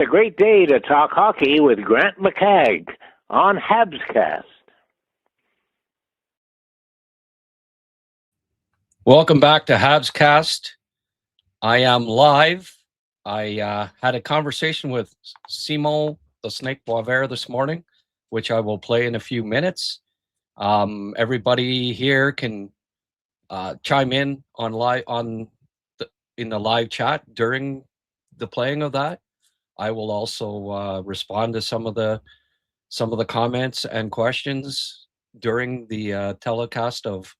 A great day to talk hockey with Grant McCagg on HabsCast. Welcome back to HabsCast. I am live. I had a conversation with Simon the Snake Boisvert this morning, which I will play in a few minutes. Everybody here can chime in in the live chat during the playing of that. I will also respond to some of the comments and questions during the telecast of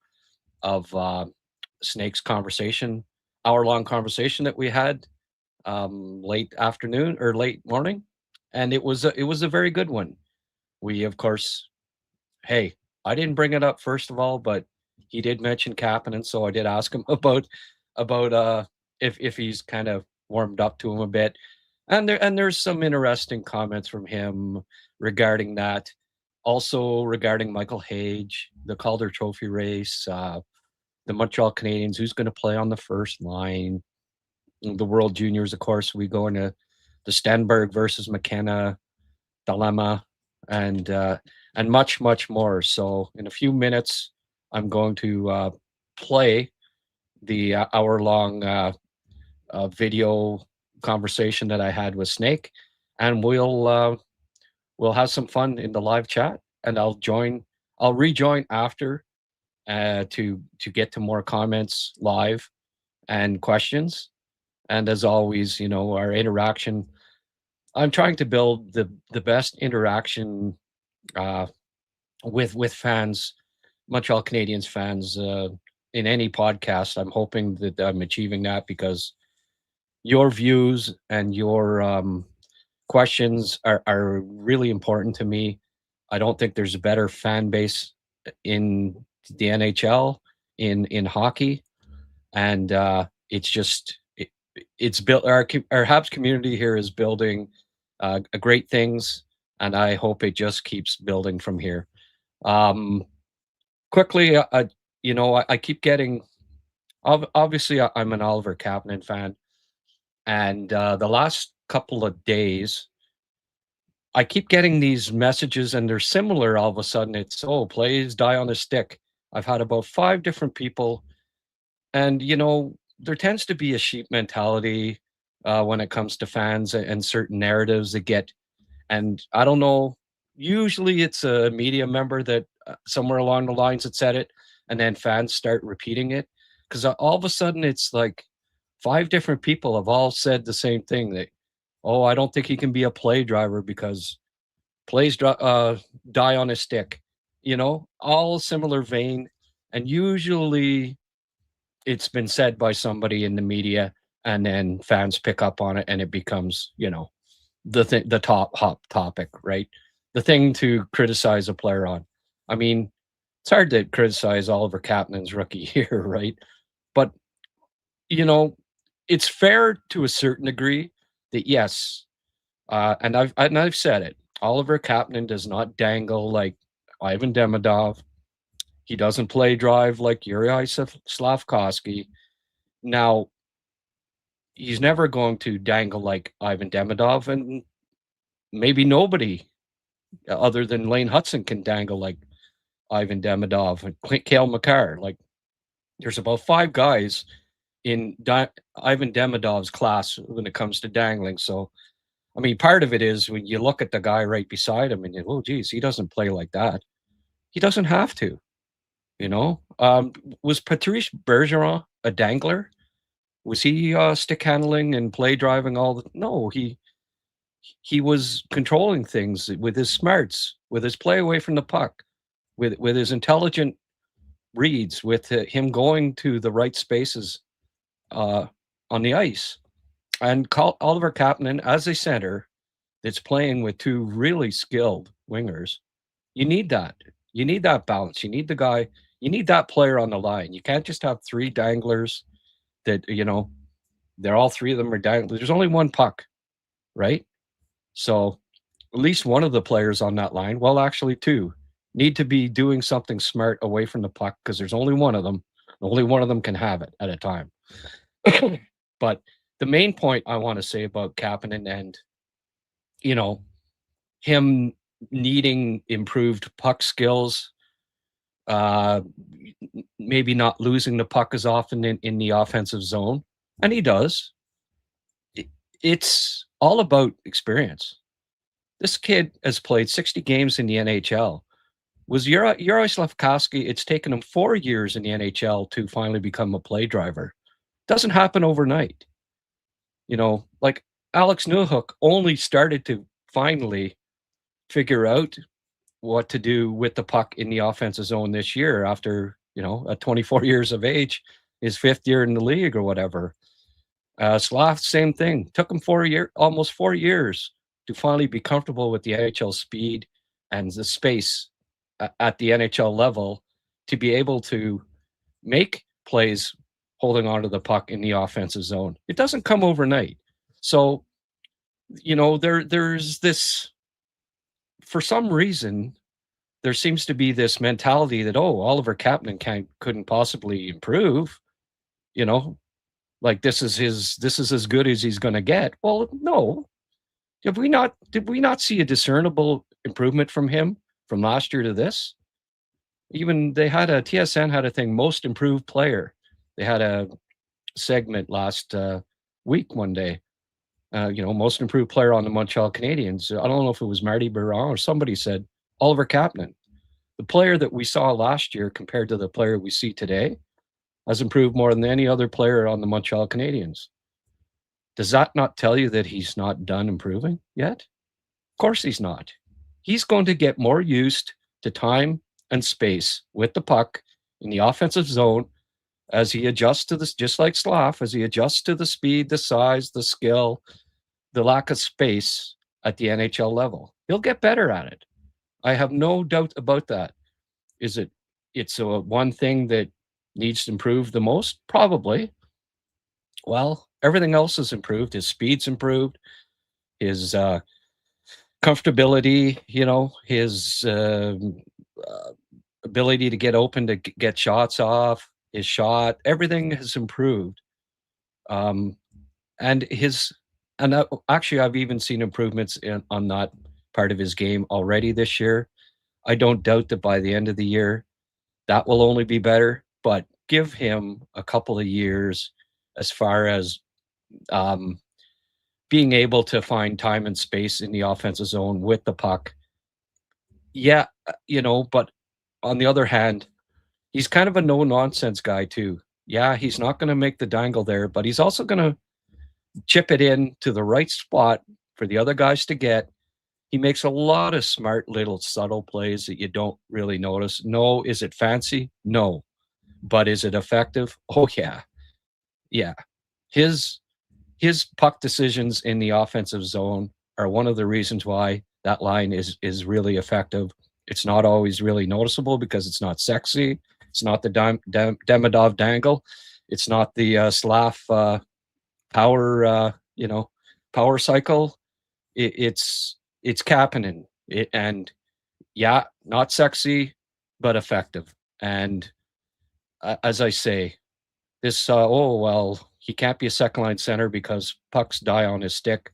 Snake's conversation, hour-long conversation that we had late afternoon or late morning, and it was a very good one. We, of course, hey, I didn't bring it up first of all, but he did mention Kapanen, so I did ask him about if he's kind of warmed up to him a bit, and there's some interesting comments from him regarding that. Also regarding Michael Hage, the Calder Trophy race, the Montreal Canadiens, who's going to play on the first line, the World Juniors, of course, we go into the Stenberg versus McKenna dilemma, and much, much more. So in a few minutes, I'm going to play the hour-long video conversation that I had with Snake, and we'll have some fun in the live chat, and I'll rejoin after to get to more comments live and questions. And as always, our interaction, I'm trying to build the best interaction with fans, Montreal Canadiens fans, in any podcast. I'm hoping that I'm achieving that, because your views and your questions are really important to me. I don't think there's a better fan base in the NHL, in hockey, and it's built. Our Habs community here is building great things, and I hope it just keeps building from here. Quickly, I keep getting. Obviously, I'm an Oliver Kapanen fan, and the last couple of days, I keep getting these messages, and they're similar. All of a sudden, it's plays die on a stick. I've had about 5 different people, and there tends to be a sheep mentality when it comes to fans and certain narratives that get. And I don't know. Usually, it's a media member that somewhere along the lines that said it, and then fans start repeating it, because all of a sudden it's like 5 different people have all said the same thing. That I don't think he can be a play driver because plays die on a stick. All similar vein, and usually it's been said by somebody in the media, and then fans pick up on it, and it becomes the top hot topic, right? The thing to criticize a player on. I mean, it's hard to criticize Oliver Kapanen's rookie year, right? But it's fair to a certain degree that yes, and I've said it. Oliver Kapanen does not dangle like Ivan Demidov. He doesn't play drive like Yuri Slavkovsky. Now, he's never going to dangle like Ivan Demidov, and maybe nobody other than Lane Hutson can dangle like Ivan Demidov and Cale Makar. Like, there's about 5 guys in Ivan Demidov's class when it comes to dangling. So, I mean, part of it is when you look at the guy right beside him and you, geez, he doesn't play like that. He doesn't have to. Was Patrice Bergeron a dangler? Was he stick handling and play driving No, he was controlling things with his smarts, with his play away from the puck, with his intelligent reads, with him going to the right spaces on the ice. And Oliver Kapanen as a center that's playing with 2 really skilled wingers. You need that. You need that balance. You need the guy. You need that player on the line. You can't just have 3 danglers that, they're all 3 of them are danglers. There's only 1 puck, right? So at least one of the players on that line, well, actually 2, need to be doing something smart away from the puck, because there's only one of them. Only one of them can have it at a time. But the main point I want to say about Kapanen and him needing improved puck skills, maybe not losing the puck as often in the offensive zone, and he does. It's all about experience. This kid has played 60 games in the NHL. Was Juraj Slafkovsky, it's taken him 4 years in the NHL to finally become a play driver. Doesn't happen overnight. Like Alex Newhook only started to finally figure out what to do with the puck in the offensive zone this year after, at 24 years of age, his 5th year in the league or whatever. Slav, same thing. Took him almost 4 years to finally be comfortable with the NHL speed and the space at the NHL level to be able to make plays holding onto the puck in the offensive zone. It doesn't come overnight. So, there's this, for some reason, there seems to be this mentality that, Oliver Kapanen couldn't possibly improve, like this is as good as he's going to get. Well, no. Did we not see a discernible improvement from him from last year to this? Even TSN had a thing, most improved player. They had a segment last week one day. Most improved player on the Montreal Canadiens. I don't know if it was Marty Biron or somebody said Oliver Kapanen. The player that we saw last year compared to the player we see today has improved more than any other player on the Montreal Canadiens. Does that not tell you that he's not done improving yet? Of course he's not. He's going to get more used to time and space with the puck in the offensive zone as he adjusts to this, just like Slav, as he adjusts to the speed, the size, the skill, the lack of space at the NHL level. He'll get better at it. I have no doubt about that. It's one thing that needs to improve the most? Probably. Well, everything else has improved. His speed's improved. His comfortability, his ability to get open, to get shots off, his shot, everything has improved. Actually, I've even seen improvements on that part of his game already this year. I don't doubt that by the end of the year, that will only be better, but give him a couple of years as far as being able to find time and space in the offensive zone with the puck. Yeah, but on the other hand, he's kind of a no-nonsense guy too. Yeah, he's not going to make the dangle there, but he's also going to chip it in to the right spot for the other guys to get. He makes a lot of smart little subtle plays that you don't really notice. No, is it fancy? No. But is it effective? Oh, yeah. Yeah. His puck decisions in the offensive zone are one of the reasons why that line is really effective. It's not always really noticeable because it's not sexy. It's not the Demidov dangle. It's not the Slav power cycle. It's Kapanen. And yeah, not sexy, but effective. And as I say, this, he can't be a second line center because pucks die on his stick.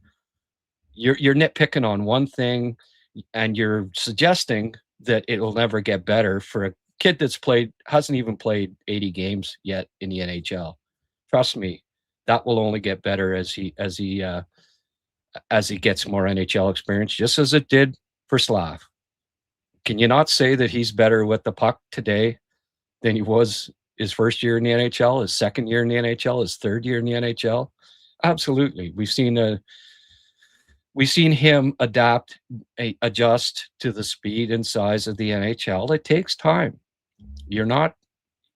You're nitpicking on one thing, and you're suggesting that it will never get better for a kid hasn't even played 80 games yet in the NHL. Trust me, that will only get better as he gets more NHL experience, just as it did for Slav. Can you not say that he's better with the puck today than he was his first year in the NHL, his second year in the NHL, his third year in the NHL? Absolutely. We've seen him adjust to the speed and size of the NHL. It takes time. You're not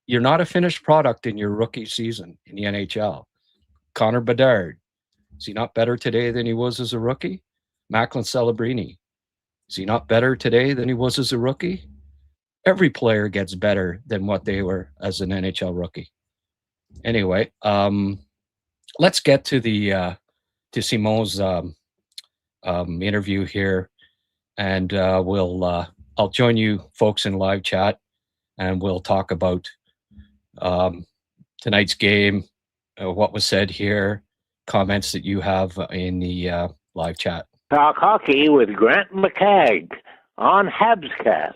a finished product in your rookie season in the NHL. Connor Bedard, is he not better today than he was as a rookie? Macklin Celebrini, is he not better today than he was as a rookie? Every player gets better than what they were as an NHL rookie. Anyway, let's get to to Simon's interview here, and I'll join you folks in live chat, and we'll talk about tonight's game, what was said here, comments that you have in the live chat. Talk Hockey with Grant McCagg on HabsCast.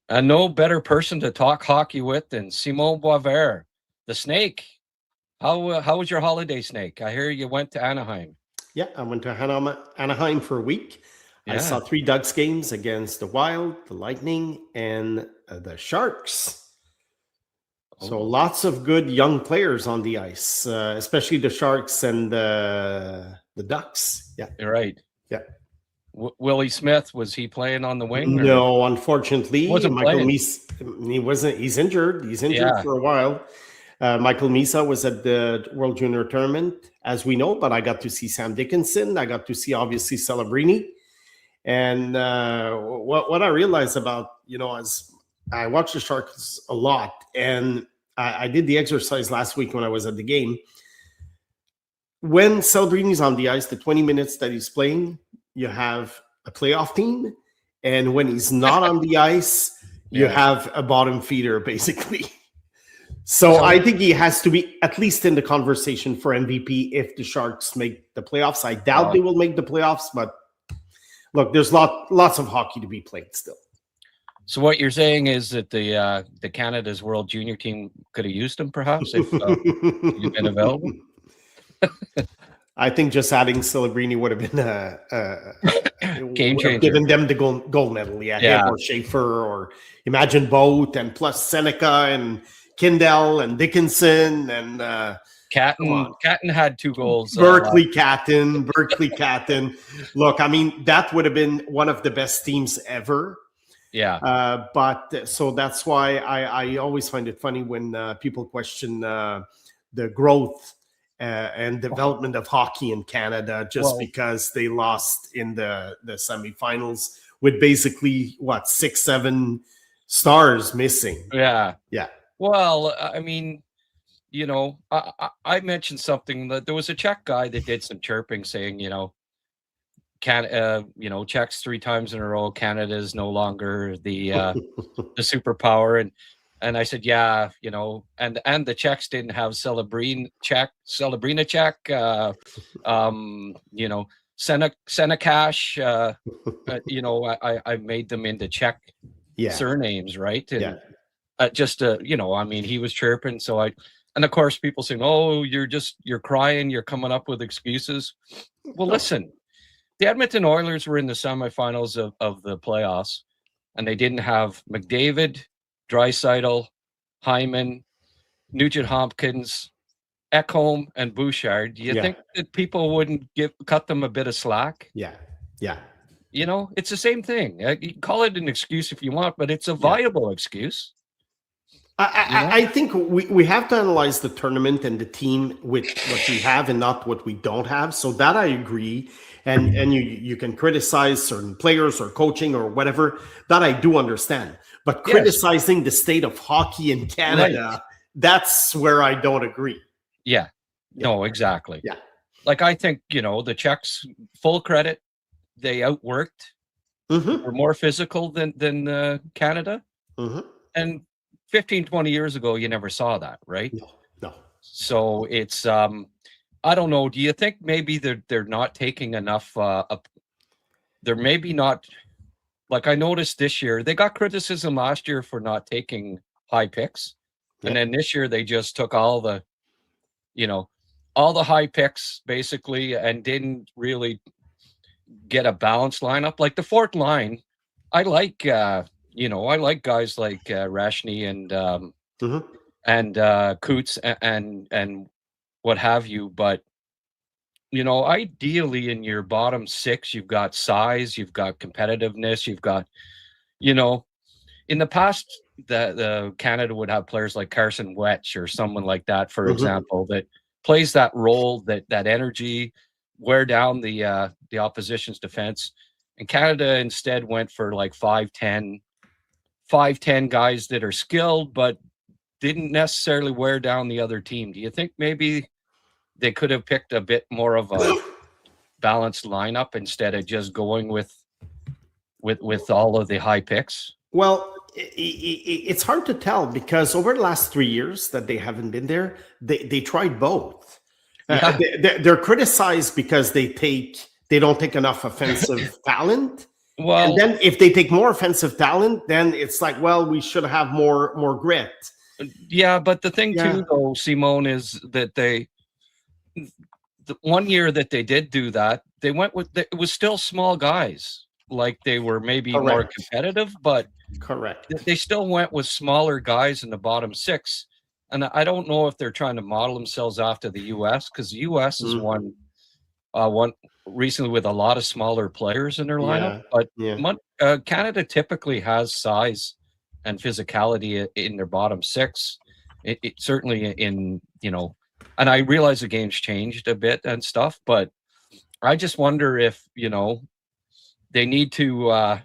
And no better person to talk hockey with than Simon Boisvert, the Snake. How was your holiday, Snake? I hear you went to Anaheim. Yeah, I went to Anaheim for a week. Yeah. I saw 3 Ducks games against the Wild, the Lightning, and the Sharks. So lots of good young players on the ice, especially the Sharks and the Ducks. Yeah, You're right. Yeah. Willie Smith, was he playing on the wing? No, unfortunately, wasn't Michael playing. He wasn't. He's injured. He's injured for a while. Michael Misa was at the World Junior Tournament, as we know, but I got to see Sam Dickinson. I got to see, obviously, Celebrini. And what I realized about, as I watch the Sharks a lot, and I did the exercise last week when I was at the game. When Celebrini's on the ice, the 20 minutes that he's playing, you have a playoff team. And when he's not on the ice, you have a bottom feeder, basically. So I think he has to be at least in the conversation for MVP if the Sharks make the playoffs. I doubt they will make the playoffs, but look, there's lots of hockey to be played still. So what you're saying is that the Canada's World Junior team could have used him, perhaps, if you've been available? I think just adding Celebrini would have been game changer. Given them the gold medal, him or Schaefer, or imagine both, and plus Seneca and Kindell and Dickinson and Catton had 2 goals. Berkeley Catton. Look, I mean, that would have been one of the best teams ever. Yeah. But so that's why I always find it funny when people question the growth and development of hockey in Canada just because they lost in the semifinals with basically 6-7 stars missing. Yeah. Yeah. Well, I mean, I mentioned something that there was a Czech guy that did some chirping saying, Czechs 3 times in a row, Canada is no longer the the superpower, and I said, and the Czechs didn't have Celebrina Czech, Senekash, I made them into Czech surnames, right? And he was chirping, and of course people saying, oh, you're crying, you're coming up with excuses. Well, listen. The Edmonton Oilers were in the semifinals of the playoffs, and they didn't have McDavid, Draisaitl, Hyman, Nugent-Hopkins, Ekholm, and Bouchard. Do you think that people wouldn't cut them a bit of slack? Yeah. It's the same thing. You can call it an excuse if you want, but it's a viable excuse. I think we have to analyze the tournament and the team with what we have and not what we don't have. So that I agree. And you can criticize certain players or coaching or whatever. That I do understand. But criticizing the state of hockey in Canada, that's where I don't agree. Yeah. No, exactly. Yeah. Like, I think, the Czechs, full credit, they outworked. Were more physical than Canada. And 15, 20 years ago, you never saw that, right? No. So it's, I don't know. Do you think maybe they're not taking enough? They're maybe not, like I noticed this year, they got criticism last year for not taking high picks. And then this year they just took all the high picks basically and didn't really get a balanced lineup. Like the fourth line, I like guys like Rashny and Coots and what have you, but ideally in your bottom 6, you've got size, you've got competitiveness, you've got, in the past, the Canada would have players like Carson Wetch or someone like that, for example, that plays that role, that energy, wear down the opposition's defense. And Canada instead went for like 5'10" guys that are skilled, but didn't necessarily wear down the other team. Do you think maybe they could have picked a bit more of a balanced lineup instead of just going with all of the high picks? Well, it's hard to tell because over the last 3 years that they haven't been there, they tried both. They're criticized because they don't take enough offensive talent. Well, and then if they take more offensive talent, then it's like, well, we should have more grit. Yeah, but the thing too, though, Simone, is that the 1 year that they did do that, they went with it was still small guys. Like they were maybe more competitive, but they still went with smaller guys in the bottom six. And I don't know if they're trying to model themselves after the U.S. because the U.S. has won recently with a lot of smaller players in their lineup. But Canada typically has size and physicality in their bottom six. It certainly in, and I realize the game's changed a bit and stuff, but I just wonder if, they need to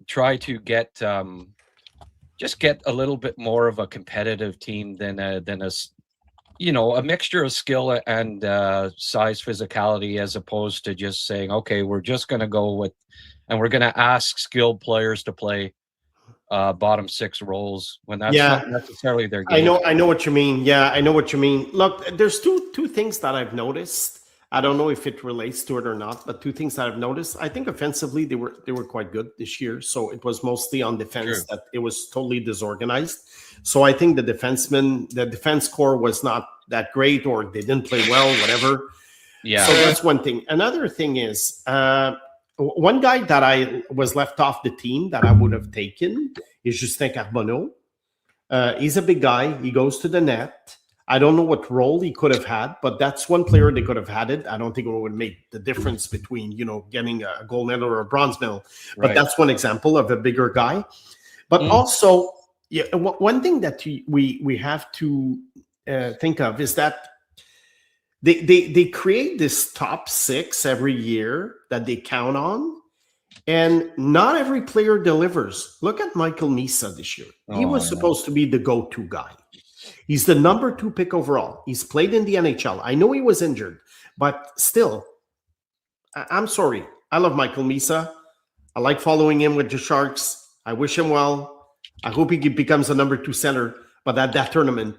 try to get just get a little bit more of a competitive team than a mixture of skill and size, physicality, as opposed to just saying, okay, we're just going to go with, and we're going to ask skilled players to play bottom six roles when that's not necessarily their game. I know what you mean. Yeah, I know what you mean. Look, there's two things that I've noticed. I don't know if it relates to it or not, but two things that I've noticed. I think offensively they were quite good this year. So it was mostly on defense that it was totally disorganized. So I think the defense core was not that great, or they didn't play well, whatever. Yeah. So that's one thing. Another thing is one guy that I was left off the team that I would have taken is Justin Carbonneau. He's a big guy. He goes to the net. I don't know what role he could have had, but that's one player they could have had it. I don't think it would make the difference between, getting a gold medal or a bronze medal. But that's one example of a bigger guy. But also, one thing that we have to think of is that they create this top six every year that they count on, and not every player delivers. Look at Michael Misa this year. He was supposed to be the go-to guy. He's the number 2 pick overall. He's played in the NHL. I know he was injured, but still, I'm sorry. I love Michael Misa. I like following him with the Sharks. I wish him well. I hope he becomes a number 2 center. But at that tournament,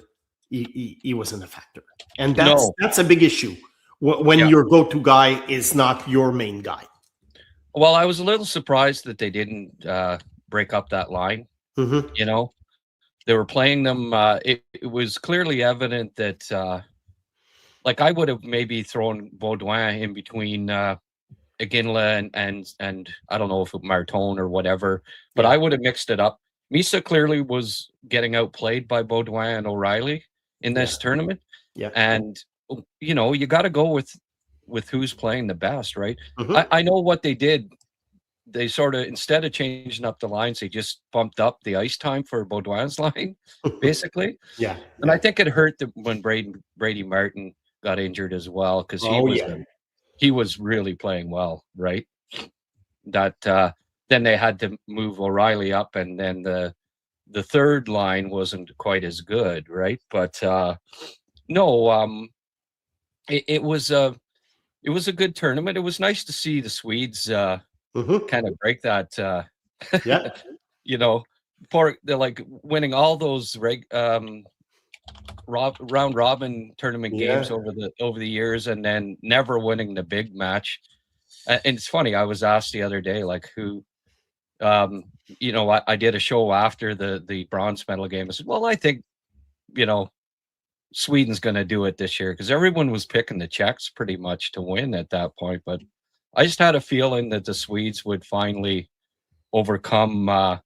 he wasn't a factor. And that's a big issue when your go-to guy is not your main guy. Well, I was a little surprised that they didn't break up that line. Mm-hmm. They were playing them. It was clearly evident that, I would have maybe thrown Baudouin in between Iginla and I don't know if it Martone or whatever, but I would have mixed it up. Misa clearly was getting outplayed by Baudouin and O'Reilly in this tournament. Yeah, and you got to go with who's playing the best, right? Mm-hmm. I know what they did. They sort of, instead of changing up the lines, they just bumped up the ice time for Baudouin's line, basically. And I think it hurt when Brady Martin got injured as well, because he was really playing well, right? That then they had to move O'Reilly up, and then the third line wasn't quite as good, right? But it was a good tournament. It was nice to see the Swedes. Kind of break that, they're like winning all those round robin tournament games over the years, and then never winning the big match. And it's funny, I was asked the other day, who, I did a show after the bronze medal game. I said, well, I think, Sweden's going to do it this year, because everyone was picking the Czechs pretty much to win at that point, but I just had a feeling that the Swedes would finally overcome.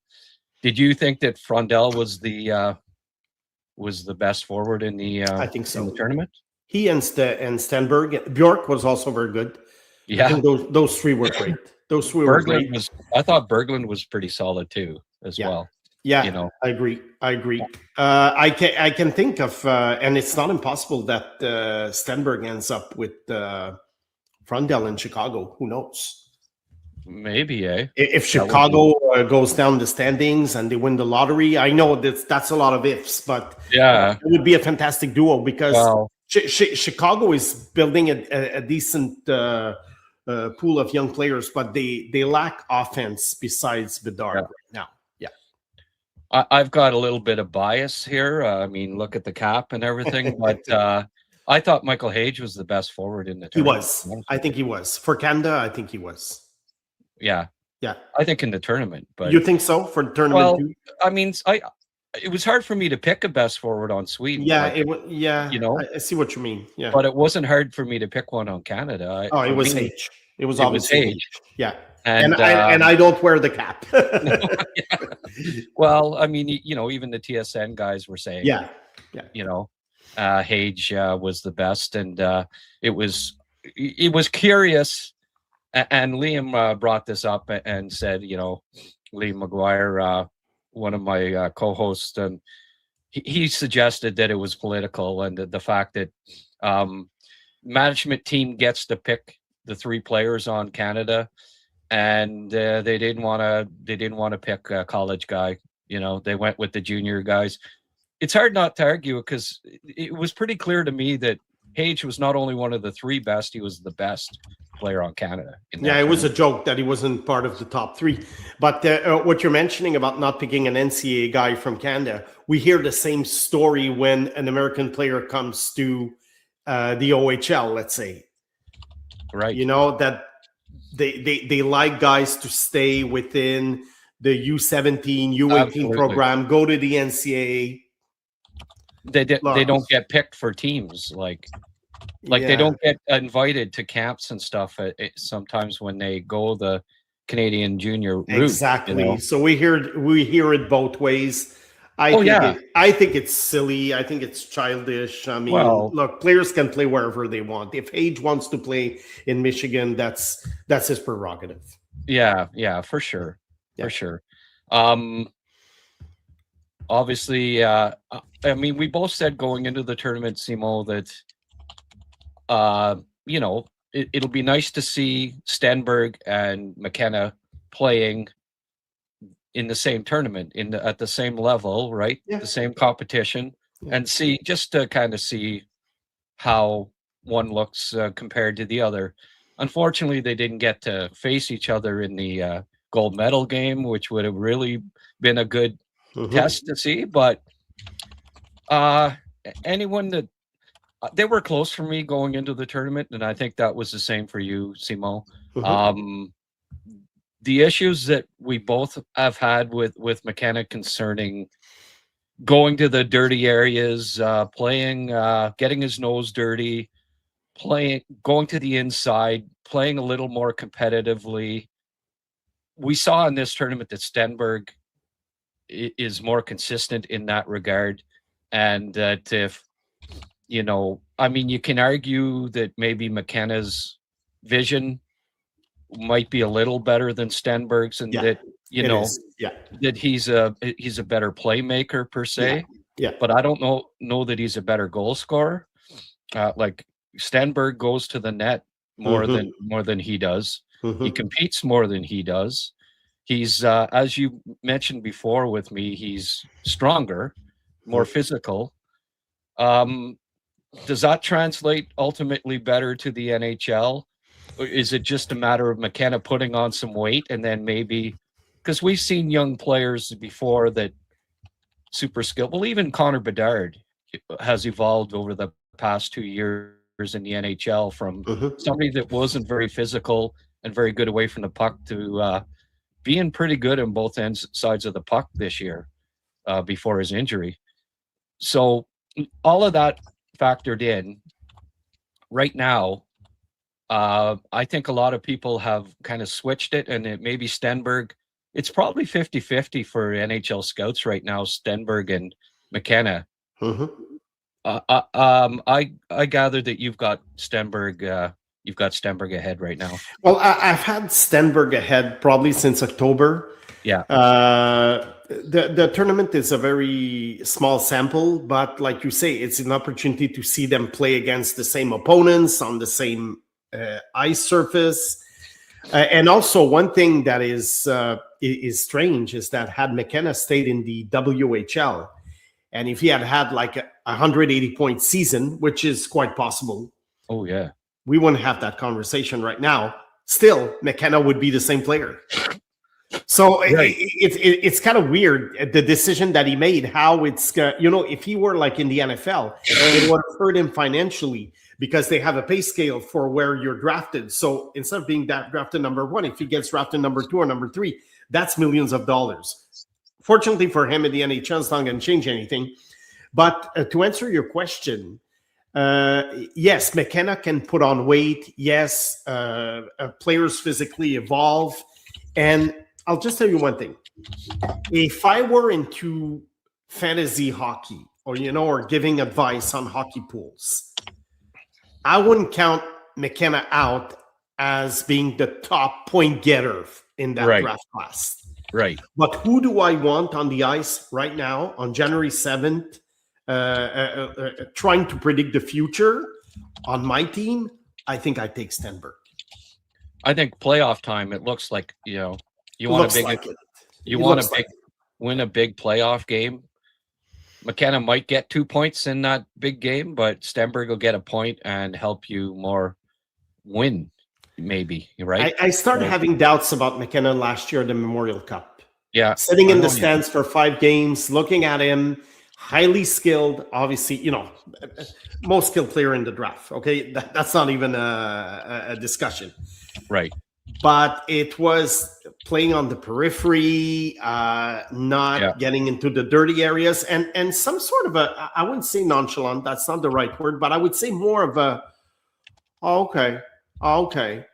Did you think that Frondell was the best forward in the? I think so. In the tournament. He and Stenberg. Bjork was also very good. Yeah, I think those three were great. Those three were great. I thought Berglund was pretty solid too, as well. Yeah, I agree. I can think of, and it's not impossible that Stenberg ends up with. Frondell in Chicago, who knows? Maybe, If Chicago goes down the standings and they win the lottery, I know that's a lot of ifs, but it would be a fantastic duo, because Chicago is building a decent pool of young players, but they lack offense besides Bedard right now. I've got a little bit of bias here. I mean, look at the cap and everything, but I thought Michael Hage was the best forward in the tournament. He was. I think he was. For Canada, I think he was. Yeah. Yeah. I think in the tournament. But you think so for the tournament too? I mean, it was hard for me to pick a best forward on Sweden. Yeah, like, you know, I see what you mean. Yeah, but it wasn't hard for me to pick one on Canada. It was Hage. It was obviously Hage. Yeah, and I don't wear the cap. Yeah. Well, I mean, you know, even the TSN guys were saying, you know, Hage was the best, and it was curious. And Liam brought this up and said, you know, Liam McGuire, one of my co-hosts, and he suggested that it was political, and the fact that management team gets to pick the 3 players on Canada, and they didn't want to pick a college guy. You know, they went with the junior guys. It's hard not to argue, because it was pretty clear to me that Hage was not only one of the 3 best, he was the best player on Canada. It was a joke that he wasn't part of the top 3. But what you're mentioning about not picking an NCAA guy from Canada, we hear the same story when an American player comes to the OHL, let's say. Right. You know, that they like guys to stay within the U17, U18 Absolutely. program, go to the NCAA. They don't get picked for teams like they don't get invited to camps and stuff sometimes when they go the Canadian junior route. Exactly. You know? So we hear it both ways. I think it's silly. I think it's childish. I mean, look, players can play wherever they want. If Hage wants to play in Michigan, that's his prerogative. Yeah, for sure. Yeah. For sure. Obviously, I mean, we both said going into the tournament, Simo, that you know, it'll be nice to see Stenberg and McKenna playing in the same tournament, at the same level, right? Yeah. The same competition, and just to kind of see how one looks compared to the other. Unfortunately, they didn't get to face each other in the gold medal game, which would have really been a good test to see. But anyone that they were close for me going into the tournament, and I think that was the same for you, Simo. The issues that we both have had with McKenna concerning going to the dirty areas, playing, getting his nose dirty, going to the inside, playing a little more competitively. We saw in this tournament that Stenberg is more consistent in that regard, and that if, you know, I mean, you can argue that maybe McKenna's vision might be a little better than Stenberg's, and that, you know, that he's a better playmaker per se. Yeah. But I don't know that he's a better goal scorer. Like Stenberg goes to the net more than he does. He competes more than he does. He's as you mentioned before with me, he's stronger, more physical. Does that translate ultimately better to the NHL? Or is it just a matter of McKenna putting on some weight, and then maybe, because we've seen young players before that super skilled. Well, even Connor Bedard has evolved over the past 2 years in the NHL from somebody that wasn't very physical and very good away from the puck to being pretty good on both sides of the puck this year before his injury. So all of that factored in right now, I think a lot of people have kind of switched it, and it maybe Stenberg, it's probably 50-50 for NHL scouts right now, Stenberg and McKenna. I gather that you've got Stenberg ahead right now. Well, I've had Stenberg ahead probably since October. Yeah. The tournament is a very small sample, but like you say, it's an opportunity to see them play against the same opponents on the same ice surface. And also one thing that is strange is that had McKenna stayed in the WHL, and if he had like a 180-point season, which is quite possible. Oh, yeah. We wouldn't have that conversation right now. Still, McKenna would be the same player. So it's kind of weird, the decision that he made, how it's, if he were like in the NFL, it would have hurt him financially because they have a pay scale for where you're drafted. So instead of being drafted number 1, if he gets drafted number 2 or number 3, that's millions of dollars. Fortunately for him in the NHL, it's not going to change anything. But to answer your question, yes, McKenna can put on weight. Yes, players physically evolve. And I'll just tell you one thing. If I were into fantasy hockey or giving advice on hockey pools, I wouldn't count McKenna out as being the top point getter in that draft class. Right. But who do I want on the ice right now on January 7th, trying to predict the future on my team? I think I take Stenberg. I think playoff time, it looks like, you want to win a big playoff game. McKenna might get 2 points in that big game, but Stenberg will get a point and help you more win, maybe, right? I started having doubts about McKenna last year at the Memorial Cup. Yeah. Sitting in the stands for 5 games, looking at him, highly skilled, obviously, most skilled player in the draft. Okay, that's not even a discussion. Right. But it was playing on the periphery, not getting into the dirty areas, and some sort of I wouldn't say nonchalant, that's not the right word, but I would say more of a, okay,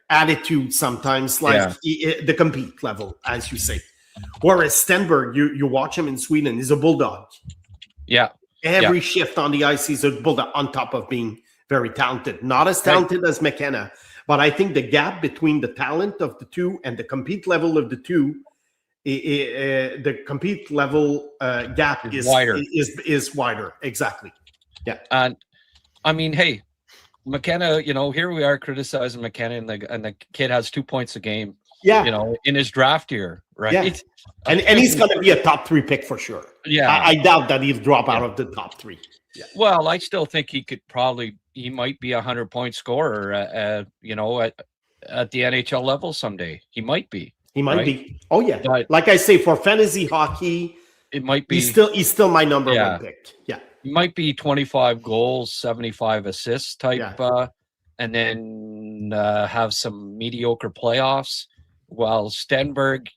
attitude sometimes, like the compete level, as you say. Whereas Stenberg, you watch him in Sweden, he's a bulldog. Yeah. Every shift on the ice, he's a bulldog on top of being very talented. Not as talented as McKenna, but I think the gap between the talent of the two and the compete level of the two, the compete level gap is wider. Is wider. Exactly. Yeah. And I mean, hey, McKenna, here we are criticizing McKenna, and the kid has 2 points a game. Yeah. In his draft year, right? Yeah. And he's going to be a top 3 pick for sure. Yeah. I doubt that he'll drop out of the top 3. Yeah. Well, I still think he might be a 100-point scorer, at the NHL level someday. He might be. He might be. Oh yeah. But, like I say, for fantasy hockey, it might be. He's still my number 1 pick. Yeah. He might be 25 goals, 75 assists type, and then have some mediocre playoffs. While Stenberg,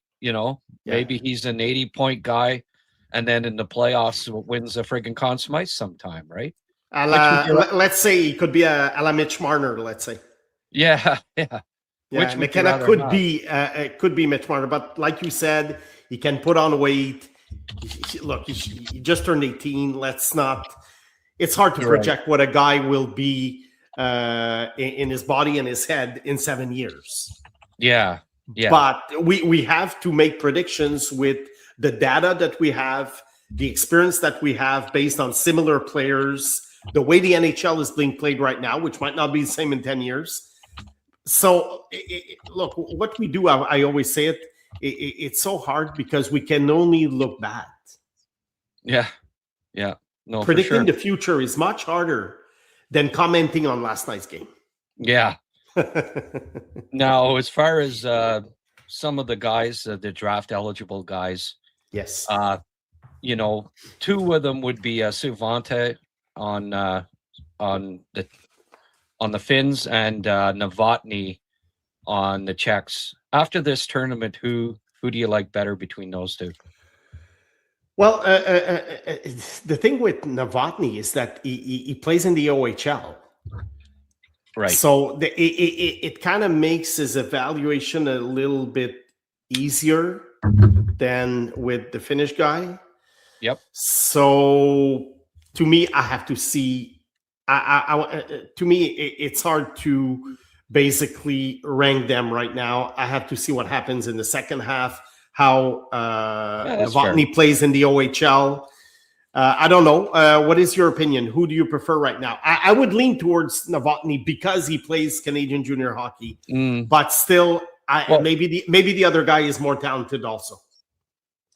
maybe he's an 80-point guy, and then in the playoffs wins a friggin' Conn Smythe sometime, right? Let's say he could be a la Mitch Marner. Let's say. Yeah. Which McKenna could be Mitch Marner, but like you said, he can put on weight. Look, he just turned 18. Let's not. It's hard to project what a guy will be in his body and his head in 7 years. Yeah. But we have to make predictions with the data that we have, the experience that we have based on similar players, the way the NHL is being played right now, which might not be the same in 10 years. So, look, what we do, I always say it's so hard because we can only look bad. Yeah. No, predicting the future is much harder than commenting on last night's game. Yeah. Now, as far as some of the guys, the draft eligible guys, yes, 2 of them would be Suvante on the Finns and Novotny on the Czechs. After this tournament, who do you like better between those 2? Well, the thing with Novotny is that he plays in the OHL. Right. So it kind of makes his evaluation a little bit easier than with the Finnish guy. Yep. So to me, I have to see. To me, it's hard to basically rank them right now. I have to see what happens in the second half. How Novotny plays in the OHL. I don't know. What is your opinion? Who do you prefer right now? I would lean towards Novotny because he plays Canadian junior hockey, but still, maybe the other guy is more talented also.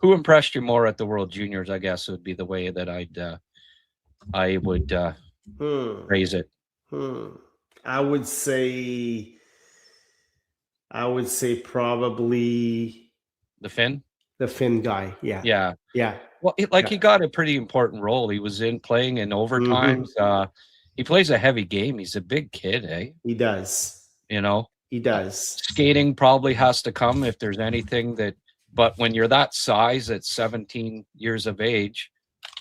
Who impressed you more at the World Juniors? I guess would be the way that I would phrase it. I would say probably the Finn. The Finn guy. Yeah. Yeah. Yeah. Well, he got a pretty important role. He was playing in overtimes. He plays a heavy game. He's a big kid, eh? He does. He does. Skating probably has to come if there's anything that. But when you're that size at 17 years of age,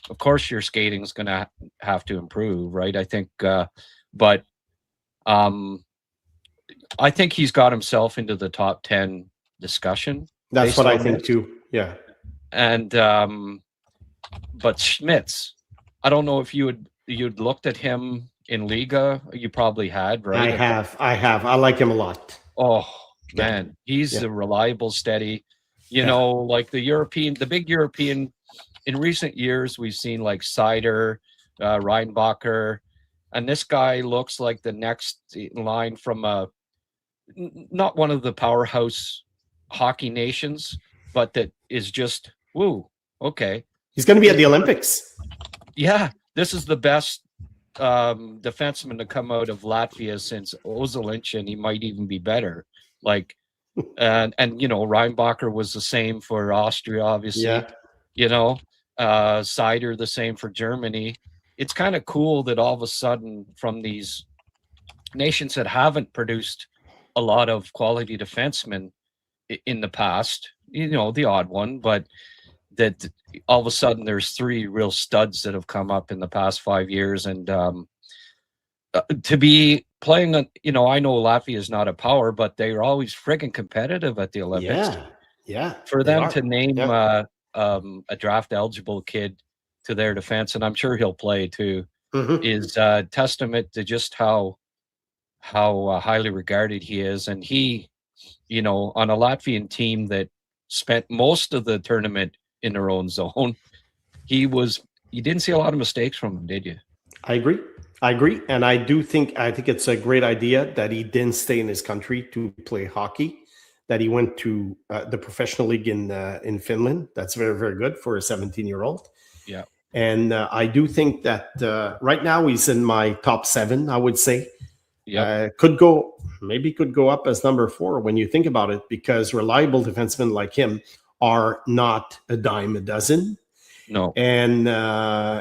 of course your skating is going to have to improve, right? I think, but I think he's got himself into the top 10 discussion. That's what I think too. Yeah. And but Schmitz, I don't know if you'd looked at him in Liga. You probably had, right? I have. I like him a lot. Oh man, he's a reliable, steady. Like the big European. In recent years, we've seen like Seider, Reinbacher, and this guy looks like the next in line from not one of the powerhouse hockey nations, but that is just okay. He's going to be at the Olympics. Yeah, this is the best defenseman to come out of Latvia since Ozolic, and he might even be better. Like, and Reinbacher was the same for Austria, obviously. Yeah. Seider the same for Germany. It's kind of cool that all of a sudden from these nations that haven't produced a lot of quality defensemen in the past, the odd one, but that all of a sudden there's 3 real studs that have come up in the past 5 years. And to be playing, I know Latvia is not a power, but they're always friggin' competitive at the Olympics. Yeah. For them to name a draft eligible kid to their defense, and I'm sure he'll play too, is a testament to just how highly regarded he is. And he, on a Latvian team that spent most of the tournament in their own zone, you didn't see a lot of mistakes from him, did you? I agree. And I think it's a great idea that he didn't stay in his country to play hockey, that he went to the professional league in Finland. That's very, very good for a 17-year-old. Yeah. And I do think that right now he's in my top 7, I would say. Yeah. Could go up as number 4 when you think about it, because reliable defensemen like him are not a dime a dozen. No. And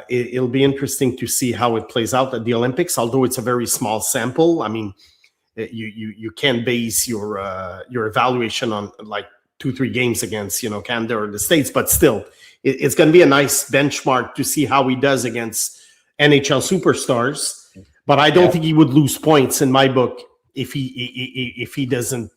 it'll be interesting to see how it plays out at the Olympics, although it's a very small sample. I mean, you can't base your evaluation on like 2-3 games against Canada or the States, but still it's going to be a nice benchmark to see how he does against NHL superstars. But I don't think he would lose points in my book if he doesn't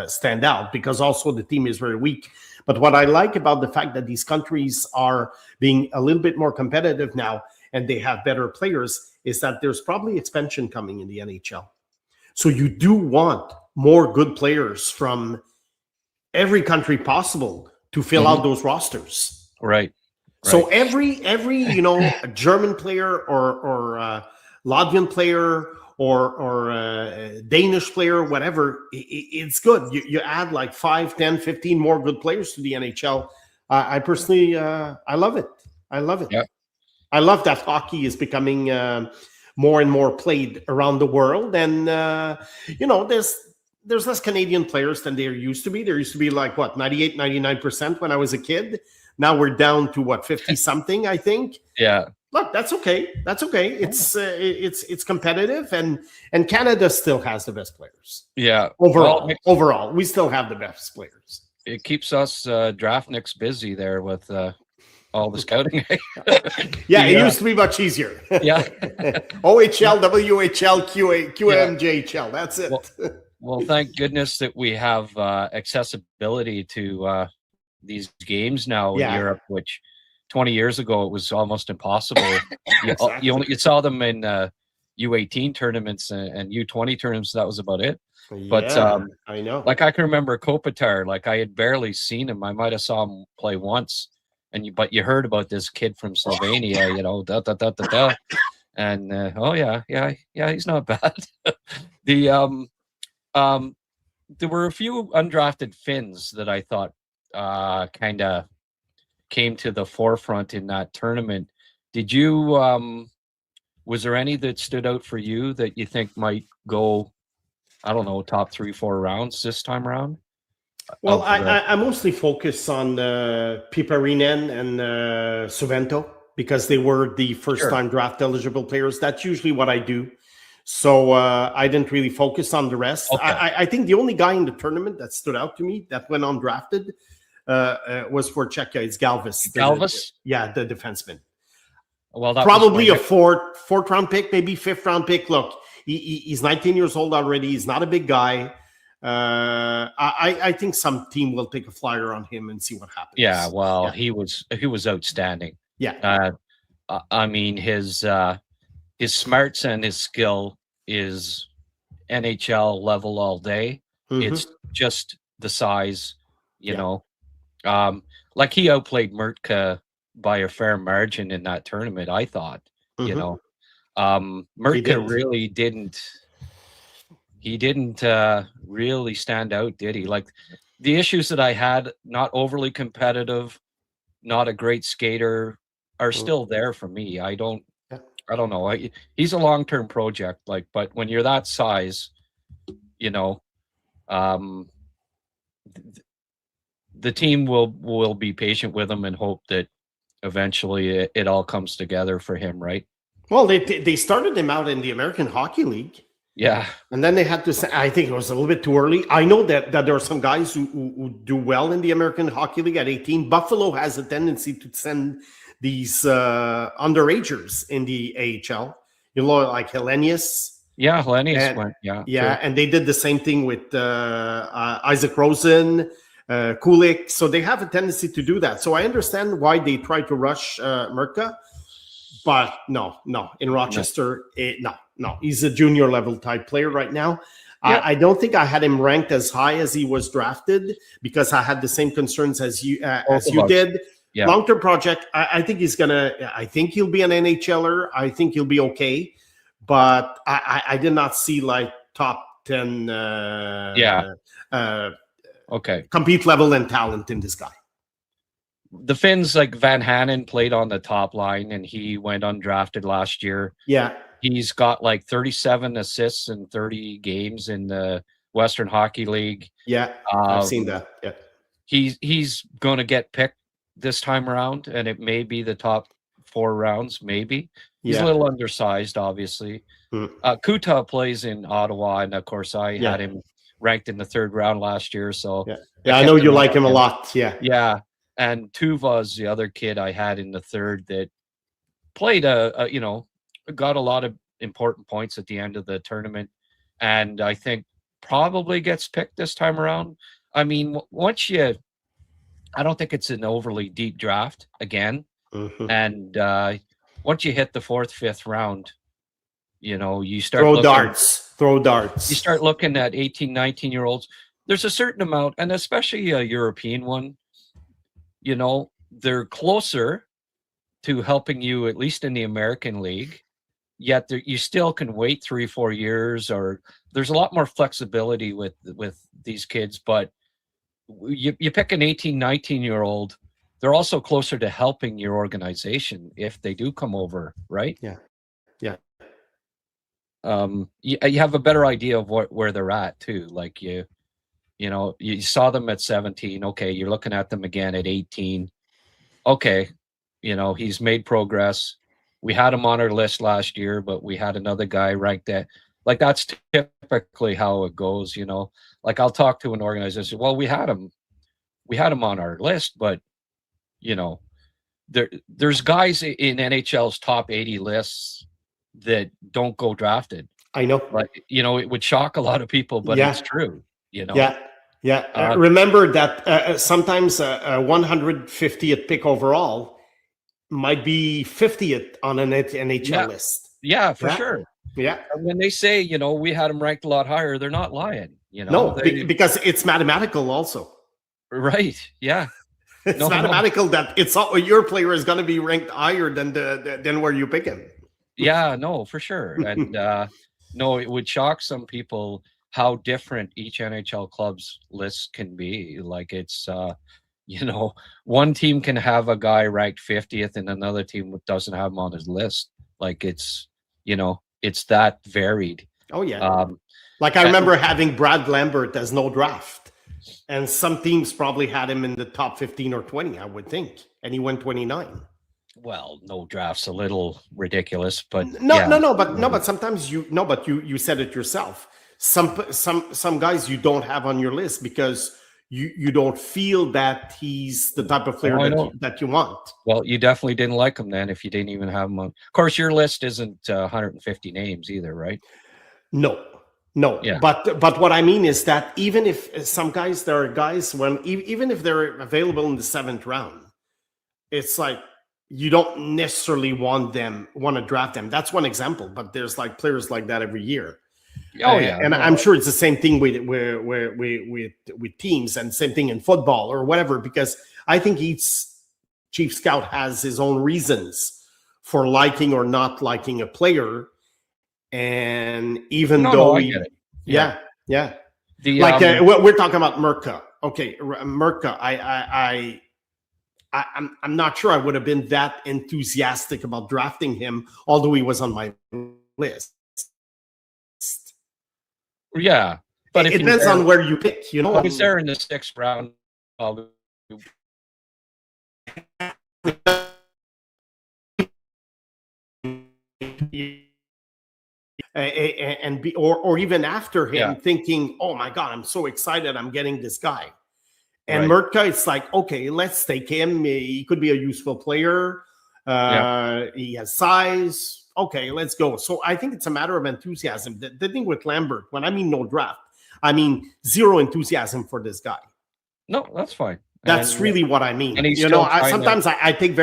stand out, because also the team is very weak. But what I like about the fact that these countries are being a little bit more competitive now and they have better players is that there's probably expansion coming in the NHL. So you do want more good players from every country possible to fill out those rosters. Right. So every a German player or Latvian player or Danish player, whatever, it's good. You add like 5, 10, 15 more good players to the NHL. I personally, I love it. Yeah. I love that hockey is becoming more and more played around the world. And, there's less Canadian players than there used to be. There used to be like, 98, 99% when I was a kid. Now we're down to 50 something, I think. Yeah. Look, that's okay. It's competitive, and Canada still has the best players. Yeah. Overall, we still have the best players. It keeps us draftniks busy there with all the scouting. It used to be much easier. Yeah. OHL, WHL, QMJHL. That's it. Well, thank goodness that we have accessibility to these games now in Europe, which 20 years ago it was almost impossible. Exactly. You saw them in U18 tournaments and U20 tournaments. That was about it. But I know. Like I can remember Kopitar. Like I had barely seen him. I might have saw him play once, but you heard about this kid from Slovenia. And he's not bad. There were a few undrafted Finns that I thought kind of came to the forefront in that tournament. Did you was there any that stood out for you that you think might go, I don't know, top 3-4 rounds this time around? Well, I mostly focus on Piparinen and Suvento because they were the first-time draft eligible players. That's usually what I do. So I didn't really focus on the rest. Okay. I think the only guy in the tournament that stood out to me that went undrafted was for Czechia. It's Galvis. The defenseman. Well, that probably a fourth round pick, maybe fifth round pick. Look, he's 19 years old already. He's not a big guy. I think some team will take a flyer on him and see what happens. Yeah, well, he was outstanding. Yeah. I mean, his smarts and his skill is NHL level all day. Mm-hmm. It's just the size, you know. Like he outplayed Mertka by a fair margin in that tournament, I thought. Mm-hmm. You know, Mertka really didn't. He didn't really stand out, did he? Like the issues that I had, not overly competitive, not a great skater, are still there for me. I don't know. He's a long-term project, like, but when you're that size, you know, the team will be patient with him and hope that eventually it all comes together for him, right? Well, they started him out in the American Hockey League. Yeah. And then they had to say, I think it was a little bit too early. I know that there are some guys who do well in the American Hockey League at 18. Buffalo has a tendency to send these underagers in the AHL. You know, like Hellenius. Yeah, Hellenius went. Yeah. Yeah, sure. And they did the same thing with Isaac Rosen, Kulik. So they have a tendency to do that. So I understand why they try to rush Mertka. But no, in Rochester, no. He's a junior level type player right now. Yeah. I don't think I had him ranked as high as he was drafted because I had the same concerns as you did. Yeah. Long-term project. I think he's I think he'll be an NHLer. I think he'll be okay. But I did not see like top 10 compete level and talent in this guy. The Finns, like Van Hanen, played on the top line and he went undrafted last year. Yeah. He's got like 37 assists in 30 games in the Western Hockey League. Yeah, I've seen that. Yeah. He's going to get picked this time around, and it may be the top 4 rounds, maybe. He's a little undersized, obviously. Kuta plays in Ottawa, and of course I had him ranked in the 3rd round last year. So I know you like him a lot. Yeah. Yeah. And Tuva's the other kid I had in the 3rd that played got a lot of important points at the end of the tournament, and I think probably gets picked this time around. I mean, I don't think it's an overly deep draft again, and once you hit the 4th, 5th round, you know, you start throw darts. You start looking at 18, 19-year-olds. There's a certain amount, and especially a European one. You know, they're closer to helping you, at least in the American League, yet you still can wait 3-4 years, or there's a lot more flexibility with these kids. But you pick an 18, 19-year-old, they're also closer to helping your organization if they do come over, right? Yeah. You have a better idea of where they're at too. Like you know, you saw them at 17. Okay, you're looking at them again at 18. Okay, you know, he's made progress. We had him on our list last year, but we had another guy ranked at, like, that's typically how it goes, you know. Like, I'll talk to an organization, well, we had him on our list, but, you know, there's guys in NHL's top 80 lists that don't go drafted. I know. Like, you know, it would shock a lot of people, but it's true. You know? Yeah. Remember that sometimes a 150th pick overall might be 50th on an NHL list. Yeah, for sure. Yeah. And when they say, you know, we had them ranked a lot higher, they're not lying. You know, no, because it's mathematical also. Right. Yeah. It's mathematical that it's all, your player is going to be ranked higher than where you pick him. Yeah, no, for sure. And no, it would shock some people how different each NHL club's list can be. Like, it's, you know, one team can have a guy ranked 50th and another team doesn't have him on his list. Like, it's, you know, it's that varied. Oh, yeah. Like, I remember having Brad Lambert as no draft. And some teams probably had him in the top 15 or 20, I would think. And he went 29. Well, no draft's a little ridiculous, but But sometimes you said it yourself. Some guys you don't have on your list because you don't feel that he's the type of player that you want. Well, you definitely didn't like him then if you didn't even have him on. Of course, your list isn't 150 names either, right? No. Yeah. But what I mean is that even if some guys, there are guys even if they're available in the 7th round, it's like you don't necessarily want to draft them. That's one example, but there's like players like that every year. And I'm sure it's the same thing with teams, and same thing in football or whatever, because I think each chief scout has his own reasons for liking or not liking a player. And even though I get it. Yeah. We're talking about Merca. Okay, Merca, I'm not sure I would have been that enthusiastic about drafting him, although he was on my list. Yeah, but it depends on where you pick. You know, if he's there in the 6th round, or even after him, thinking, "Oh my God, I'm so excited! I'm getting this guy." And Merca, it's like, okay, let's take him. He could be a useful player. He has size. Okay, let's go. So I think it's a matter of enthusiasm. The thing with Lambert, when I mean no draft, I mean zero enthusiasm for this guy. No, that's fine. That's really what I mean. And sometimes I take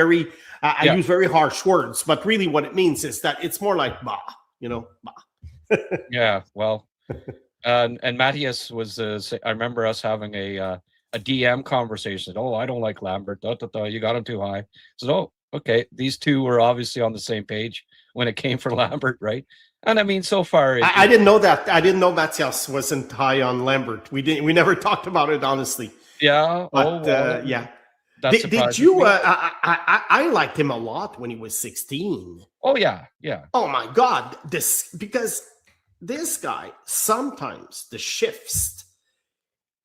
I use very harsh words, but really what it means is that it's more like bah. Yeah, well, and Matthias was. I remember us having a DM conversation. Oh, I don't like Lambert. You got him too high. So, oh, okay. These two were obviously on the same page when it came for Lambert, right? And I mean, so far, I didn't know that. I didn't know Matthias wasn't high on Lambert. We never talked about it, honestly. Yeah. But, yeah. Did you? I liked him a lot when he was 16. Oh yeah. Oh my God! Because this guy, sometimes the shifts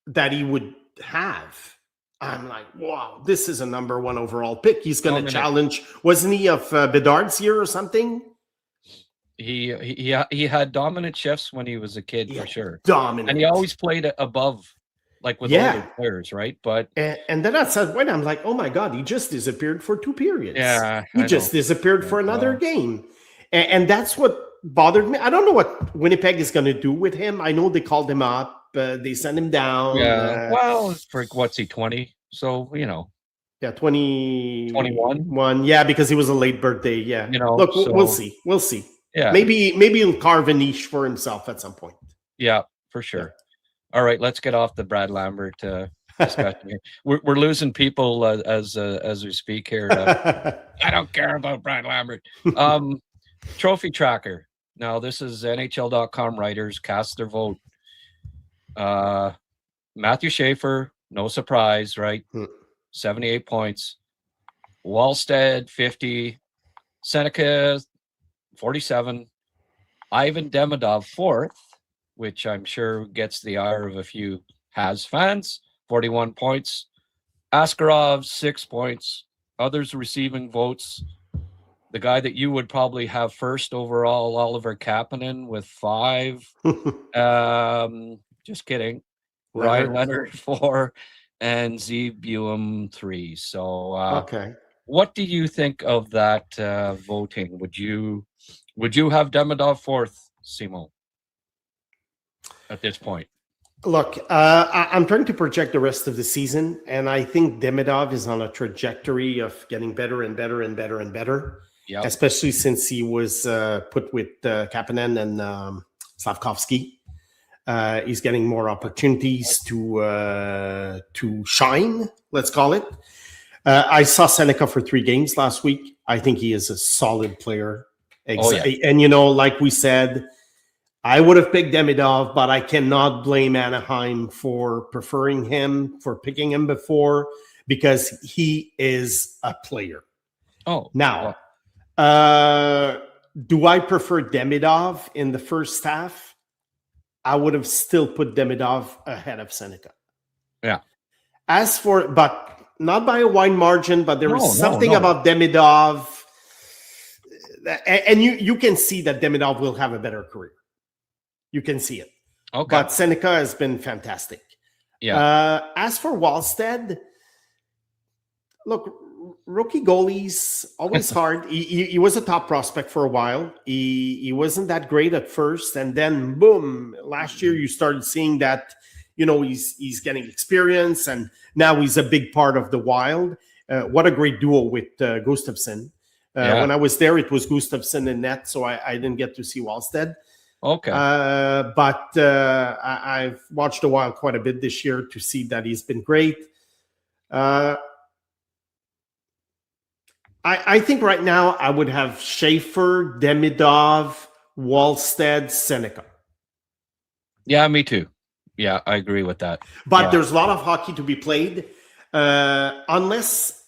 that he would have, I'm like, wow, this is a number 1 overall pick. He's going to challenge. Wasn't he of Bedard's year or something? He had dominant shifts when he was a kid, for sure. Dominant, and he always played above. Like with older players, right? But and then at some point, I'm like, oh my God, he just disappeared for 2 periods. Yeah, he just disappeared for another game, and that's what bothered me. I don't know what Winnipeg is going to do with him. I know they called him up, they sent him down. Yeah, well, for what's he 20? So 20, 21. Yeah, because he was a late birthday. Yeah, look, we'll see. Yeah, maybe he'll carve a niche for himself at some point. Yeah, for sure. Yeah. All right, let's get off the Brad Lambert discussion here. We're losing people as we speak here. I don't care about Brad Lambert. Trophy tracker. Now, this is NHL.com writers cast their vote. Matthew Schaefer, no surprise, right? 78 points. Wallstead, 50. Seneca, 47. Ivan Demidov, 4th. Which I'm sure gets the ire of a few Habs fans, 41 points. Askarov, 6 points. Others receiving votes. The guy that you would probably have first overall, Oliver Kapanen, with 5. Just kidding. Ryan Leonard, 4. And Z Buem, 3. So, okay. What do you think of that voting? Would you have Demidov 4th, Simon? At this point, look, I'm trying to project the rest of the season, and I think Demidov is on a trajectory of getting better and better and better and better. Yep. Especially since he was put with Kapanen and Slavkovsky. He's getting more opportunities to shine. Let's call it. I saw Seneca for 3 games last week. I think he is a solid player. And like we said, I would have picked Demidov, but I cannot blame Anaheim for preferring him, for picking him before, because he is a player. Oh, now, do I prefer Demidov in the first half? I would have still put Demidov ahead of Seneca. Yeah. But not by a wide margin, but there was something about Demidov. And you can see that Demidov will have a better career. You can see it. Okay. But Seneca has been fantastic. Yeah. As for Wallstead, look, rookie goalies, always hard. He was a top prospect for a while. He wasn't that great at first. And then, boom, last year you started seeing that, he's getting experience. And now he's a big part of the Wild. What a great duo with Gustafsson. When I was there, it was Gustafsson and net, so I didn't get to see Wallstead. Okay. But I've watched the Wild quite a bit this year to see that he's been great. I think right now I would have Schaefer, Demidov, Wallstead, Seneca. Yeah, me too. Yeah, I agree with that. But there's a lot of hockey to be played. Unless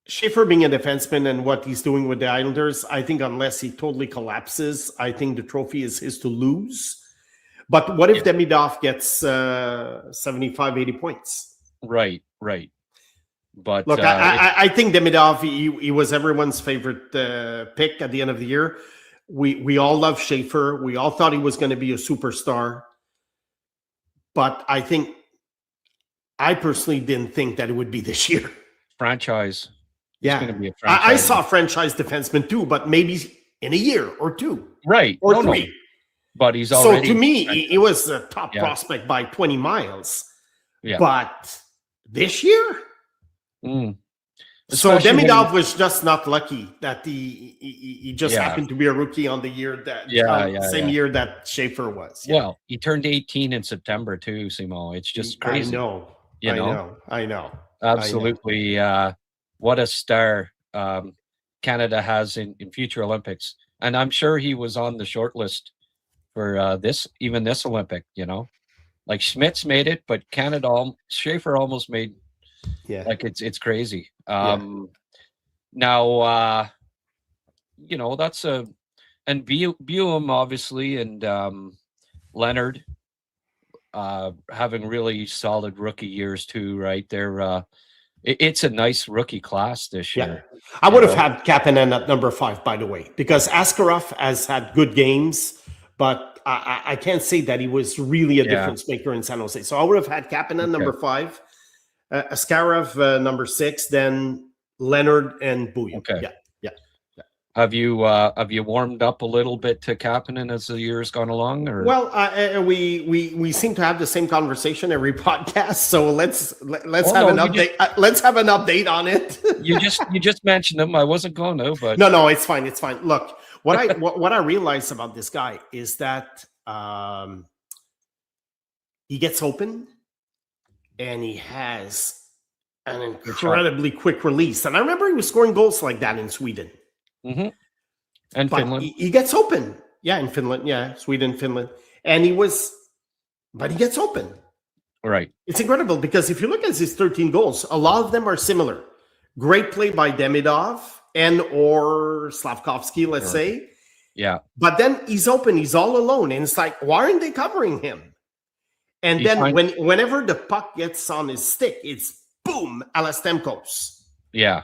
Schaefer being a defenseman and what he's doing with the Islanders, I think unless he totally collapses, I think the trophy is his to lose. But what if Demidov gets 75, 80 points? Right. But look, I think Demidov, he was everyone's favorite pick at the end of the year. We all love Schaefer. We all thought he was going to be a superstar. But I personally didn't think that it would be this year. Franchise. Yeah. It's going to be a franchise. I saw franchise defenseman too, but maybe in a year or two. Right. Or three. No. But he's already... So to me, he was a top prospect by 20 miles. Yeah. But this year? So Demidov was just not lucky that he just happened to be a rookie on the year that same year that Schaefer was. Yeah. Well, he turned 18 in September too, Simo. It's just crazy. I know. Absolutely. What a star Canada has in future Olympics. And I'm sure he was on the short list for this Olympic, Like Schmitz made it, but Schaefer almost made. Yeah, like it's crazy. Now, that's and Buem obviously, and Leonard having really solid rookie years too, right? They're it's a nice rookie class this year. I would have had Kapanen at number 5, by the way, because Askarov has had good games, but I can't say that he was really a difference maker in San Jose. So I would have had Kapanen number 5. Askarov number 6, then Leonard and Buem. Okay. Yeah. Have you warmed up a little bit to Kapanen as the year's gone along? Or well, we seem to have the same conversation every podcast. So let's have an update. Let's have an update on it. you just mentioned him. I wasn't going to, but no, it's fine. It's fine. Look, what I realized about this guy is that he gets open. And he has an incredibly quick release. And I remember he was scoring goals like that in Sweden. Mm-hmm. And but Finland. He gets open. Yeah, in Finland. Yeah, Sweden, Finland. And he gets open. Right. It's incredible because if you look at his 13 goals, a lot of them are similar. Great play by Demidov and or Slavkovsky, let's say. Yeah. But then he's open. He's all alone. And it's like, why aren't they covering him? And then whenever the puck gets on his stick, it's boom, a la Stamkos. Yeah.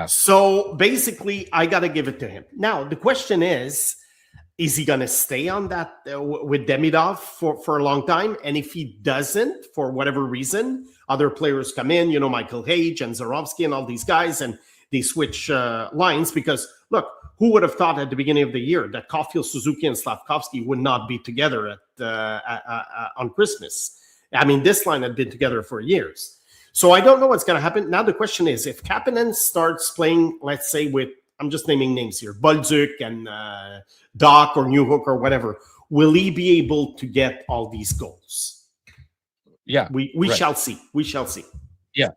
So basically, I got to give it to him. Now, the question is he going to stay on that with Demidov for a long time? And if he doesn't, for whatever reason, other players come in, Michael Hage and Zarovsky and all these guys, and they switch lines because, look, who would have thought at the beginning of the year that Caulfield, Suzuki, and Slavkovsky would not be together on Christmas? I mean, this line had been together for years. So I don't know what's going to happen. Now the question is, if Kapanen starts playing, let's say with, I'm just naming names here, Bolduc and Doc or Newhook or whatever, will he be able to get all these goals? Yeah. We shall see. We shall see. Yeah.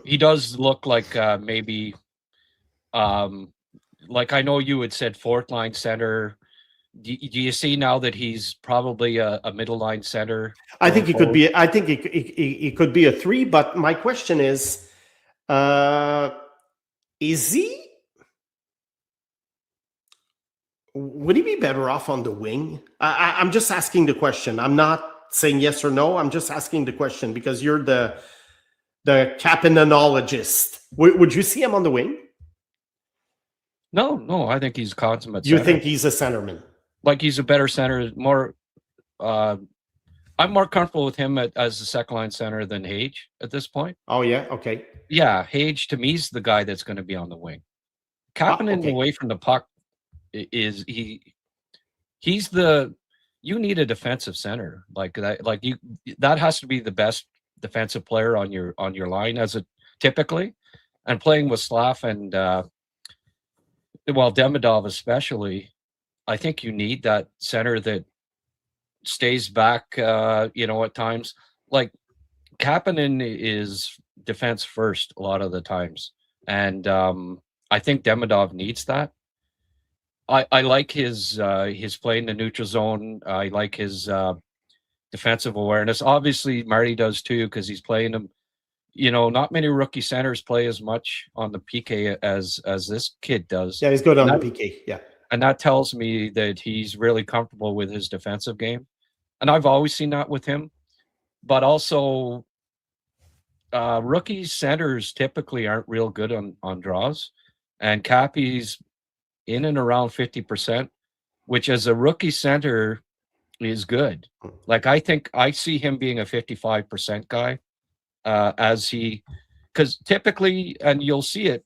He does look like maybe... like I know you had said 4th line center. Do you see now that he's probably a middle line center? I think he could be. I think he could be a 3. But my question is he? Would he be better off on the wing? I'm just asking the question. I'm not saying yes or no. I'm just asking the question because you're the Kapanenologist. Would you see him on the wing? No, I think he's consummate. You think he's a centerman? Like he's a better center, more. I'm more comfortable with him as a second line center than Hage at this point. Oh yeah, okay. Yeah, Hage to me is the guy that's going to be on the wing. Kapanen away from the puck is he's the. You need a defensive center like that. Like that has to be the best defensive player on your line as a typically, and playing with Slav and Demidov especially. I think you need that center that stays back, at times. Like Kapanen is defense first a lot of the times. And I think Demidov needs that. I like his play in the neutral zone. I like his defensive awareness. Obviously, Marty does too, because he's playing him. Not many rookie centers play as much on the PK as this kid does. Yeah, he's good on the PK, yeah. And that tells me that he's really comfortable with his defensive game. And I've always seen that with him. But also, rookie centers typically aren't real good on draws. And Cappy's in and around 50%, which as a rookie center is good. Like, I think I see him being a 55% guy because typically, and you'll see it,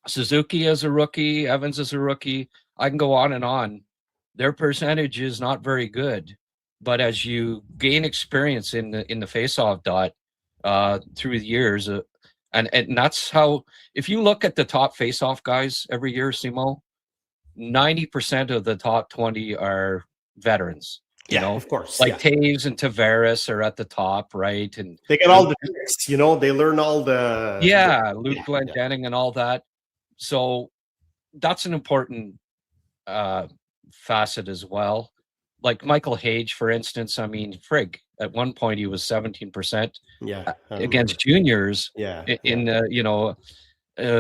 Suzuki as a rookie, Evans as a rookie, I can go on and on. Their percentage is not very good, but as you gain experience in the face-off dot through the years, and that's how. If you look at the top face-off guys every year, Simo, 90% of the top 20 are veterans. You know, of course. Like Taves and Tavares are at the top, right? And they get all the tricks, they learn all the Luke Glendening and all that. So that's an important facet as well. Like Michael Hage, for instance, I mean, frig, at one point he was 17% against juniors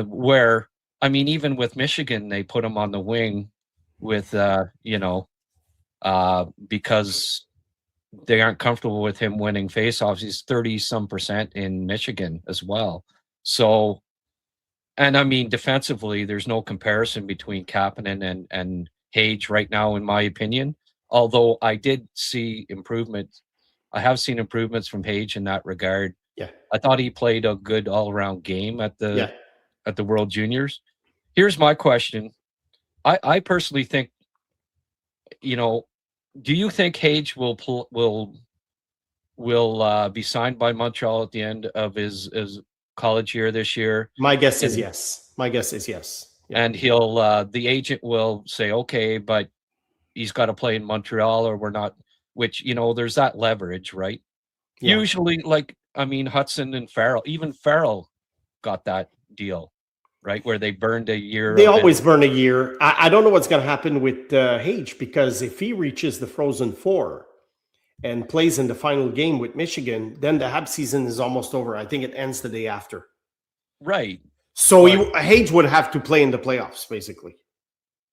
where, I mean, even with Michigan, they put him on the wing with, because they aren't comfortable with him winning faceoffs. He's 30-some% in Michigan as well. So, and I mean, defensively, there's no comparison between Kapanen and Hage right now, in my opinion. Although I did see improvement. I have seen improvements from Hage in that regard. Yeah. I thought he played a good all-around game at the World Juniors. Here's my question. I personally think, do you think Hage will be signed by Montreal at the end of his college year this year? My guess is yes. Yeah. And he'll the agent will say, okay, but he's got to play in Montreal or we're not, which, there's that leverage, right? Yeah. Usually, Hudson and Farrell, even Farrell got that deal, right? Where they burned a year. They always burn a year. I don't know what's going to happen with Hage, because if he reaches the Frozen Four and plays in the final game with Michigan, then the Habs season is almost over. I think it ends the day after. Right. So Hage would have to play in the playoffs, basically.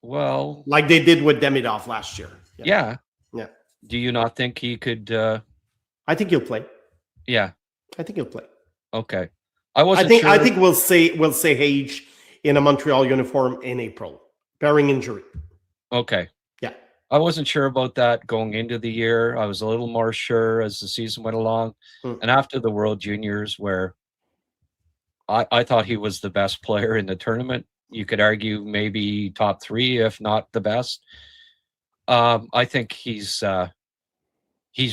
Well, like they did with Demidov last year. Yeah. Do you not think he could? I think he'll play. Yeah. I think he'll play. Okay. I think we'll say Hage in a Montreal uniform in April, barring injury. Okay. Yeah. I wasn't sure about that going into the year. I was a little more sure as the season went along. And after the World Juniors, where I thought he was the best player in the tournament. You could argue maybe top 3, if not the best. I think he's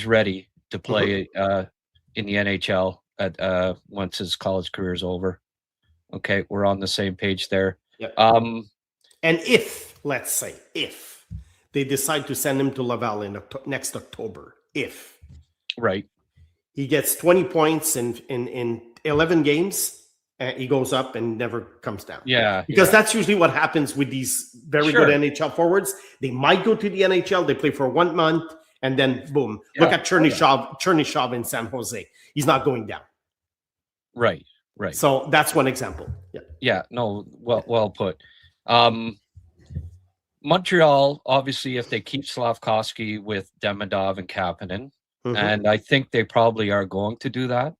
ready to play in the NHL at once his college career is over. Okay, we're on the same page there. Yeah. And if, let's say, if they decide to send him to Laval in next October, if he gets 20 points in 11 games. He goes up and never comes down. Yeah. Because that's usually what happens with these very good NHL forwards. They might go to the NHL, they play for 1 month, and then boom. Yeah. Look at Chernyshov in San Jose. He's not going down. Right. So that's one example. Yeah. No, well put. Montreal, obviously, if they keep Slavkovsky with Demidov and Kapanen, and I think they probably are going to do that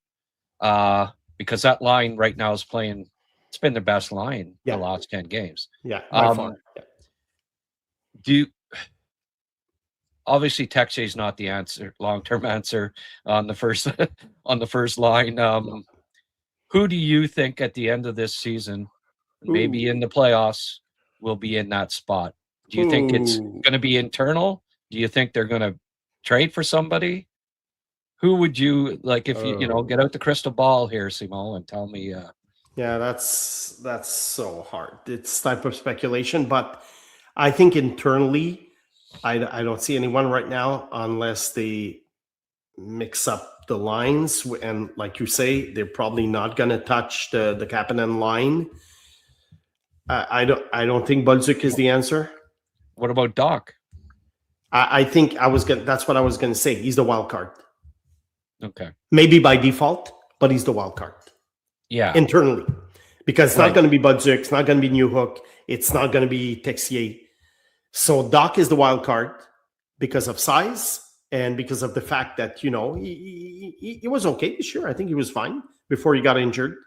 because that line right now is playing. It's been the best line the last 10 games. Yeah, by far. Yeah. Obviously Texier is not the answer, long-term answer on the first on the first line. Who do you think at the end of this season, maybe in the playoffs, will be in that spot? Do you think it's going to be internal? Do you think they're going to trade for somebody? Who would you like if you get out the crystal ball here, Simon, and tell me? Yeah, that's so hard. It's type of speculation, but I think internally, I don't see anyone right now unless they mix up the lines. And like you say, they're probably not going to touch the Kapanen line. I don't think Bolduc is the answer. What about Doc? I think that's what I was going to say. He's the wild card. Okay. Maybe by default, but he's the wild card. Yeah. Internally. Because it's not going to be Bolduc, it's not going to be Newhook, it's not going to be Texier. So Doc is the wild card because of size and because of the fact that, he was okay this year. I think he was fine before he got injured.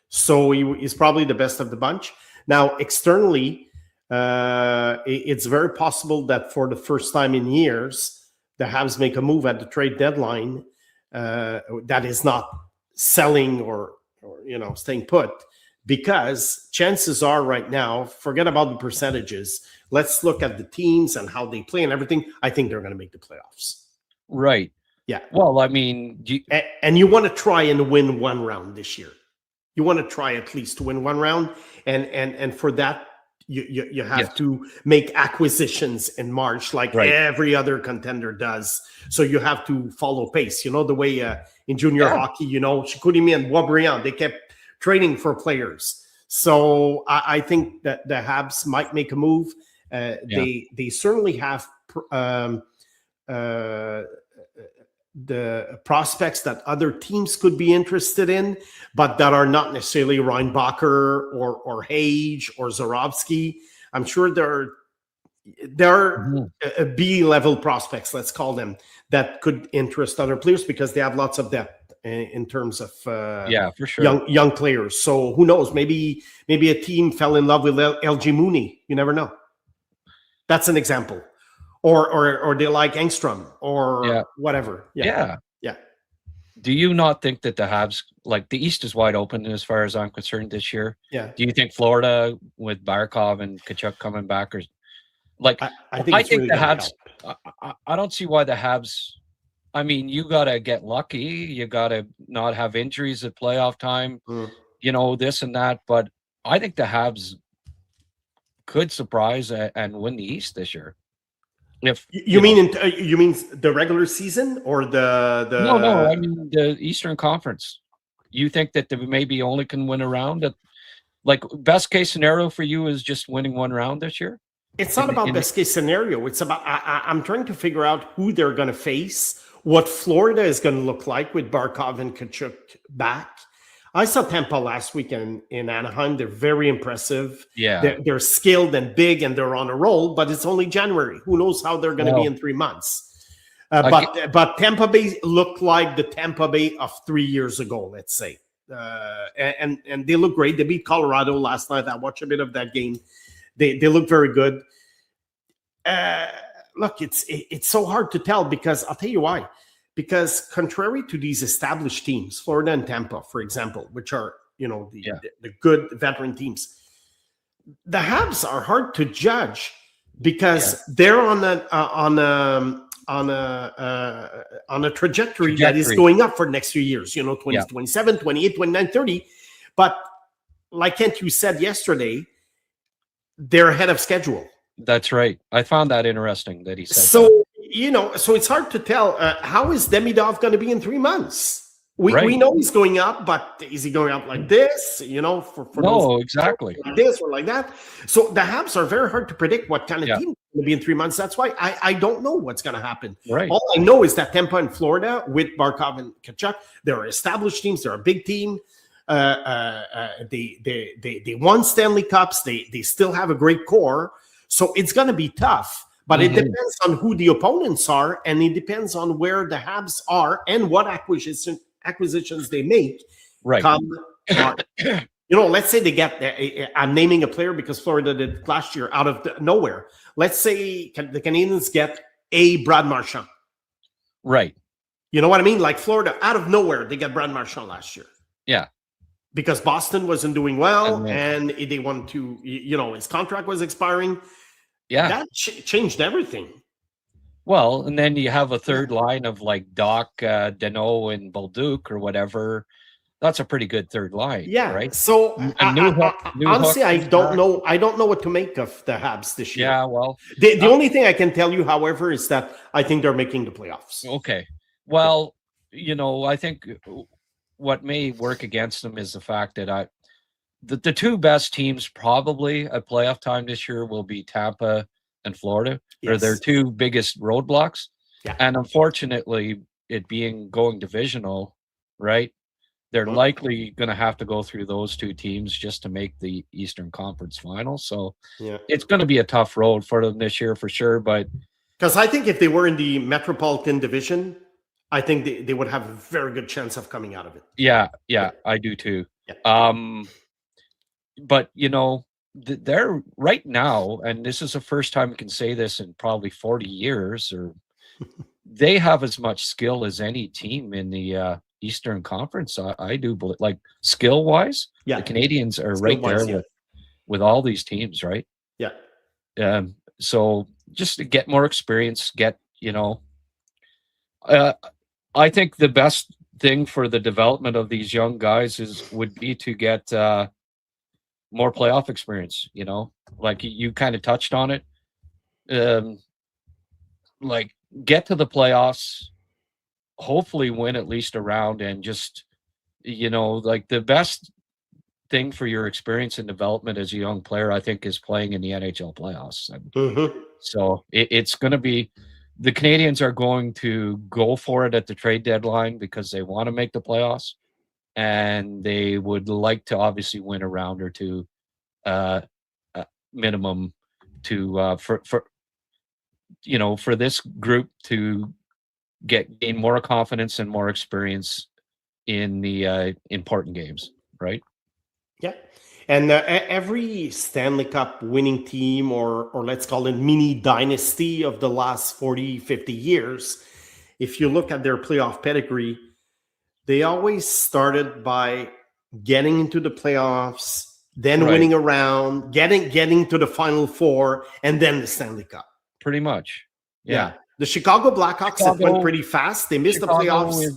So he's probably the best of the bunch. Now, externally, it's very possible that for the first time in years, the Habs make a move at the trade deadline that is not selling or staying put. Because chances are right now, forget about the percentages. Let's look at the teams and how they play and everything. I think they're going to make the playoffs. Right. Yeah. Well, I mean, and you want to try and win one round this year. You want to try at least to win one round, and for that you have to make acquisitions in March, like every other contender does. So you have to follow pace. The way in junior hockey, Chicoutimi and Boisvert, they kept trading for players. So I think that the Habs might make a move. They certainly have the prospects that other teams could be interested in, but that are not necessarily Reinbacher or Hage or Zorovsky. I'm sure there are B-level prospects, let's call them, that could interest other players because they have lots of depth in terms of for sure, young players. So who knows? Maybe a team fell in love with LG Mooney. You never know. That's an example. Or they like Engstrom or whatever. Yeah. Do you not think that the Habs, like the East is wide open as far as I'm concerned this year? Yeah. Do you think Florida with Barkov and Tkachuk coming back, or like I think really the Habs? I don't see why the Habs. I mean, you gotta get lucky. You gotta not have injuries at playoff time. This and that. But I think the Habs could surprise and win the East this year. If you mean the regular season or the no, I mean the Eastern Conference. You think that they maybe only can win a round? Like best case scenario for you is just winning one round this year? It's not about best case scenario. It's about I'm trying to figure out who they're going to face, what Florida is going to look like with Barkov and Tkachuk back. I saw Tampa last weekend in Anaheim. They're very impressive. Yeah. They're skilled and big, and they're on a roll, but it's only January. Who knows how they're going to be in 3 months? But Tampa Bay looked like the Tampa Bay of 3 years ago, let's say. And they look great. They beat Colorado last night. I watched a bit of that game. They look very good. Look, it's so hard to tell because I'll tell you why. Because contrary to these established teams, Florida and Tampa, for example, which are the good veteran teams, the Habs are hard to judge because they're on a trajectory that is going up for the next few years. 2027, 28, 29, 30. But like Kent, you said yesterday, they're ahead of schedule. That's right. I found that interesting that he said so. That. So it's hard to tell. How is Demidov going to be in 3 months? We know he's going up, but is he going up like this? For exactly like this or like that. So the Habs are very hard to predict what kind of team is going to be in 3 months. That's why I don't know what's going to happen. Right. All I know is that Tampa and Florida with Barkov and Tkachuk, they're established teams. They're a big team. They won Stanley Cups. They still have a great core. So it's going to be tough. But it depends on who the opponents are, and it depends on where the Habs are and what acquisitions they make. Right. Come March. Let's say they get, I'm naming a player because Florida did last year out of nowhere. Let's say the Canadians get a Brad Marchand. Right. You know what I mean? Like Florida, out of nowhere, they get Brad Marchand last year. Yeah. Because Boston wasn't doing well, and they wanted to, his contract was expiring. Yeah. That changed everything. Well, and then you have a third line of like Doc, Deneau, and Bolduc or whatever. That's a pretty good third line. Yeah. Right. So honestly, I don't know. I don't know what to make of the Habs this year. Yeah. Well, the only thing I can tell you, however, is that I think they're making the playoffs. Okay. Well, I think what may work against them is the fact that the two best teams probably at playoff time this year will be Tampa and Florida. Yes. Or their two biggest roadblocks. Yeah. And unfortunately, it being going divisional, right? They're likely going to have to go through those two teams just to make the Eastern Conference final. So it's going to be a tough road for them this year for sure. But because I think if they were in the Metropolitan Division, I think they would have a very good chance of coming out of it. Yeah, I do too. Yeah. But they're right now, and this is the first time we can say this in probably 40 years, or they have as much skill as any team in the Eastern Conference. I do believe, like skill wise, the Canadians are right there with all these teams, right? Yeah. So just to get more experience, I think the best thing for the development of these young guys would be to get more playoff experience. Like you kind of touched on it. Like get to the playoffs. Hopefully win at least a round, and just like the best thing for your experience and development as a young player, I think, is playing in the NHL playoffs. And so it's going to be, the Canadians are going to go for it at the trade deadline because they want to make the playoffs, and they would like to obviously win a round or two minimum to for this group to gain more confidence and more experience in the important games, right? Yeah. And every Stanley Cup winning team, or let's call it mini dynasty of the last 40, 50 years, if you look at their playoff pedigree, they always started by getting into the playoffs, then winning a round, getting to the Final Four, and then the Stanley Cup. Pretty much. Yeah. The Chicago Blackhawks, it went pretty fast. They missed the playoffs.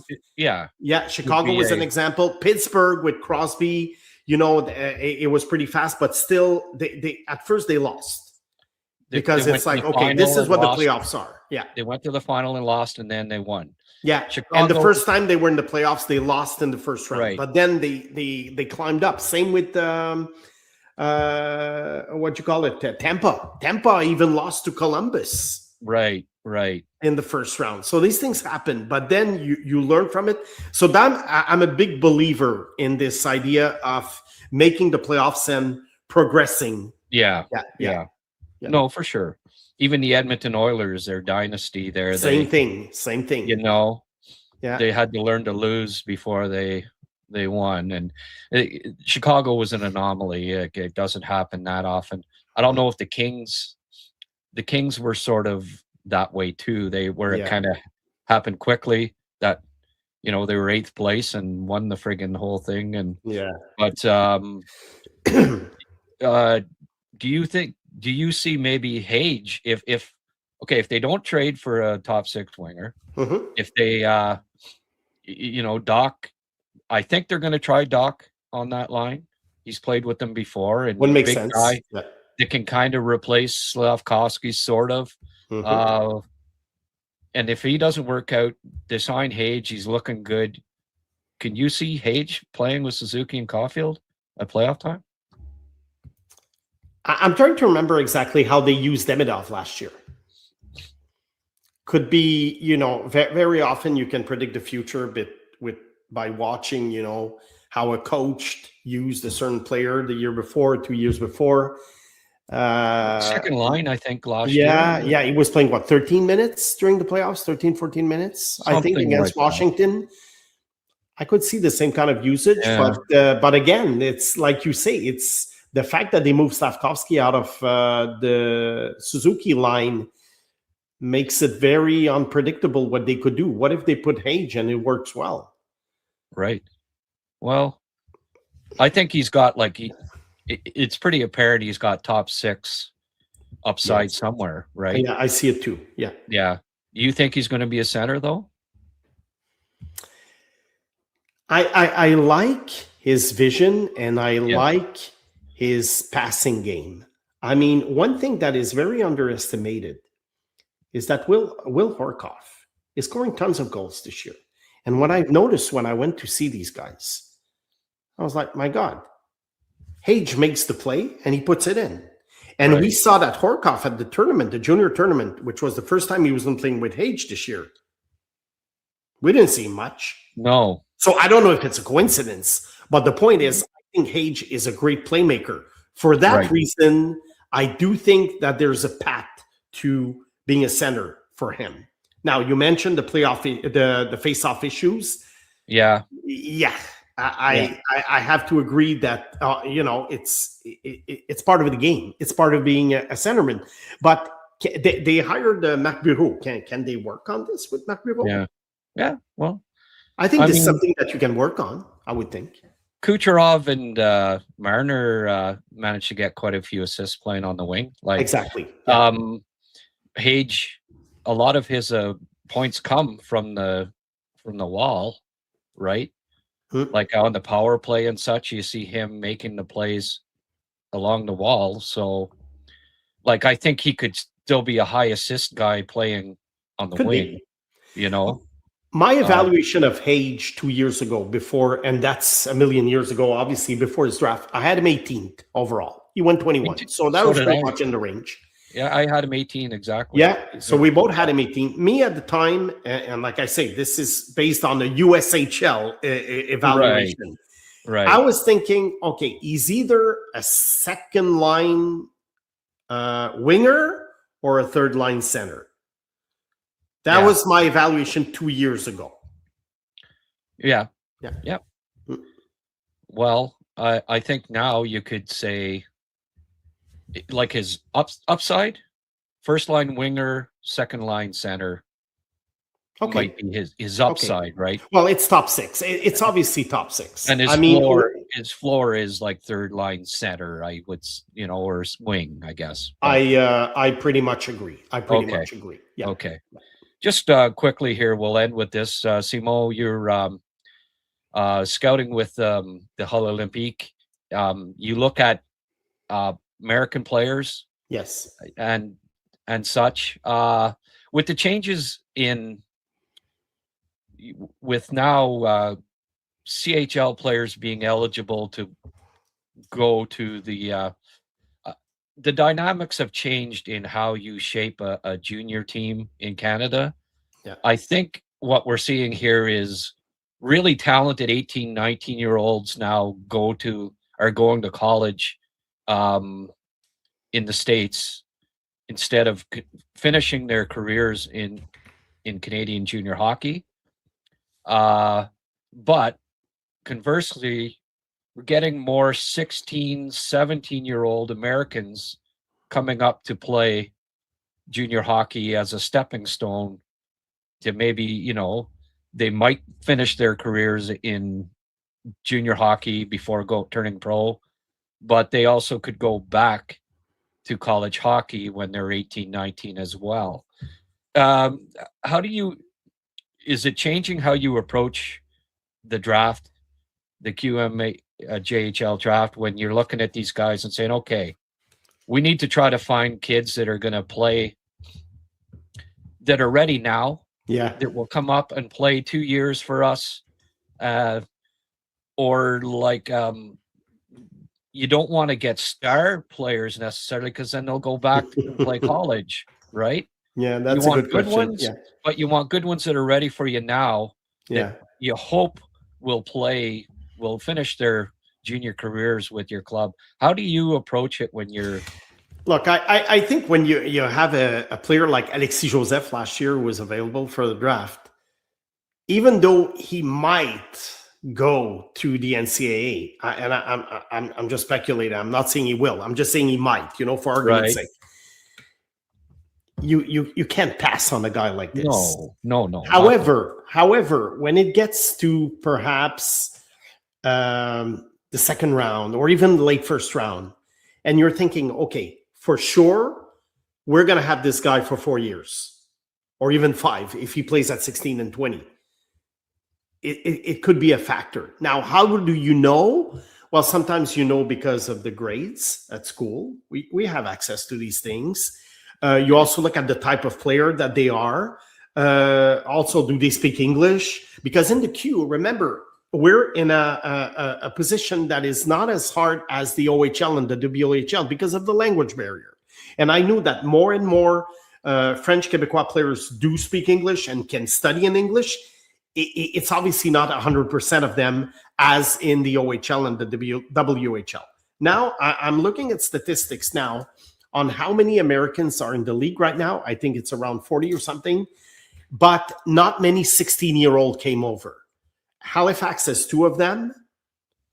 Chicago was an example. Pittsburgh with Crosby, it was pretty fast, but still, they at first they lost because it's like, okay, this is what the playoffs are. Yeah, they went to the final and lost, and then they won. Yeah, Chicago, and the first time they were in the playoffs, they lost in the first round, but then they climbed up. Same with what you call it, Tampa. Tampa even lost to Columbus. Right. In the first round. So these things happen, but then you learn from it. So I'm a big believer in this idea of making the playoffs and progressing. Yeah. No, for sure. Even the Edmonton Oilers, their dynasty there. Same thing. They had to learn to lose before they won. And Chicago was an anomaly. It doesn't happen that often. I don't know if the Kings were sort of that way too. It kind of happened quickly that they were 8th place and won the friggin' whole thing. And but do you see maybe Hage if they don't trade for a top 6 winger, if they Doc, I think they're going to try Doc on that line. He's played with them before, and wouldn't make big sense. Guy, that can kind of replace Slavkovsky, sort of. And if he doesn't work out, they sign Hage. He's looking good. Can you see Hage playing with Suzuki and Caulfield at playoff time? I'm trying to remember exactly how they used Demidov last year. Could be, very often you can predict the future, but by watching, how a coach used a certain player the year before, 2 years before. Second line, I think, last year. Yeah, he was playing, 13 minutes during the playoffs? 13, 14 minutes, I think, against Washington. I could see the same kind of usage, but again, it's like you say, it's the fact that they moved Slavkovsky out of the Suzuki line makes it very unpredictable what they could do. What if they put Hage and it works well? Right. Well, I think he's got it's pretty apparent he's got top 6 upside somewhere, right? Yeah, I see it too. Yeah. Yeah. You think he's going to be a center, though? I like his vision, and I like his passing game. I mean, one thing that is very underestimated is that Will Horkoff is scoring tons of goals this year. And what I've noticed when I went to see these guys, I was like, my God, Hage makes the play and he puts it in. And we saw that Horkoff at the tournament, the junior tournament, which was the first time he was playing with Hage this year. We didn't see much. No. So I don't know if it's a coincidence, but the point is, I think Hage is a great playmaker. For that reason, I do think that there's a path to being a center for him. Now, you mentioned the face-off issues. Yeah. Yeah. I have to agree that it's part of the game. It's part of being a centerman. But they hired Marc Bureau. Can they work on this with Marc Bureau? Yeah. Well, I think this is something that you can work on, I would think. Kucherov and Marner managed to get quite a few assists playing on the wing. Exactly. Hage, a lot of his points come from the wall, right? Like on the power play and such, you see him making the plays along the wall. So, I think he could still be a high assist guy playing on the wing. My evaluation of Hage 2 years ago, and that's a million years ago, obviously, before his draft, I had him 18th overall. He went 21. So that was pretty much in the range. Yeah, I had him 18 exactly. Yeah, so we both had him 18. Me at the time, and like I say, this is based on the USHL evaluation. Right. I was thinking, okay, he's either a second line winger or a third line center. That was my evaluation 2 years ago. Yeah. Well, I think now you could say, his upside, first line winger, second line center, might be his upside, right? Well, it's top 6. It's obviously top 6. And his floor is like third line center, I would, or wing, I guess. I pretty much agree. Much agree. Yeah. Okay. Just quickly here, we'll end with this. Simon, you're scouting with the Hull Olympique. You look at American players, yes, and such. With the changes with now CHL players being eligible to go to the dynamics have changed in how you shape a junior team in Canada. Yeah. I think what we're seeing here is really talented 18, 19-year-olds now are going to college in the States instead of finishing their careers in Canadian junior hockey. But conversely, we're getting more 16, 17-year-old Americans coming up to play junior hockey as a stepping stone to maybe, they might finish their careers in junior hockey before turning pro, but they also could go back to college hockey when they're 18, 19 as well. Is it changing how you approach the draft, the JHL draft, when you're looking at these guys and saying, okay, we need to try to find kids that are going to play, that are ready now, that will come up and play 2 years for us, or you don't want to get star players necessarily, because then they'll go back and play college, right? Yeah, that's a good question. Ones, but you want good ones that are ready for you now. That you hope will finish their junior careers with your club. How do you approach it when you're Look, I think when you have a player like Alexis Joseph last year who was available for the draft, even though he might go to the NCAA, and I'm just speculating. I'm not saying he will. I'm just saying he might. For argument's sake, you can't pass on a guy like this. No. However, when it gets to perhaps the second round or even the late first round, and you're thinking, okay, for sure, we're going to have this guy for 4 years or even 5 if he plays at 16 and 20. It could be a factor. Now, how do you know? Well, sometimes you know because of the grades at school. We have access to these things. You also look at the type of player that they are. Also, do they speak English? Because in the queue, remember, we're in a position that is not as hard as the OHL and the WHL because of the language barrier. And I knew that more and more French Quebecois players do speak English and can study in English. It's obviously not 100% of them as in the OHL and the WHL. Now, I'm looking at statistics now on how many Americans are in the league right now. I think it's around 40 or something, but not many 16-year-old came over. Halifax has 2 of them,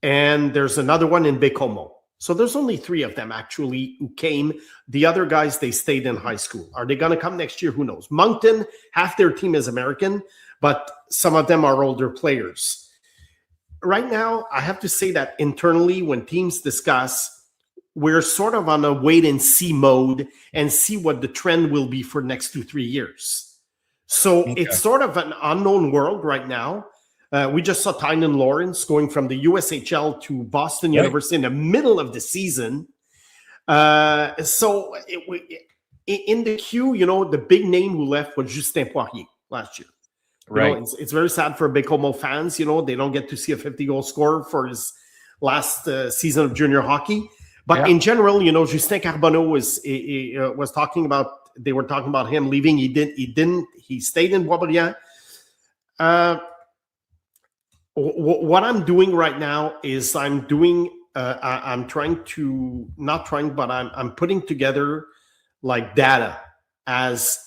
and there's another one in Bécomo. So there's only 3 of them actually who came. The other guys, they stayed in high school. Are they going to come next year? Who knows? Moncton, half their team is American, but some of them are older players. Right now, I have to say that internally, when teams discuss, we're sort of on a wait-and-see mode and see what the trend will be for next 2-3 years. So It's sort of an unknown world right now. We just saw Tynan Lawrence going from the USHL to Boston University in the middle of the season. So in the queue, the big name who left was Justin Poirier last year. Right. It's very sad for Bécomo fans. They don't get to see a 50-goal scorer for his last season of junior hockey. But in general, Justin Carbonneau was talking about. They were talking about him leaving. He didn't. He stayed in Boisvert. What I'm doing right now is I'm putting together like data as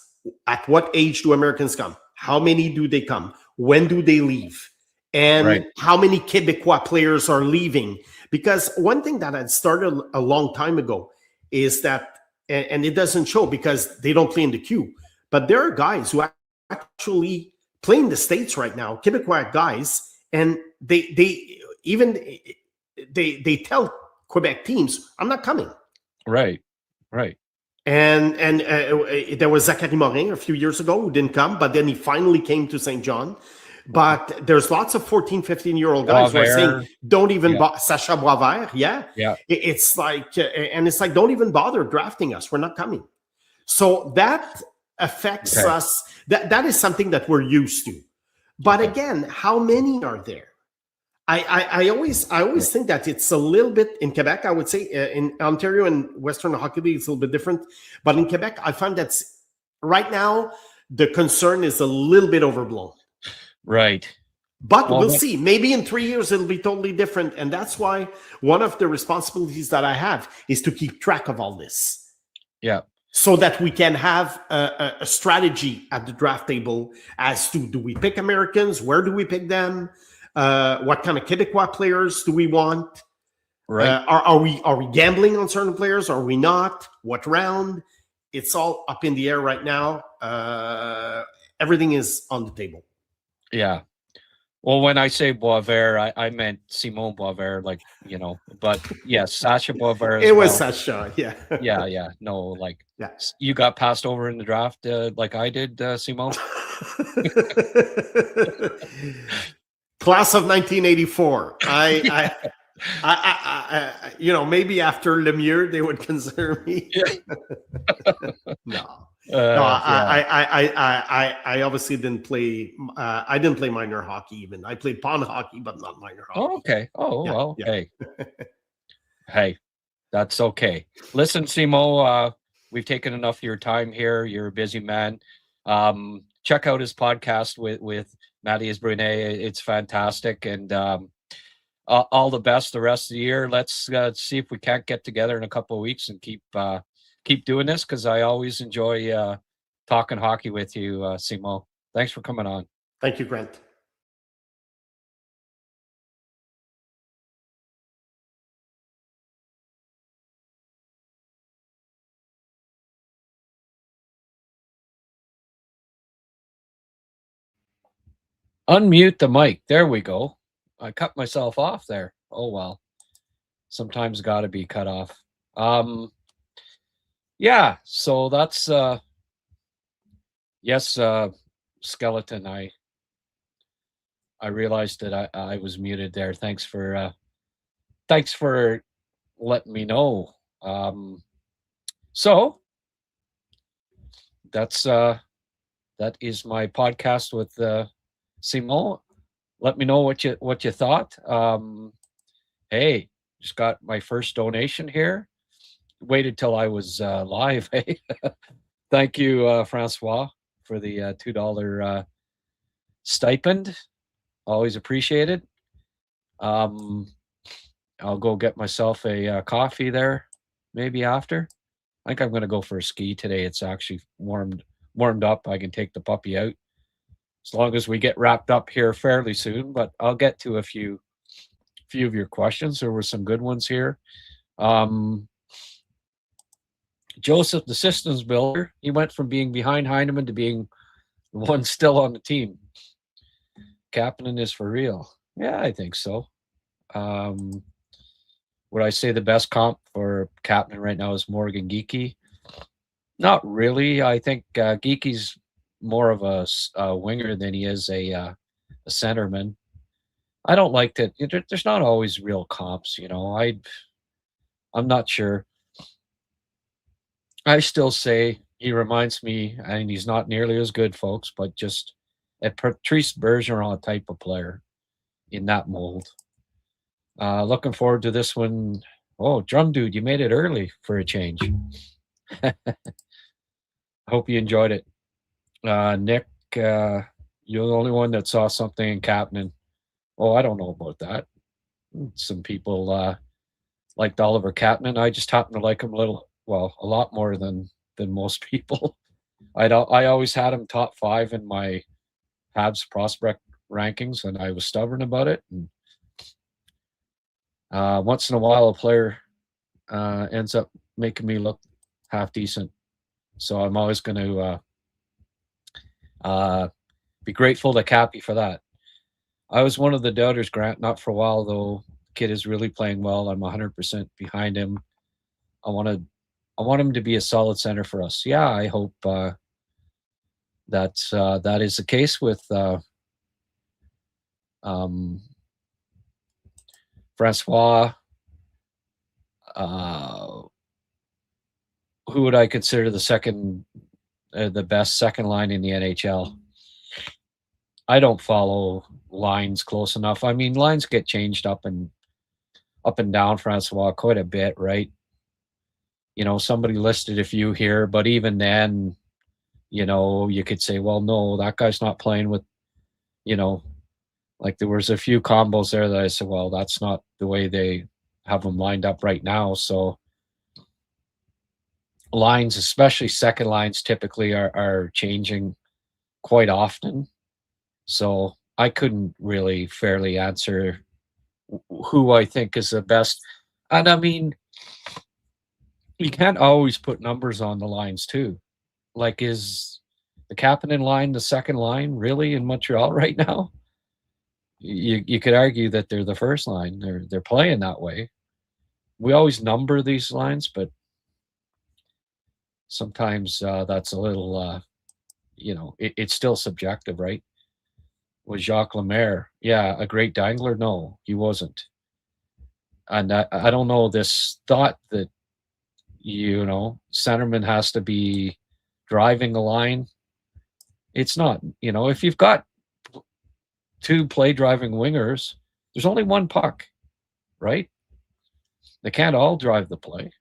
at what age do Americans come? How many do they come? When do they leave? And how many Quebecois players are leaving? Because one thing that had started a long time ago is that, and it doesn't show because they don't play in the queue, but there are guys who actually play in the States right now, Quebecois guys, and they tell Quebec teams, I'm not coming. Right. And there was Zachary Morin a few years ago who didn't come, but then he finally came to St. John. But there's lots of 14, 15-year-old guys who are saying, don't even Sacha Boisvert, It's like, and it's like, don't even bother drafting us. We're not coming. So that affects us. That is something that we're used to. But again, how many are there? I always think that it's a little bit in Quebec. I would say in Ontario and Western Hockey League, it's a little bit different. But in Quebec, I find that right now the concern is a little bit overblown. Right. But we'll see. Maybe in 3 years it'll be totally different, and that's why one of the responsibilities that I have is to keep track of all this. Yeah. So that we can have a strategy at the draft table as to, do we pick Americans? Where do we pick them? What kind of Quebecois players do we want? Right. Are we gambling on certain players? Are we not? What round? It's all up in the air right now. Everything is on the table. Yeah. Well, when I say Boisvert, I meant Simon Boisvert, but yes, Sacha Boisvert. It was Sacha, yeah. Yeah. No, you got passed over in the draft like I did, Simon. Class of 1984. I maybe after Lemieux they would consider me. No. I obviously didn't play. I didn't play minor hockey even. I played pond hockey, but not minor hockey. Oh, okay. Hey, hey, that's okay. Listen, Simo, we've taken enough of your time here. You're a busy man. Check out his podcast with Matthias Brunet. It's fantastic, and all the best the rest of the year. Let's see if we can't get together in a couple of weeks and keep keep doing this because I always enjoy talking hockey with you, Simo. Thanks for coming on. Thank you, Grant. Unmute the mic. There we go. I cut myself off there. Oh, well. Sometimes got to be cut off. Yeah, so that's yes, Skeleton. I realized that I was muted there. Thanks for letting me know. So that is my podcast with Simon. Let me know what you thought. Hey, just got my first donation here. Waited till I was live. Hey, thank you, Francois, for the $2 stipend. Always appreciated. I'll go get myself a coffee there, maybe after. I think I'm going to go for a ski today. It's actually warmed up. I can take the puppy out as long as we get wrapped up here fairly soon. But I'll get to a few of your questions. There were some good ones here. Joseph, the systems builder, he went from being behind Heineman to being the one still on the team. Kapanen is for real. Yeah, I think so. Would I say the best comp for Kapanen right now is Morgan Geekie? Not really. I think Geekie's more of a winger than he is a centerman. I don't like that. There's not always real comps, you know. I'm not sure. I still say he reminds me, and he's not nearly as good, folks, but just a Patrice Bergeron type of player in that mold. Looking forward to this one. Oh, Drum Dude, you made it early for a change. Hope you enjoyed it. Nick, you're the only one that saw something in Kapanen. Oh, I don't know about that. Some people liked Oliver Kapanen. I just happen to like him a lot more than most people. I always had him top 5 in my Habs prospect rankings, and I was stubborn about it. And, once in a while, a player ends up making me look half decent. So I'm always going to be grateful to Cappy for that. I was one of the doubters, Grant, not for a while, though. Kid is really playing well. I'm 100% behind him. I want him to be a solid center for us. Yeah, I hope that is the case with Francois. Who would I consider the best second line in the NHL? I don't follow lines close enough. I mean, lines get changed up and down, Francois, quite a bit, right? You know, somebody listed a few here, but even then, you know, you could say, well, no, that guy's not playing with, you know, like there was a few combos there that I said, well, that's not the way they have them lined up right now. So lines, especially second lines, typically are changing quite often. So I couldn't really fairly answer who I think is the best. And I mean, you can't always put numbers on the lines too. Like, is the Kapanen line the second line really in Montreal right now? You could argue that they're the first line. They're playing that way. We always number these lines, but sometimes that's a little, you know, it's still subjective, right? Was Jacques Lemaire, yeah, a great dangler? No, he wasn't. And I don't know, this thought that, you know, centerman has to be driving the line. It's not, you know, if you've got 2 play driving wingers, there's only one puck, right? They can't all drive the play.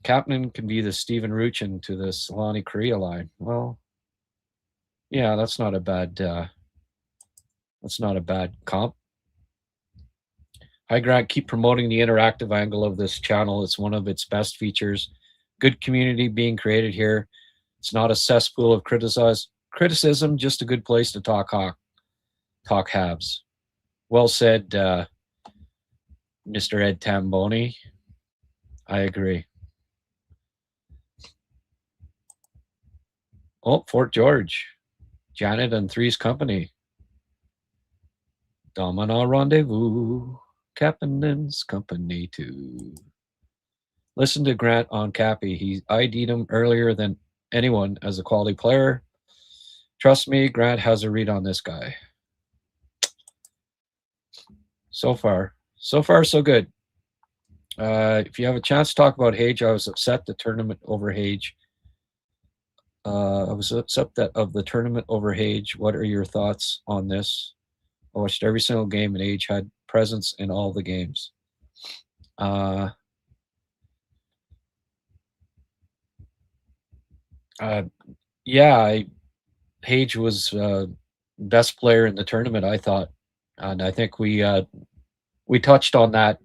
Kapanen can be the Steven Ruchin to the Solani Korea line. Well, yeah, that's not a bad comp. Hi, Grant. Keep promoting the interactive angle of this channel. It's one of its best features. Good community being created here. It's not a cesspool of criticism, just a good place to talk Habs. Well said, Mr. Ed Tamboni. I agree. Oh, Fort George. Janet and Three's Company. Domino Rendezvous. Kapanen's Company too. Listen to Grant on Cappy. He ID'd him earlier than anyone as a quality player. Trust me, Grant has a read on this guy. So far, so good. If you have a chance to talk about Hage, I was upset the tournament over Hage. I was upset of the tournament over Hage. What are your thoughts on this? I watched every single game, and Hage had presence in all the games. Yeah, Hage was best player in the tournament, I thought, and I think we touched on that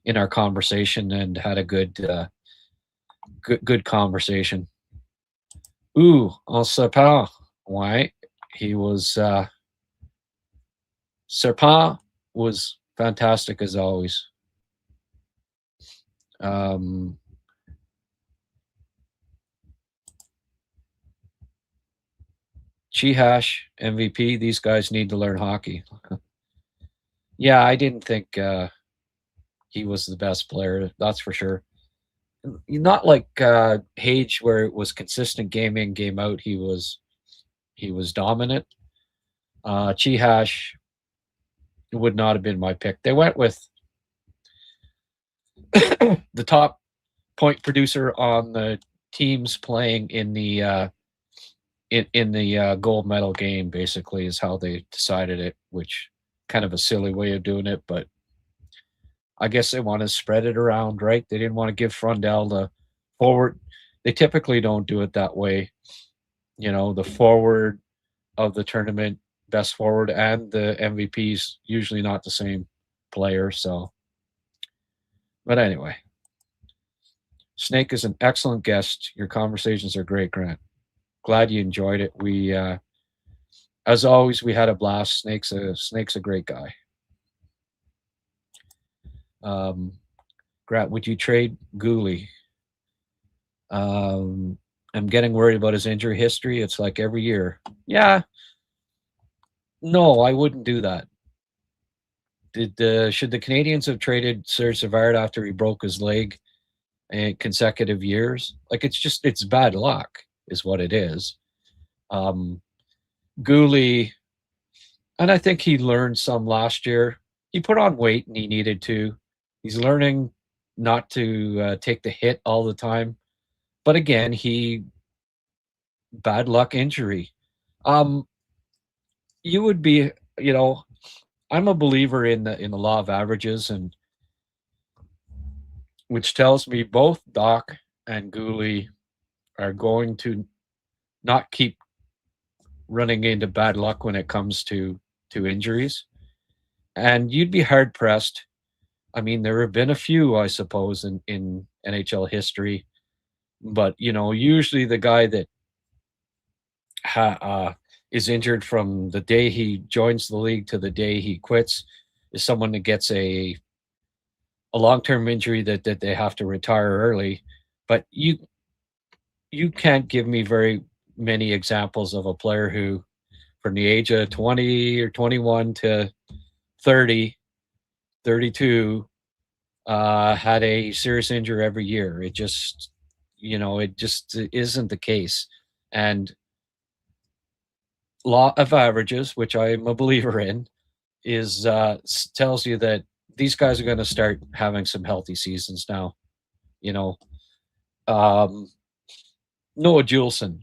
in our conversation and had a good conversation. Ooh, on Serpent, ouais, he was Serpent was fantastic as always. Chihash, MVP, these guys need to learn hockey. Yeah, I didn't think he was the best player, that's for sure. Not like Hage, where it was consistent game in, game out. He was dominant. Chihash would not have been my pick. They went with the top point producer on the teams playing in the gold medal game, basically, is how they decided it, which kind of a silly way of doing it, but I guess they want to spread it around, right? They didn't want to give Frundell the forward. They typically don't do it that way. You know, the forward of the tournament, best forward, and the MVP's usually not the same player. So, but anyway, Snake is an excellent guest. Your conversations are great, Grant. Glad you enjoyed it. We, as always, we had a blast. Snake's a great guy. Grant, would you trade Gooley? I'm getting worried about his injury history. It's like every year. Yeah. No, I wouldn't do that. Should the Canadians have traded Serge Savard after he broke his leg in consecutive years? Like, it's bad luck is what it is. Gooley, and I think he learned some last year. He put on weight and he needed to. He's learning not to take the hit all the time. But again, bad luck injury. You would be, I'm a believer in the law of averages, and which tells me both Doc and Gooley are going to not keep running into bad luck when it comes to injuries. And you'd be hard pressed. I mean, there have been a few, I suppose, in NHL history, but usually the guy that is injured from the day he joins the league to the day he quits is someone that gets a long-term injury that they have to retire early. But you can't give me very many examples of a player who, from the age of 20 or 21 to 30, 32, had a serious injury every year. It just isn't the case. And law of averages, which I'm a believer in, is tells you that these guys are going to start having some healthy seasons now. Noah Juleson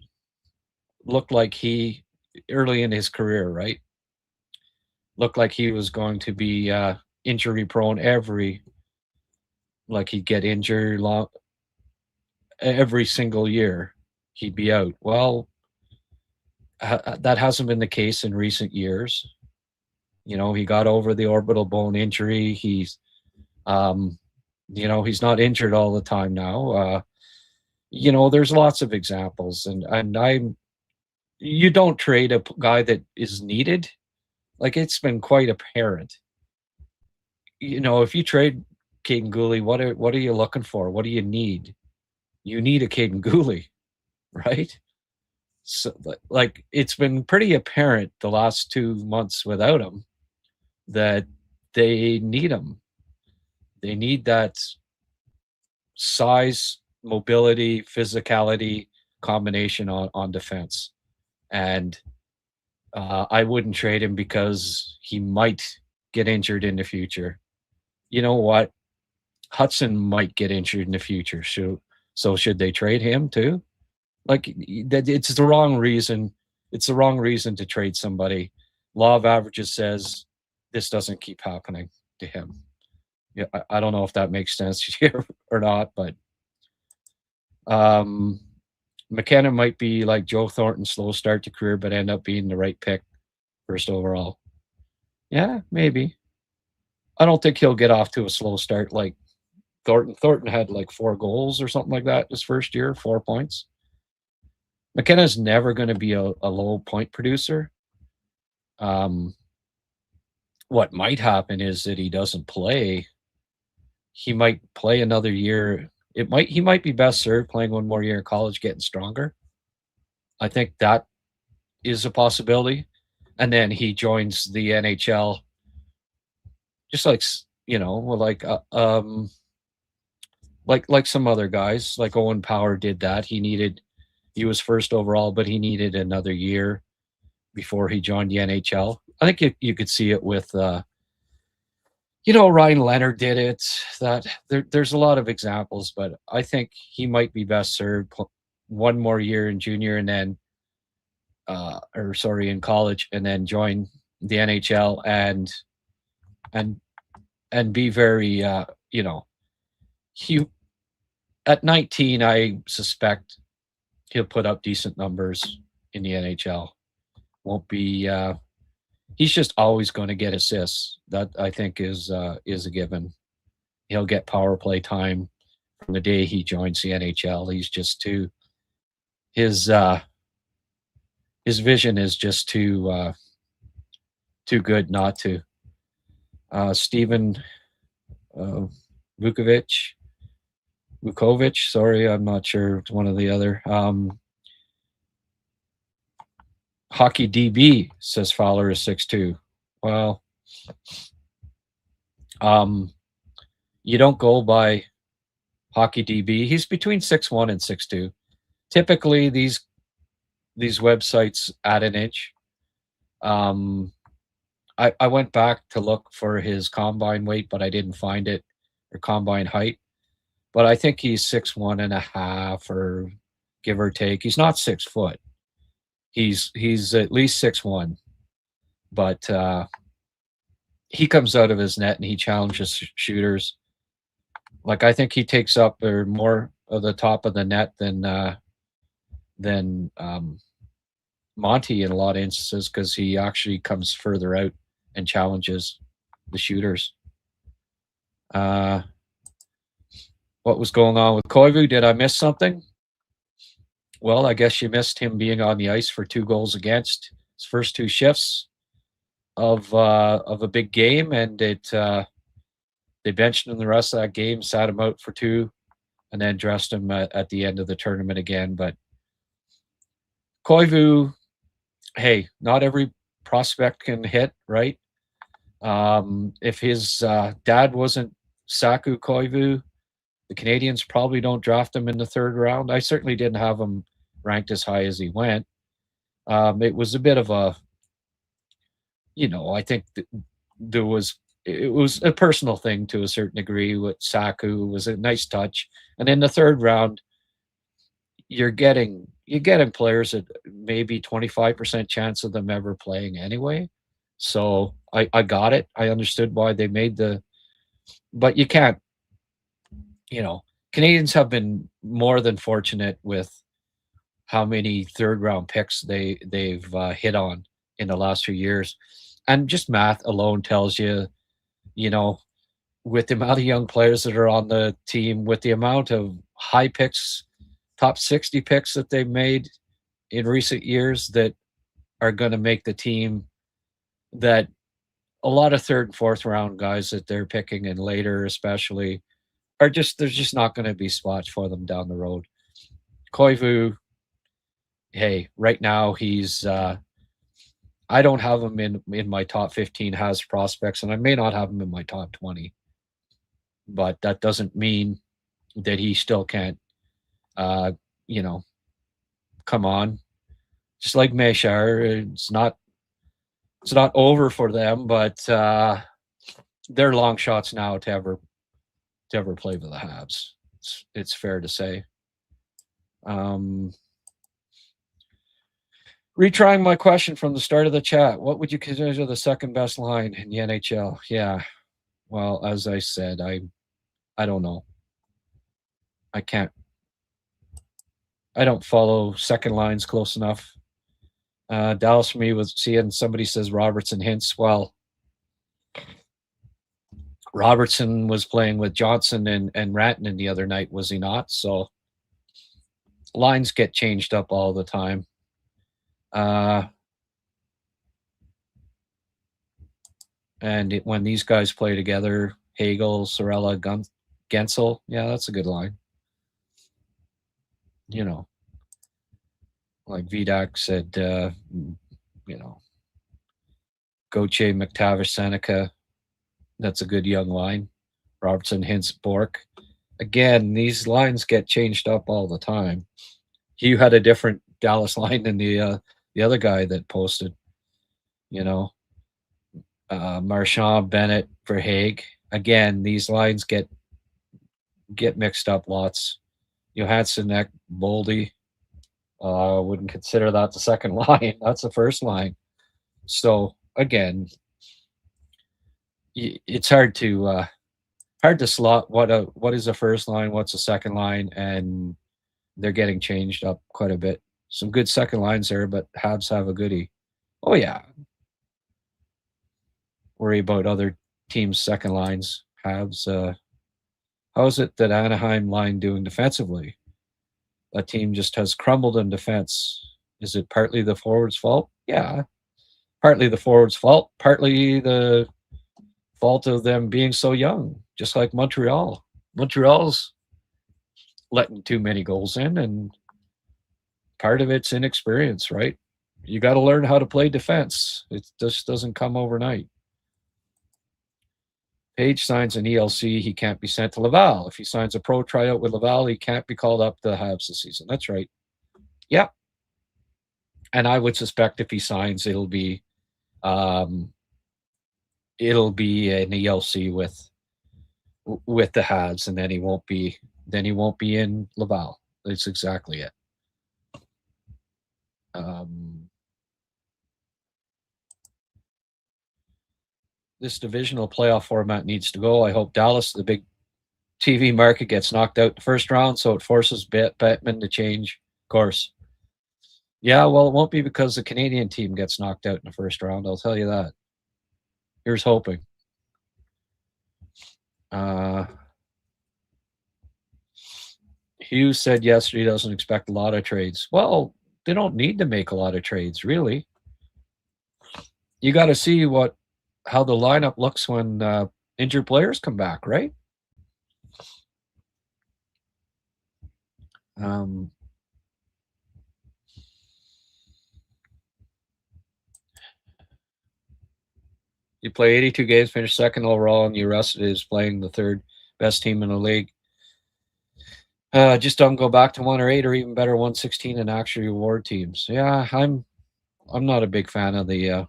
looked like he, early in his career, right? Looked like he was going to be injury prone like he'd get injured every single year. He'd be out. Well, that hasn't been the case in recent years. He got over the orbital bone injury. He's He's not injured all the time now. There's lots of examples, and you don't trade a guy that is needed. Like, it's been quite apparent. If you trade Caden Gooley, what are you looking for? What do you need? You need a Caden Gooley, right? So, like, it's been pretty apparent the last 2 months without him that they need him. They need that size, mobility, physicality combination on defense. And I wouldn't trade him because he might get injured in the future. You know what? Hudson might get injured in the future. So should they trade him too? Like, it's the wrong reason. It's the wrong reason to trade somebody. Law of averages says this doesn't keep happening to him. Yeah, I don't know if that makes sense here or not, but McKenna might be like Joe Thornton, slow start to career, but end up being the right pick, first overall. Yeah, maybe. I don't think he'll get off to a slow start like Thornton. Thornton had like 4 goals or something like that his first year, 4 points. McKenna's never going to be a low point producer. What might happen is that he doesn't play. He might play another year. He might be best served playing one more year in college, getting stronger. I think that is a possibility. And then he joins the NHL, just like, like some other guys, like Owen Power did that. He was first overall, but he needed another year before he joined the NHL. I think you could see it with Ryan Leonard did it. That there's a lot of examples, but I think he might be best served one more year in junior and then, in college, and then join the NHL and be very, he at 19, I suspect he'll put up decent numbers in the NHL. Won't be. He's just always going to get assists. That, I think, is a given. He'll get power play time from the day he joins the NHL. He's just too. His vision is just too good not to. Steven Vukovic. Sorry, I'm not sure. It's one or the other. Hockey DB says Fowler is 6'2". Well, you don't go by Hockey DB. He's between 6'1" and 6'2". Typically, these websites add an inch. I went back to look for his combine weight, but I didn't find it, or combine height. But I think he's 6'1.5", or give or take. He's not 6 foot. He's at least 6'1", but he comes out of his net and he challenges shooters. Like, I think he takes up more of the top of the net than Monty in a lot of instances, because he actually comes further out and challenges the shooters. What was going on with Koivu? Did I miss something? Well, I guess you missed him being on the ice for 2 goals against his first 2 shifts of a big game, and they benched him the rest of that game, sat him out for 2, and then dressed him at the end of the tournament again. But Koivu, hey, not every prospect can hit, right? If his dad wasn't Saku Koivu, the Canadians probably don't draft him in the 3rd round. I certainly didn't have him ranked as high as he went. It was a bit of a, I think it was a personal thing to a certain degree with Saku. It was a nice touch. And in the 3rd round, you're getting players that maybe 25% chance of them ever playing anyway. So I got it. I understood why they made but you can't, Canadians have been more than fortunate with how many 3rd round picks they've hit on in the last few years. And just math alone tells you, with the amount of young players that are on the team, with the amount of high picks, top 60 picks that they've made in recent years that are going to make the team, that a lot of third and fourth round guys that they're picking and later especially are just, there's just not going to be spots for them down the road. Koivu, hey, right now he's I don't have him in my top 15 has prospects, and I may not have him in my top 20. But that doesn't mean that he still can't come on. Just like Meshar, it's not over for them, but they're long shots now to ever play for the Habs. It's fair to say. Retrying my question from the start of the chat, what would you consider the second best line in the NHL? Yeah. Well, as I said, I don't know. I don't follow second lines close enough. Dallas for me was seeing somebody says Robertson Hintz. Well, Robertson was playing with Johnson and Rantanen the other night, was he not? So lines get changed up all the time. And when these guys play together, Hagel, Sorella, Gensel, yeah, that's a good line. Like Vidak said, Gauthier, McTavish, Seneca, that's a good young line. Robertson, Hintz, Bork. Again, these lines get changed up all the time. Hugh had a different Dallas line than the other guy that posted. Marchand, Bennett, Verhaeg. Again, these lines get mixed up lots. Johansson, Eck, Boldy. Wouldn't consider that the second line. That's the first line. So again, it's hard to slot what is the first line, what's the second line, and they're getting changed up quite a bit. Some good second lines there, but Habs have a goodie. Oh yeah. Worry about other teams' second lines. Habs. How is it that Anaheim line doing defensively? That team just has crumbled in defense. Is it partly the forwards' fault? Yeah. Partly the forwards' fault. Partly the fault of them being so young, just like Montreal. Montreal's letting too many goals in, and part of it's inexperience, right? You got to learn how to play defense. It just doesn't come overnight. Page signs an ELC, he can't be sent to Laval. If he signs a pro tryout with Laval, he can't be called up to the Habs this season. That's right. Yeah. And I would suspect if he signs, it'll be an ELC with the Habs, and then he won't be in Laval. That's exactly it. This divisional playoff format needs to go. I hope Dallas, the big TV market, gets knocked out the first round, so it forces Bettman to change course. Yeah, well, it won't be because the Canadian team gets knocked out in the first round. I'll tell you that. Here's hoping. Hughes said yesterday he doesn't expect a lot of trades. Well, they don't need to make a lot of trades, really. You got to see how the lineup looks when injured players come back, right? You play 82 games, finish second overall, and you rested is playing the third best team in the league. Just don't go back to 1 or 8 or even better 116 and actually reward teams. Yeah, I'm not a big fan of the.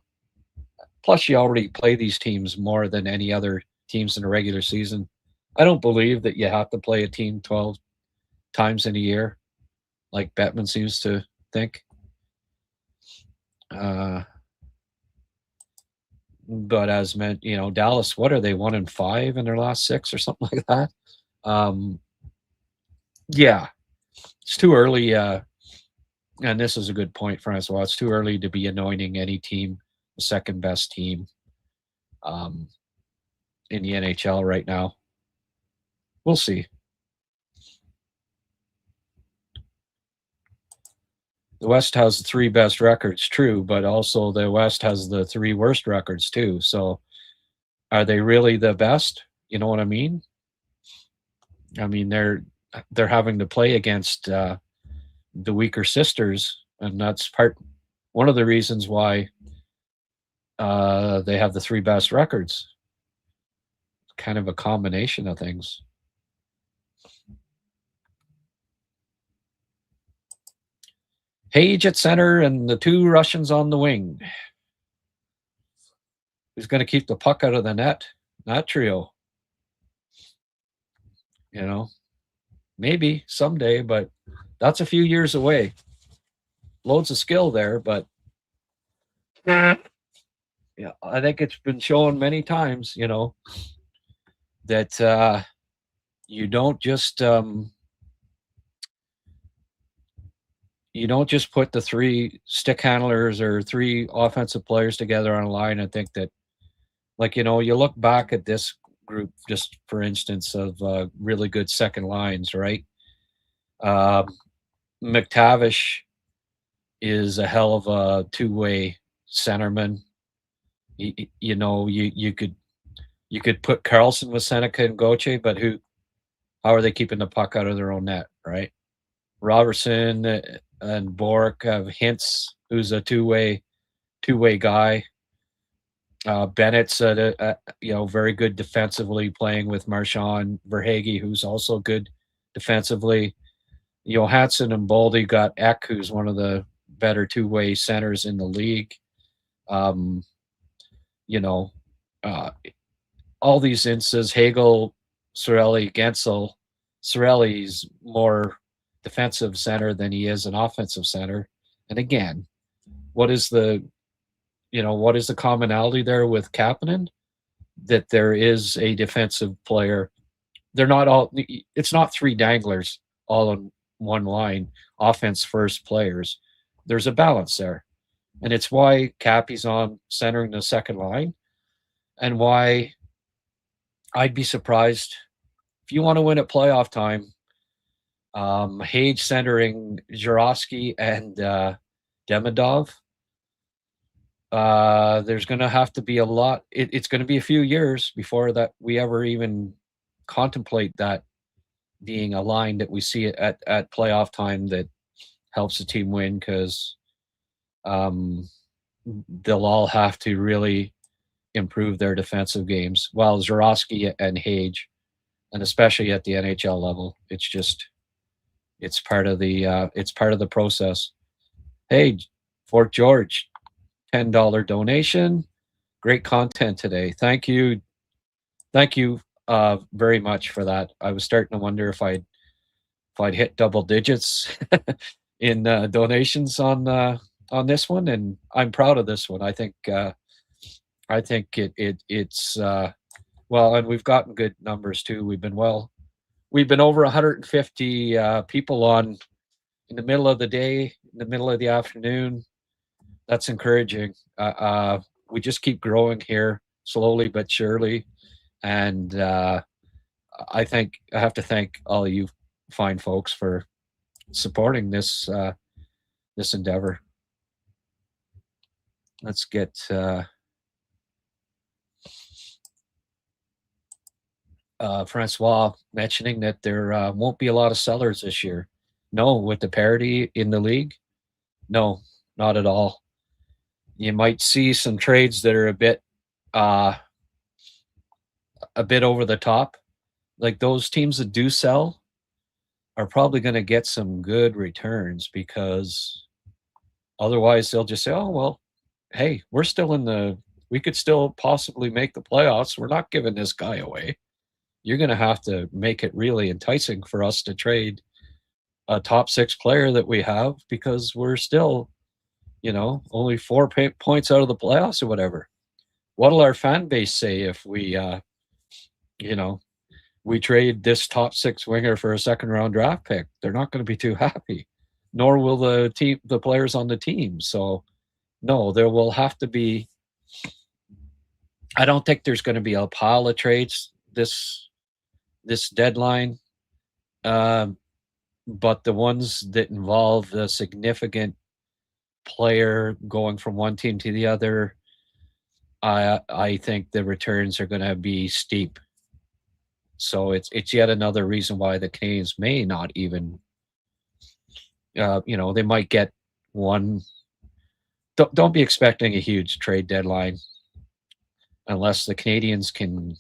Plus, you already play these teams more than any other teams in the regular season. I don't believe that you have to play a team 12 times in a year, like Bettman seems to think. But as meant, Dallas, what are they, 1-5 in their last 6 or something like that? Yeah, it's too early. And this is a good point, Francois. It's too early to be anointing any team the second best team. in the NHL right now. We'll see. The West has the 3 best records, true, but also the West has the 3 worst records too. So are they really the best? You know what I mean? I mean, they're having to play against the weaker sisters, and that's one of the reasons why they have the 3 best records. Kind of a combination of things. Hage at center and the 2 Russians on the wing. Who's going to keep the puck out of the net? That trio. You know, maybe someday, but that's a few years away. Loads of skill there, but yeah, I think it's been shown many times, you know, that you don't just put the 3 stick handlers or 3 offensive players together on a line and think that, like, you know, you look back at this group, just for instance, of really good second lines, right? McTavish is a hell of a 2-way centerman. You know, you could put Carlson with Seneca and Gauthier, but how are they keeping the puck out of their own net, right? Robertson and Bork have Hintz, who's a two-way guy. Bennett's very good defensively, playing with Marchand. Verhaeghe, who's also good defensively. Johansson and Boldy got Eck, who's one of the better 2-way centers in the league. All these instances, Hagel, Cirelli, Gensel. Cirelli's more defensive center than he is an offensive center. And again, what is the commonality there with Kapanen? That there is a defensive player. They're not all, it's not 3 danglers all on one line, offense first players. There's a balance there. And it's why Cappy's on centering the second line, and why I'd be surprised if you want to win at playoff time, Hage centering Jurowski and Demidov. There's going to have to be a lot. It's going to be a few years before that we ever even contemplate that being a line that we see at playoff time that helps the team win, because they'll all have to really improve their defensive games. While Jurowski and Hage, and especially at the NHL level, it's part of the process. Hey, Fort George, $10 donation. Great content today. Thank you very much for that. I was starting to wonder if I'd hit double digits in donations on this one, and I'm proud of this one. I think it's well, and we've gotten good numbers too. We've been over 150 people on in the middle of the day, in the middle of the afternoon. That's encouraging. We just keep growing here slowly but surely. And I have to thank all of you fine folks for supporting this endeavor. Let's get Francois mentioning that there won't be a lot of sellers this year. No, with the parity in the league, no, not at all. You might see some trades that are a bit over the top. Like those teams that do sell are probably going to get some good returns, because otherwise they'll just say, oh, well, hey, we could still possibly make the playoffs. We're not giving this guy away. You're going to have to make it really enticing for us to trade a top 6 player that we have, because we're still, only 4 points out of the playoffs or whatever. What'll our fan base say if we, we trade this top 6 winger for a second round draft pick? They're not going to be too happy, nor will the players on the team. So no, there will have to be I don't think there's going to be a pile of trades this deadline, but the ones that involve a significant player going from one team to the other, I think the returns are going to be steep. So it's yet another reason why the Canadiens may not even, they might get one. Don't be expecting a huge trade deadline unless the Canadiens can.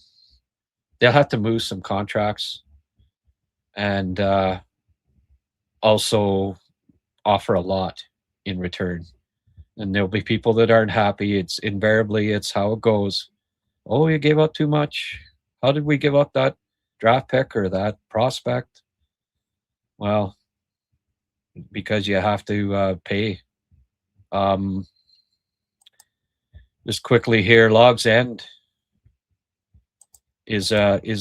They'll have to move some contracts and also offer a lot in return. And there'll be people that aren't happy. It's how it goes. Oh, you gave up too much. How did we give up that draft pick or that prospect? Well, because you have to pay. Just quickly here, Logs End is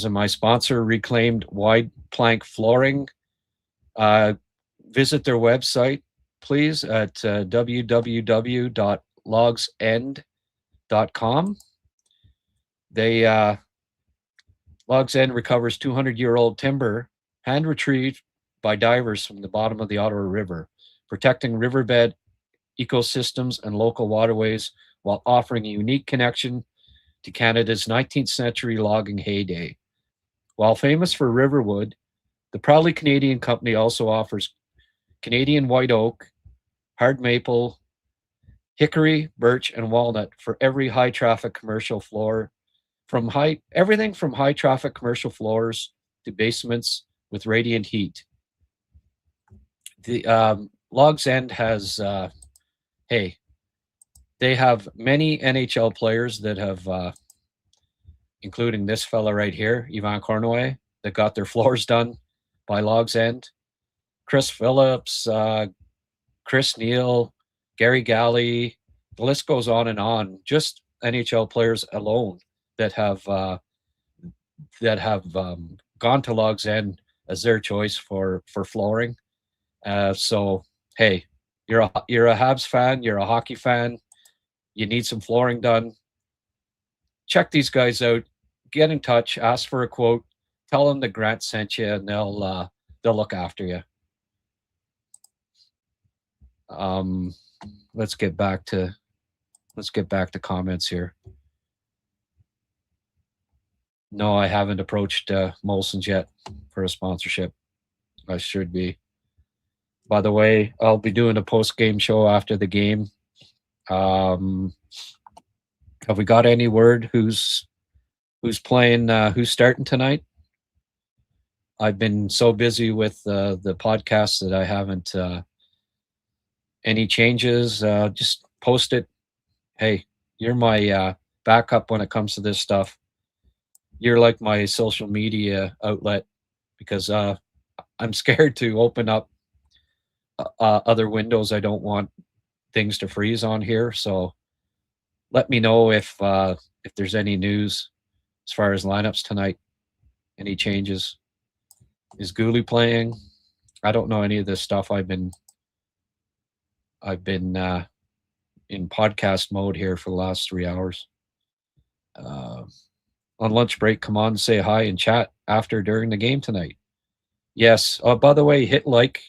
my sponsor, Reclaimed Wide Plank Flooring. Visit their website, please, at www.logsend.com. Logs End recovers 200-year-old timber, hand retrieved by divers from the bottom of the Ottawa River, protecting riverbed ecosystems and local waterways while offering a unique connection to Canada's 19th century logging heyday. While famous for riverwood, the proudly Canadian company also offers Canadian white oak, hard maple, hickory, birch, and walnut for every high traffic commercial floor, everything from high traffic commercial floors to basements with radiant heat. The Logs End has, they have many NHL players that have, including this fella right here, Ivan Cornway, that got their floors done by Logs End. Chris Phillips, Chris Neal, Gary Galley, the list goes on and on. Just NHL players alone that have gone to Logs End as their choice for flooring. So hey, you're a Habs fan, you're a hockey fan, you need some flooring done. Check these guys out. Get in touch. Ask for a quote. Tell them that Grant sent you, and they'll look after you. Let's get back to comments here. No, I haven't approached Molson's yet for a sponsorship. I should be. By the way, I'll be doing a post-game show after the game. Have we got any word who's playing, who's starting tonight? I've been so busy with the podcast that I haven't any changes. Just post it. Hey, you're my backup when it comes to this stuff. You're like my social media outlet because I'm scared to open up other windows. I don't want things to freeze on here. So let me know if there's any news as far as lineups tonight. Any changes? Is Gooley playing? I don't know any of this stuff. I've been in podcast mode here for the last 3 hours. On lunch break, come on, say hi and chat during the game tonight. Yes. By the way, hit like,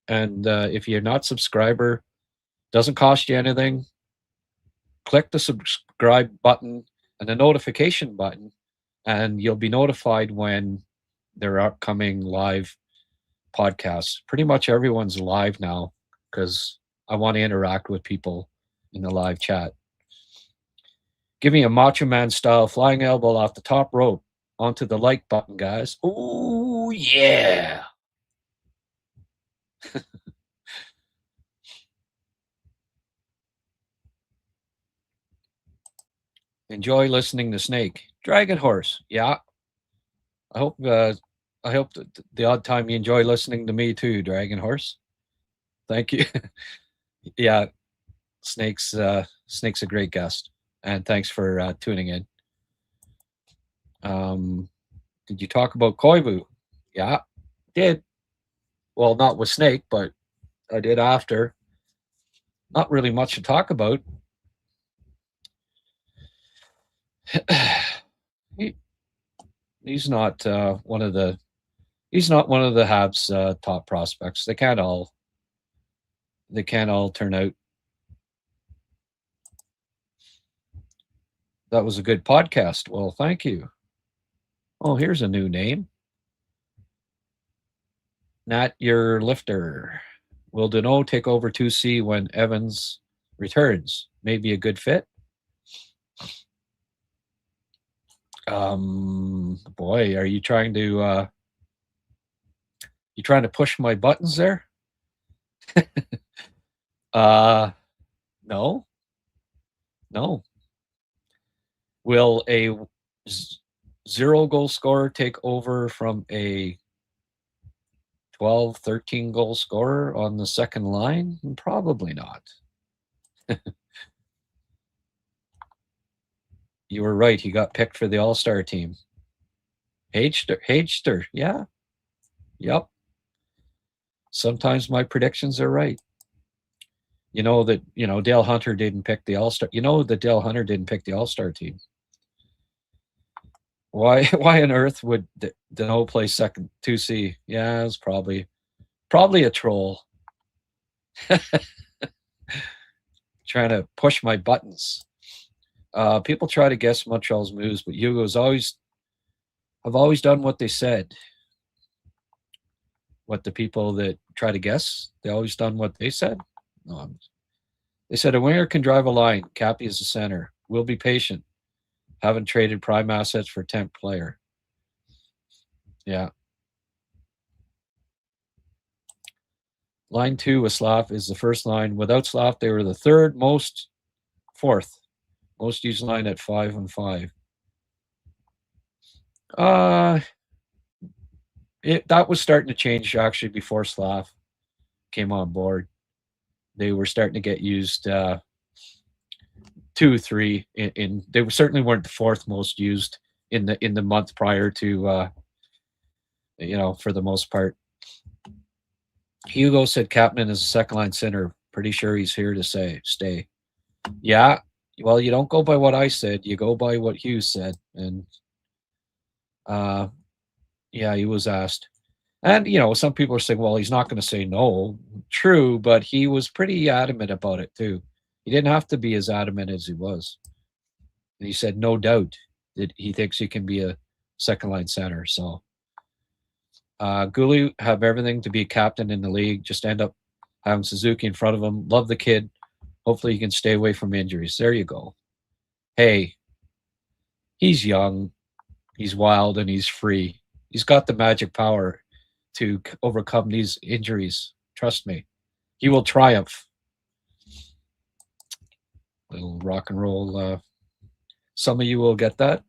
and if you're not subscriber, doesn't cost you anything. Click the subscribe button and the notification button, and you'll be notified when there are upcoming live podcasts. Pretty much everyone's live now because I want to interact with people in the live chat. Give me a Macho Man style flying elbow off the top rope onto the like button, guys. Ooh, yeah. Enjoy listening to Snake. Dragon Horse. Yeah. I hope the odd time you enjoy listening to me too, Dragon Horse. Thank you. Yeah. Snake's a great guest. And thanks for tuning in. Did you talk about Koivu? Yeah, did. Well, not with Snake, but I did after. Not really much to talk about. He's not one of the Habs top prospects. They can't all turn out. That was a good podcast. Well, thank you. Oh, here's a new name. Nat your lifter. Will Deneau take over 2C when Evans returns? Maybe a good fit. Boy, are you trying to push my buttons there? No. Will a 0 goal scorer take over from a 12, 13 goal scorer on the second line? Probably not. You were right. He got picked for the All-Star team. Hagster, yeah. Yep. Sometimes my predictions are right. Dale Hunter didn't pick the All-Star. Dale Hunter didn't pick the All-Star team. Why on earth would Deneau play second 2C? Yeah, it's probably a troll. Trying to push my buttons. People try to guess Montreal's moves, but Hugo's have always done what they said. What the people that try to guess, they always done what they said. No, they said a winger can drive a line. Cappy is the center. We'll be patient. Haven't traded prime assets for 10th player. Yeah. Line 2 with Slav is the first line. Without Slav, they were the fourth most used line at 5-on-5. That was starting to change actually before Slav came on board. They were starting to get used 2, 3 they certainly weren't the fourth most used in the month prior to for the most part. Hugo said Kapanen is a second line center. Pretty sure he's here to stay. Yeah. Well, you don't go by what I said, you go by what Hughes said. And yeah, he was asked. And some people are saying, well, he's not going to say no. True, but he was pretty adamant about it too. He didn't have to be as adamant as he was. And he said, no doubt that he thinks he can be a second line center. So Gulli have everything to be a captain in the league. Just end up having Suzuki in front of him. Love the kid. Hopefully he can stay away from injuries. There you go. Hey, he's young, he's wild, and he's free. He's got the magic power to overcome these injuries. Trust me. He will triumph. Little rock and roll. Some of you will get that.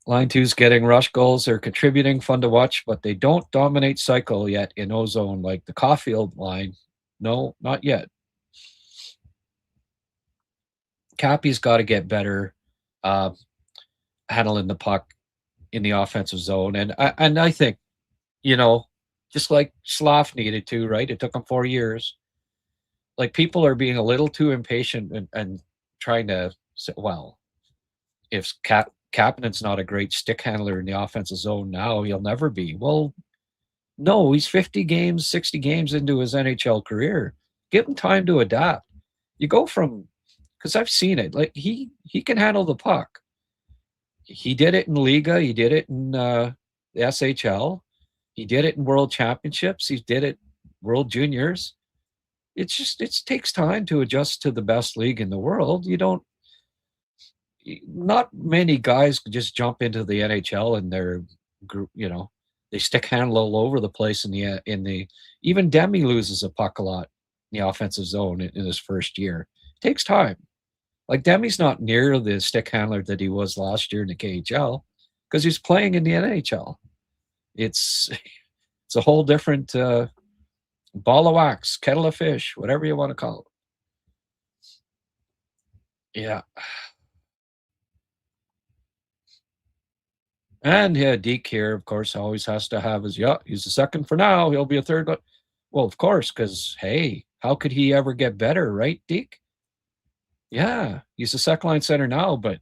Line 2's getting rush goals. They're contributing, fun to watch, but they don't dominate cycle yet in ozone like the Caulfield line. No, not yet. Cappy's got to get better handling the puck in the offensive zone. And I think, just like Slav needed to, right? It took him 4 years. Like, people are being a little too impatient and trying to say, well, if Kapanen's not a great stick handler in the offensive zone now, he'll never be. Well, no, he's 50 games, 60 games into his NHL career. Give him time to adapt. You go from, because I've seen it, like he can handle the puck. He did it in Liga. He did it in the SHL. He did it in World Championships. He did it World Juniors. It takes time to adjust to the best league in the world. Not many guys can just jump into the NHL and they're, they stick handle all over the place in the even Demi loses a puck a lot in the offensive zone in his first year. It takes time. Like, Demi's not near the stick handler that he was last year in the KHL because he's playing in the NHL. It's a whole different ball of wax, kettle of fish, whatever you want to call it. Yeah. And yeah, Deke here, of course, always has to have his, he's a second for now. He'll be a third. Well, of course, because, hey, how could he ever get better, right, Deke? Yeah, he's a second line center now, but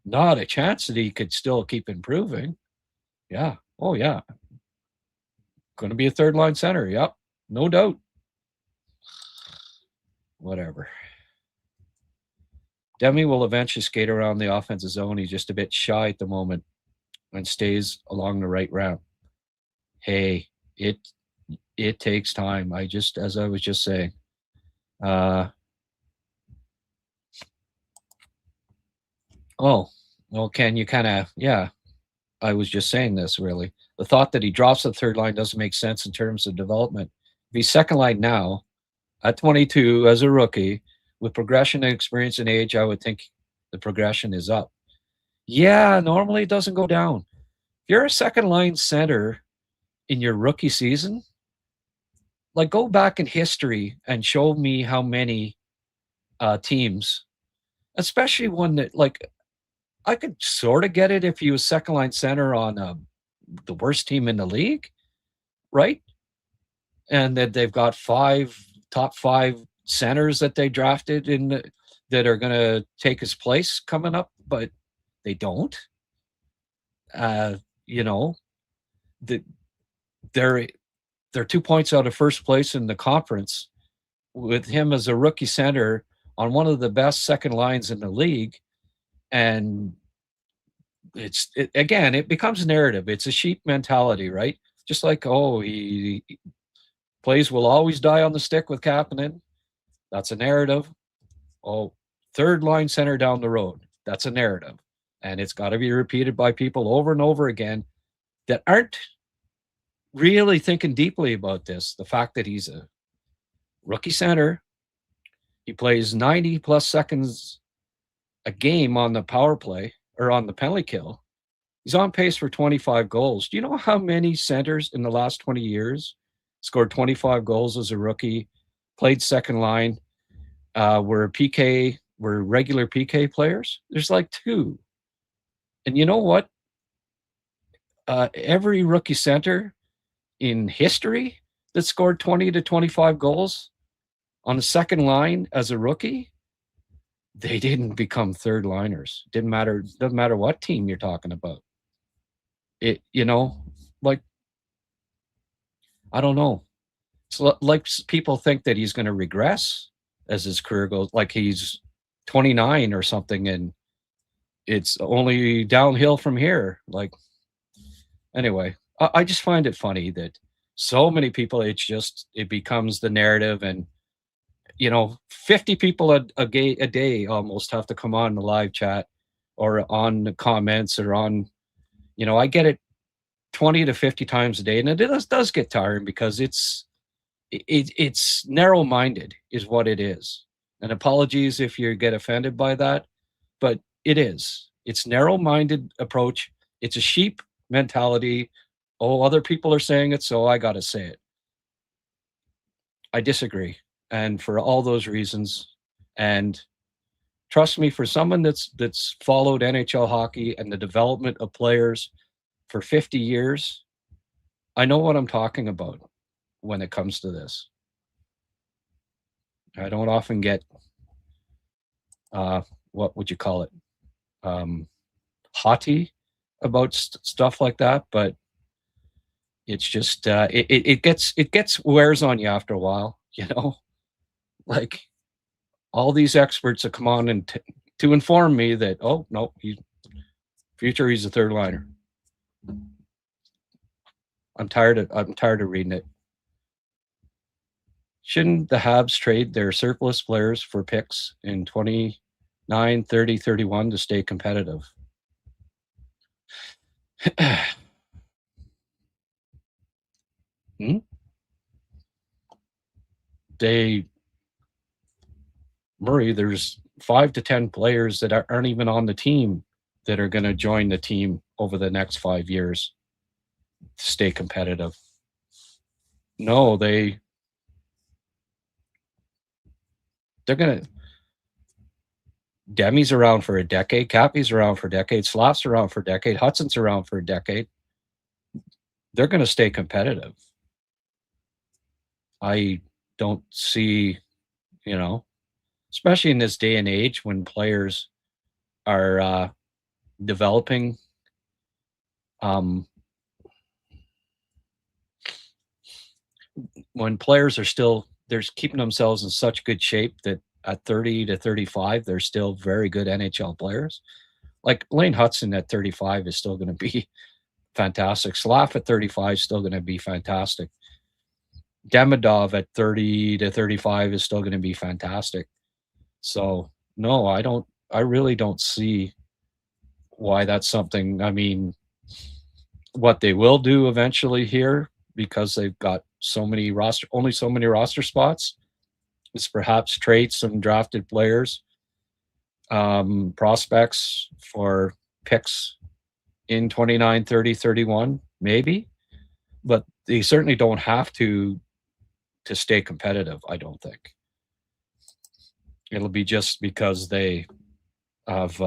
not a chance that he could still keep improving. Yeah. Oh, yeah. Going to be a third line center. Yep. No doubt. Whatever. Demi will eventually skate around the offensive zone. He's just a bit shy at the moment and stays along the right ramp. Hey, it takes time. As I was just saying. Ken, you kind of, I was just saying this, really. The thought that he drops the third line doesn't make sense in terms of development. If he's second line now, at 22, as a rookie, with progression and experience and age, I would think the progression is up. Yeah, normally it doesn't go down. If you're a second line center in your rookie season, like, go back in history and show me how many teams, especially one that, like, I could sort of get it if he was second line center on the worst team in the league, right? And that they've got top five centers that they drafted that are going to take his place coming up, but they don't. They're 2 points out of first place in the conference with him as a rookie center on one of the best second lines in the league. And it becomes a narrative. It's a sheep mentality, right? Just like, he plays will always die on the stick with Kapanen. That's a narrative. Third line center down the road. That's a narrative. And it's got to be repeated by people over and over again that aren't really thinking deeply about this. The fact that he's a rookie center, he plays 90 plus seconds a game on the power play or on the penalty kill. He's on pace for 25 goals. Do you know how many centers in the last 20 years scored 25 goals as a rookie, played second line, were regular PK players? There's like 2. And you know what? Every rookie center in history that scored 20 to 25 goals on the second line as a rookie, they didn't become third liners. Doesn't matter what team you're talking about. I don't know. It's like people think that he's going to regress as his career goes, like he's 29 or something, and it's only downhill from here. Like, anyway, I just find it funny that so many people, it becomes the narrative, and 50 people a day almost have to come on the live chat or on the comments or on, I get it 20 to 50 times a day, and it does get tiring because it's narrow-minded is what it is. And apologies if you get offended by that, but it's narrow-minded approach. It's a sheep mentality. Other people are saying it, so I got to say it. I disagree. And for all those reasons, and trust me, for someone that's followed NHL hockey and the development of players for 50 years, I know what I'm talking about when it comes to this. I don't often get, what would you call it? Haughty about stuff like that, but it's just, it gets wears on you after a while, like all these experts that come on and to inform me that, no, he's a third liner. I'm tired of reading it. Shouldn't the Habs trade their surplus players for picks in 29, 30, 31 to stay competitive? Murray, there's 5 to 10 players that aren't even on the team that are going to join the team over the next 5 years to stay competitive. No, they're going to. Demi's around for a decade. Cappy's around for a decade. Slaff's around for a decade. Hudson's around for a decade. They're going to stay competitive. I don't see, especially in this day and age when players are developing. When players are still, they're keeping themselves in such good shape that at 30 to 35, they're still very good NHL players. Like Lane Hudson at 35 is still going to be fantastic. Slav at 35 is still going to be fantastic. Demidov at 30 to 35 is still going to be fantastic. So no, I really don't see why that's something. I mean, what they will do eventually here, because they've got only so many roster spots, is perhaps trade some drafted players, prospects for picks in 29, 30, 31, maybe. But they certainly don't have to stay competitive, I don't think. It'll be just because they have,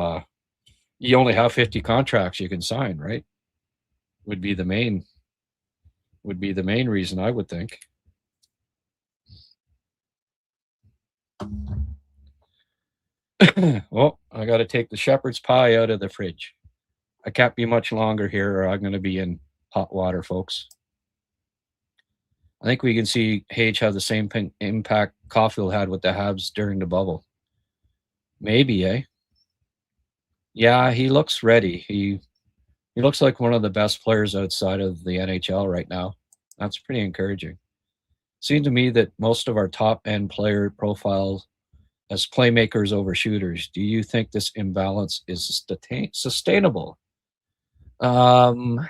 you only have 50 contracts you can sign, right? Would be the main reason, I would think. Well, I got to take the shepherd's pie out of the fridge. I can't be much longer here, or I'm going to be in hot water, folks. I think we can see Hage have the same impact Caulfield had with the Habs during the bubble. Maybe, eh? Yeah, he looks ready. He looks like one of the best players outside of the NHL right now. That's pretty encouraging. Seems to me that most of our top-end player profiles as playmakers over shooters. Do you think this imbalance is sustainable? Well,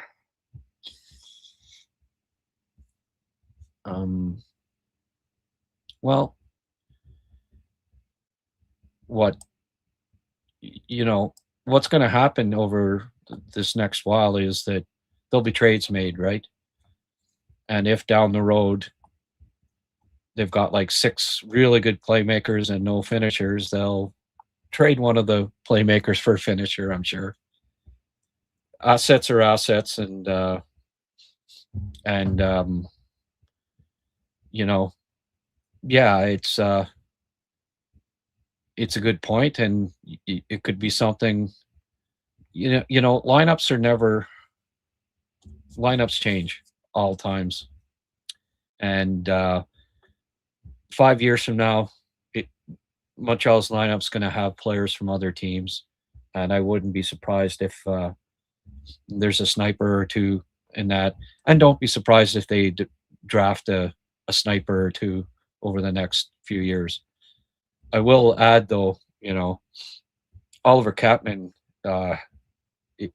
what's going to happen over this next while is that there'll be trades made, right? And if down the road they've got like 6 really good playmakers and no finishers, they'll trade one of the playmakers for a finisher, I'm sure. Assets are assets, and yeah, it's a good point, and it could be something. Lineups change all times, and 5 years from now, Montreal's lineup's going to have players from other teams, and I wouldn't be surprised if there's a sniper or two in that, and don't be surprised if they draft a sniper or two over the next few years. I will add, though, Oliver Kapanen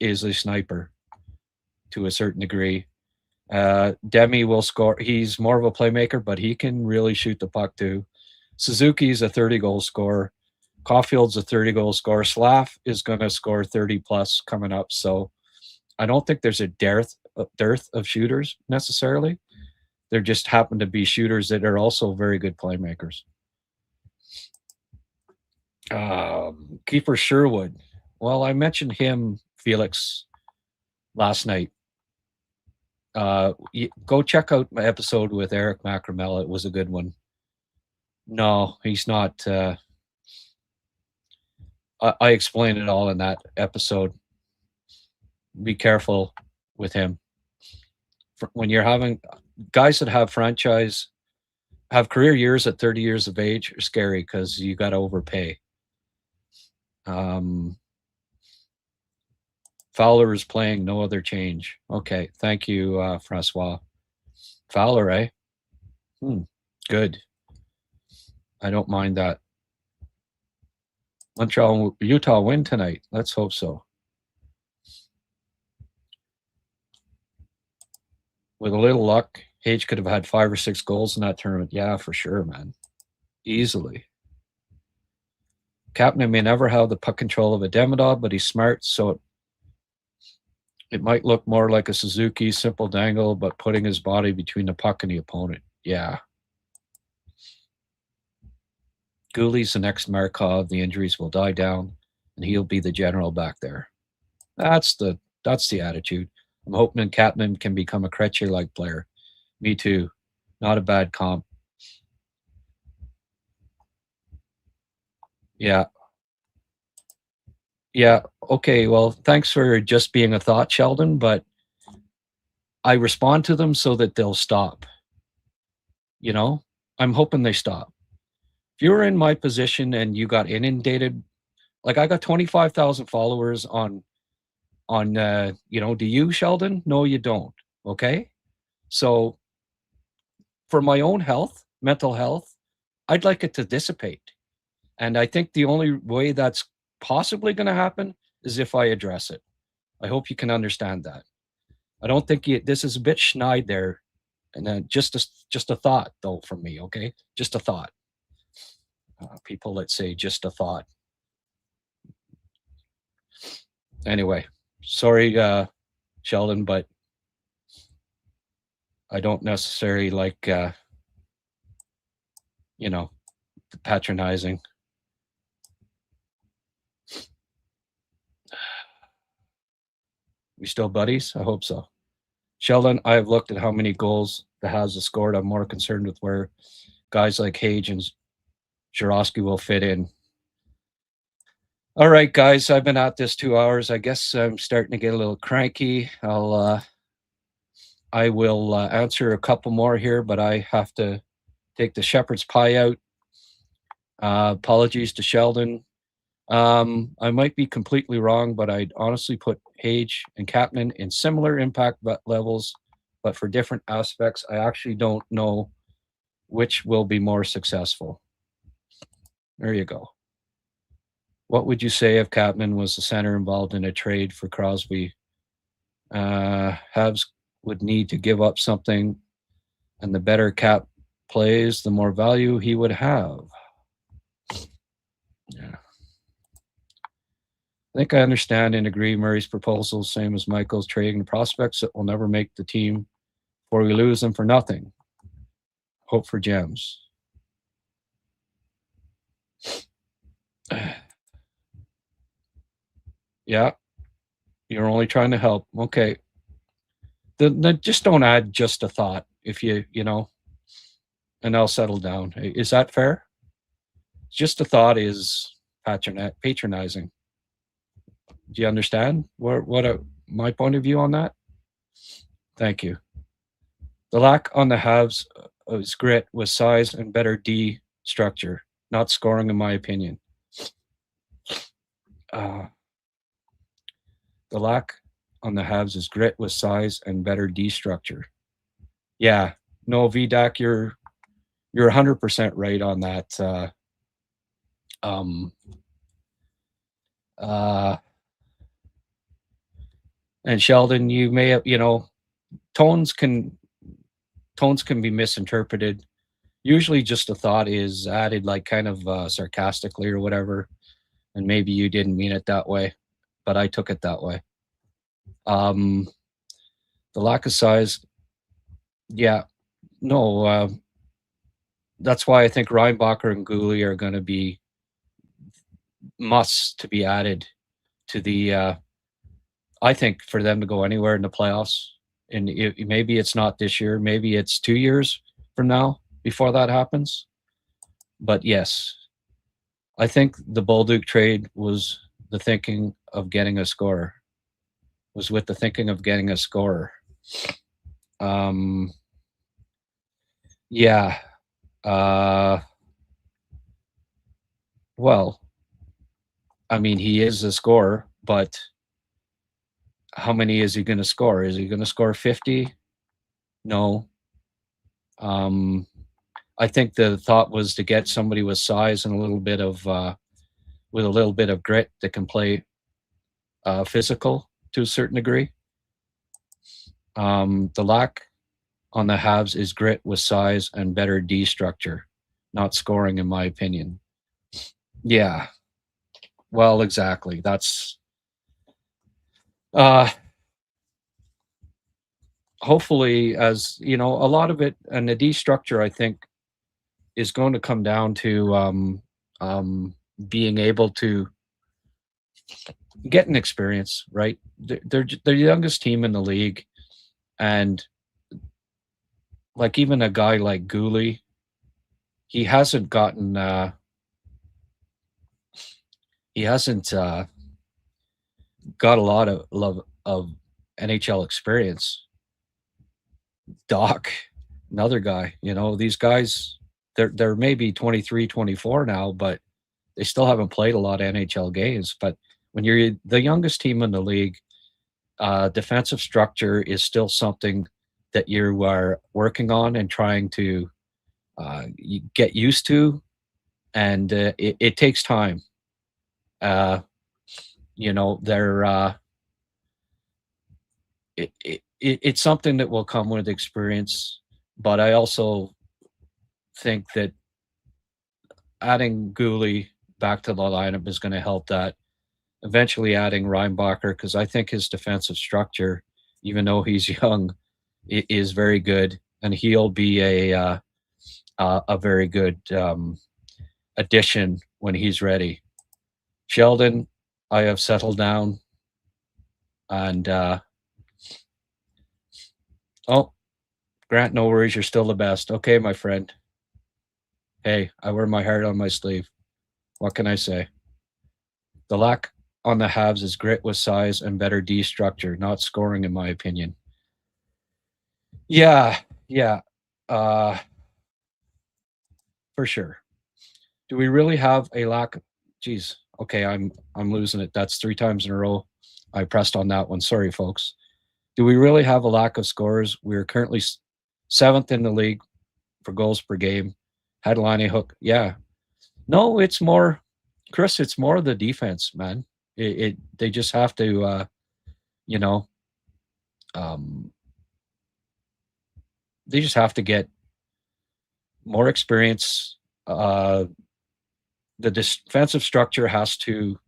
is a sniper to a certain degree. Demi will score. He's more of a playmaker, but he can really shoot the puck too. Suzuki's a 30-goal scorer. Caulfield's a 30-goal scorer. Slav is going to score 30-plus coming up. So I don't think there's a dearth of shooters necessarily. There just happen to be shooters that are also very good playmakers. Kiefer Sherwood. Well, I mentioned him, Felix, last night. Go check out my episode with Eric Macramella. It was a good one. No, he's not. I explained it all in that episode. Be careful with him. When you're having guys that have career years at 30 years of age are scary because you got to overpay. Fowler is playing no other change. Okay, thank you, Francois. Fowler, eh? Good. I don't mind that. Montreal, Utah win tonight. Let's hope so. With a little luck, Hage could have had 5 or 6 goals in that tournament. Yeah, for sure, man. Easily. Kapanen may never have the puck control of a Demidov, but he's smart, so it might look more like a Suzuki simple dangle, but putting his body between the puck and the opponent. Yeah. Gooley's the next Markov. The injuries will die down, and he'll be the general back there. That's the attitude. I'm hoping Kapanen can become a Krejci-like player. Me too. Not a bad comp. Yeah. Yeah. Okay. Well, thanks for just being a thought, Sheldon, but I respond to them so that they'll stop. You know, I'm hoping they stop. If you were in my position and you got inundated, like I got 25,000 followers on do you, Sheldon? No, you don't. Okay. So for my own health, mental health, I'd like it to dissipate. And I think the only way that's possibly going to happen is if I address it. I hope you can understand that. I don't think this is a bit schneid there. And then just a thought, though, from me, okay? Just a thought. People that say just a thought. Anyway, sorry, Sheldon, but I don't necessarily like, the patronizing. We still buddies? I hope so. Sheldon, I have looked at how many goals the Habs have scored. I'm more concerned with where guys like Hage and Jarosky will fit in. All right, guys, I've been at this 2 hours. I guess I'm starting to get a little cranky. I will answer a couple more here, but I have to take the shepherd's pie out. Apologies to Sheldon. I might be completely wrong, but I'd honestly put Hage and Kapanen in similar impact levels, but for different aspects. I actually don't know which will be more successful. There you go. What would you say if Kapanen was the center involved in a trade for Crosby? Habs would need to give up something, and the better Cap plays, the more value he would have. Yeah. I think I understand and agree Murray's proposal, same as Michael's, trading prospects that will never make the team before we lose them for nothing. Hope for gems. Yeah, you're only trying to help. Okay. Just don't add just a thought if and I'll settle down. Is that fair? Just a thought is patronizing. Do you understand my point of view on that? Thank you. The lack on the Habs is grit with size and better D structure, not scoring, in my opinion. The lack on the Habs is grit with size and better D structure. Yeah, no, VDAC, you're 100% right on that. And Sheldon, you may have, tones can be misinterpreted. Usually just a thought is added like kind of sarcastically or whatever, and maybe you didn't mean it that way, but I took it that way. The lack of size, yeah, no, that's why I think Reinbacher and Gooley are going to be musts to be added to the I think for them to go anywhere in the playoffs. And maybe it's not this year, maybe it's 2 years from now before that happens. But yes, I think the Bolduc trade was the thinking of getting a scorer. Was with the thinking of getting a scorer. Yeah. Well, I mean, he is a scorer, but how many is he going to score? Is he going to score 50? No. I think the thought was to get somebody with size and a little bit of with a little bit of grit that can play physical to a certain degree. The lack on the Habs is grit with size and better D structure, not scoring, in my opinion. Yeah. Well, exactly. That's hopefully, as a lot of it, and the D structure, I think, is going to come down to being able to get an experience, right? They're the youngest team in the league, and like even a guy like Gooley, he hasn't gotten he hasn't got a lot of NHL experience. Doc, another guy, these guys, they're maybe 23, 24 now, but they still haven't played a lot of NHL games. But when you're the youngest team in the league, defensive structure is still something that you are working on and trying to get used to, and it takes time. They're it's something that will come with experience, but I also think that adding Gooley back to the lineup is going to help that. Eventually adding Reinbacher, because I think his defensive structure, even though he's young, is very good, and he'll be a very good addition when he's ready. Sheldon, I have settled down, and Grant, no worries, you're still the best. Okay, my friend. Hey, I wear my heart on my sleeve. What can I say? The lack on the Habs is grit with size and better D structure, not scoring, in my opinion. Yeah. For sure. Do we really have a lack? Geez. Okay, I'm losing it. That's 3 times in a row. I pressed on that one. Sorry, folks. Do we really have a lack of scorers? We're currently 7th in the league for goals per game. Headlining hook. Yeah. No, it's more, Chris, it's more the defense, man. They just have to, they just have to get more experience. The defensive structure has to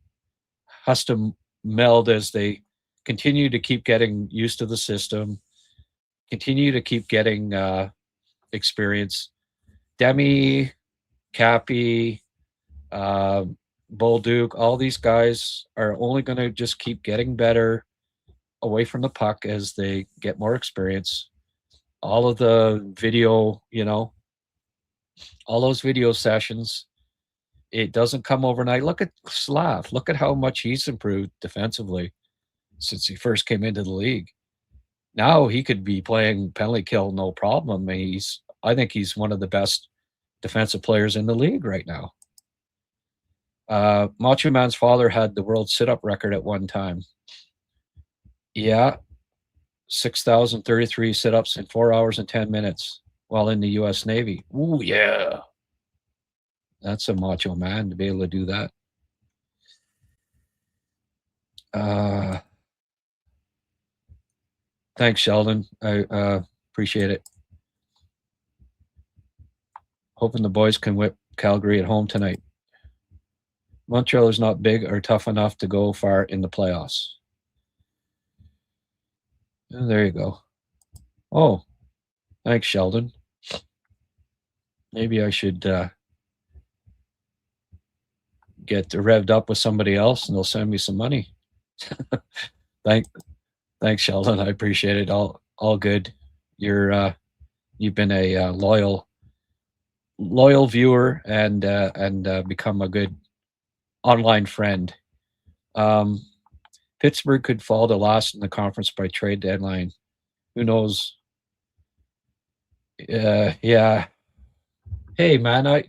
meld as they continue to keep getting used to the system, continue to keep getting experience. Demi, Cappy, Bolduc, all these guys are only going to just keep getting better away from the puck as they get more experience. All of the video, all those video sessions, it doesn't come overnight. Look at Slav. Look at how much he's improved defensively since he first came into the league. Now he could be playing penalty kill no problem. I think he's one of the best defensive players in the league right now. Macho Man's father had the world sit-up record at one time. Yeah, 6,033 sit-ups in 4 hours and 10 minutes while in the U.S. Navy. Ooh, yeah. That's a macho man to be able to do that. Thanks, Sheldon. I appreciate it. Hoping the boys can whip Calgary at home tonight. Montreal is not big or tough enough to go far in the playoffs. Oh, there you go. Oh, thanks, Sheldon. Maybe I should get revved up with somebody else and they'll send me some money. Thanks, Sheldon. I appreciate it. All good. You've been a loyal viewer and become a good online friend. Pittsburgh could fall to last in the conference by trade deadline. Who knows? Yeah. Hey, man,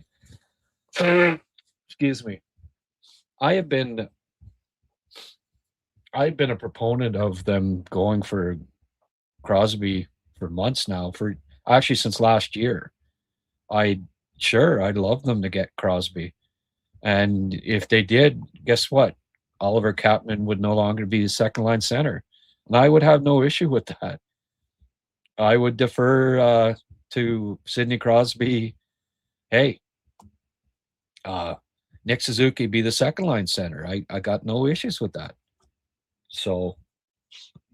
excuse me. I've been a proponent of them going for Crosby for months now, for actually since last year. I'd love them to get Crosby. And if they did, guess what? Oliver Kapanen would no longer be the second line center. And I would have no issue with that. I would defer to Sidney Crosby. Hey, Nick Suzuki be the second line center. I got no issues with that. So,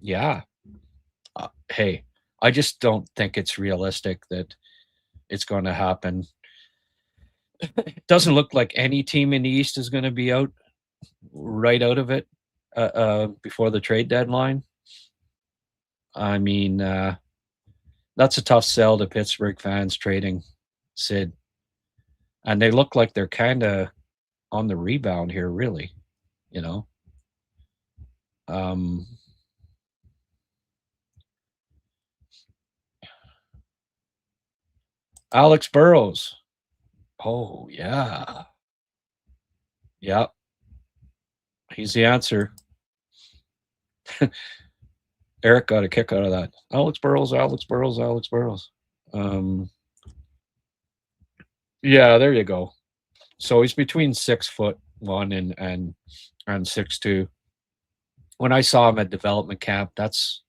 yeah. Hey, I just don't think it's realistic that it's going to happen. It doesn't look like any team in the East is going to be out of it before the trade deadline. I mean, that's a tough sell to Pittsburgh fans trading Sid. And they look like they're kind of on the rebound here, really. Alex Burrows. Oh, yeah. Yep. He's the answer. Eric got a kick out of that. Alex Burrows. Yeah, there you go. So he's between 6'1" and 6'2". When I saw him at development camp, that's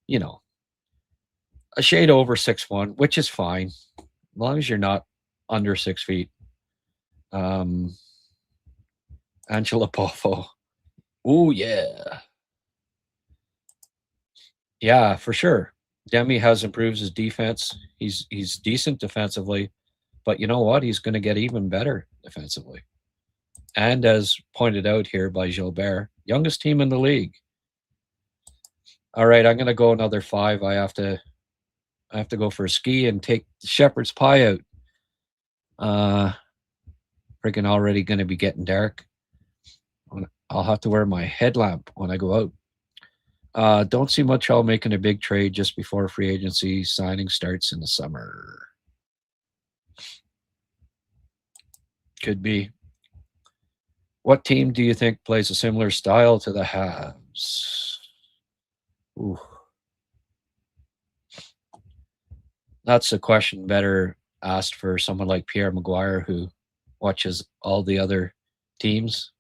a shade over 6'1", which is fine, as long as you're not under 6 feet. Angela Poffo. Oh, yeah. Yeah, for sure. Demi has improved his defense. He's decent defensively, but you know what? He's going to get even better defensively. And as pointed out here by Gilbert, youngest team in the league. All right, I'm going to go another 5. I have to go for a ski and take the shepherd's pie out. Freaking already going to be getting dark. I'll have to wear my headlamp when I go out. Don't see Montreal making a big trade just before free agency signing starts in the summer. Could be. What team do you think plays a similar style to the Habs? Ooh. That's a question better asked for someone like Pierre Maguire, who watches all the other teams.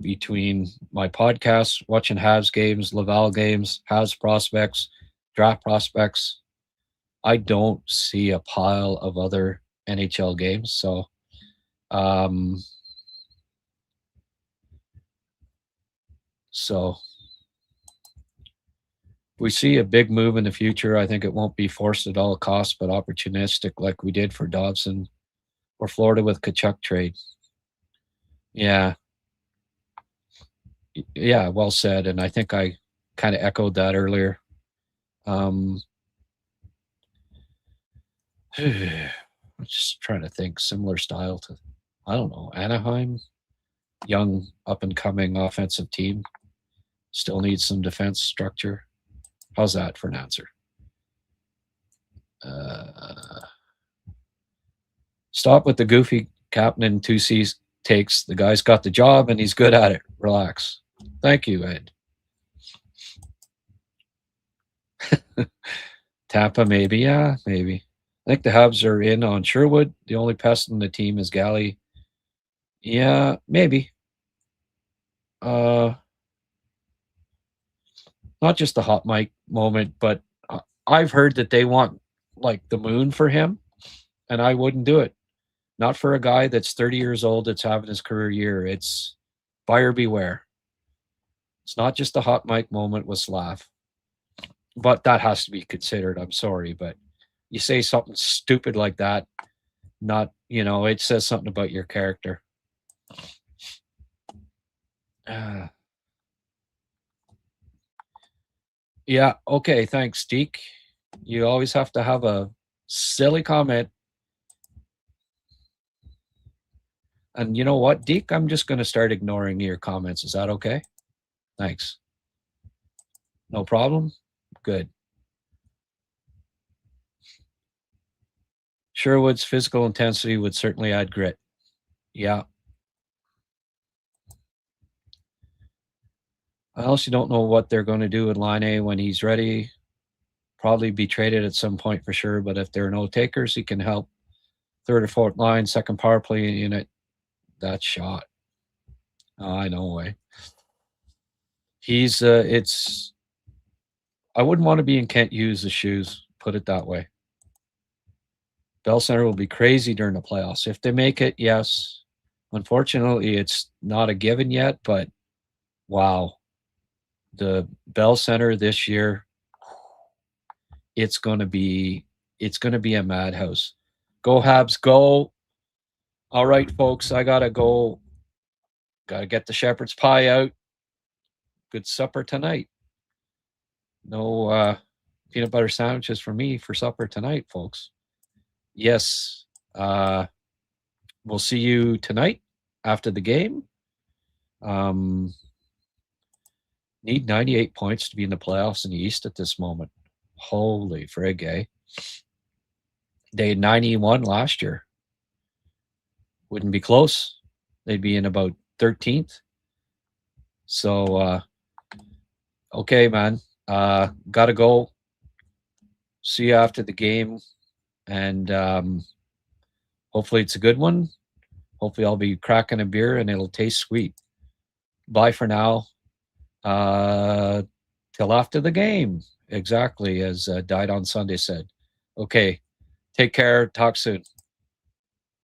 Between my podcasts, watching Habs games, Laval games, Habs prospects, draft prospects, I don't see a pile of other NHL games. So, we see a big move in the future. I think it won't be forced at all costs, but opportunistic, like we did for Dobson or Florida with Tkachuk trade. Yeah. Yeah, well said. And I think I kind of echoed that earlier. I'm just trying to think similar style to, I don't know, Anaheim, young up and coming offensive team, still needs some defense structure. How's that for an answer? Stop with the goofy Kapanen 2C takes. The guy's got the job and he's good at it. Relax. Thank you, Ed. Tampa, maybe. Yeah, maybe. I think the Habs are in on Sherwood. The only pest in the team is Galley. Yeah, maybe. Not just the hot mic moment, but I've heard that they want like the moon for him, and I wouldn't do it. Not for a guy that's 30 years old that's having his career year. It's buyer beware. It's not just a hot mic moment with Slav. But that has to be considered. I'm sorry, but you say something stupid like that, it says something about your character. Yeah, okay, thanks, Deke. You always have to have a silly comment. And you know what, Deke? I'm just going to start ignoring your comments. Is that okay? Thanks. No problem? Good. Sherwood's physical intensity would certainly add grit. Yeah. I also don't know what they're going to do with Line A when he's ready. Probably be traded at some point for sure, but if there are no takers, he can help third or fourth line, second power play unit. That shot. Oh, I know way. He's I wouldn't want to be in Kent Hughes' shoes, put it that way. Bell Center will be crazy during the playoffs. If they make it, yes. Unfortunately, it's not a given yet, but wow. The Bell Center this year, it's going to be a madhouse. Go Habs, go. All right, folks, I got to go. Got to get the shepherd's pie out. Good supper tonight. No peanut butter sandwiches for me for supper tonight, folks. Yes. we'll see you tonight after the game. Need 98 points to be in the playoffs in the East at this moment. Holy frig, eh? They had 91 last year. Wouldn't be close. They'd be in about 13th. So, okay, man. Gotta go. See you after the game. And hopefully it's a good one. Hopefully I'll be cracking a beer and it'll taste sweet. Bye for now. Till after the game. Exactly, as Died on Sunday said. Okay. Take care. Talk soon.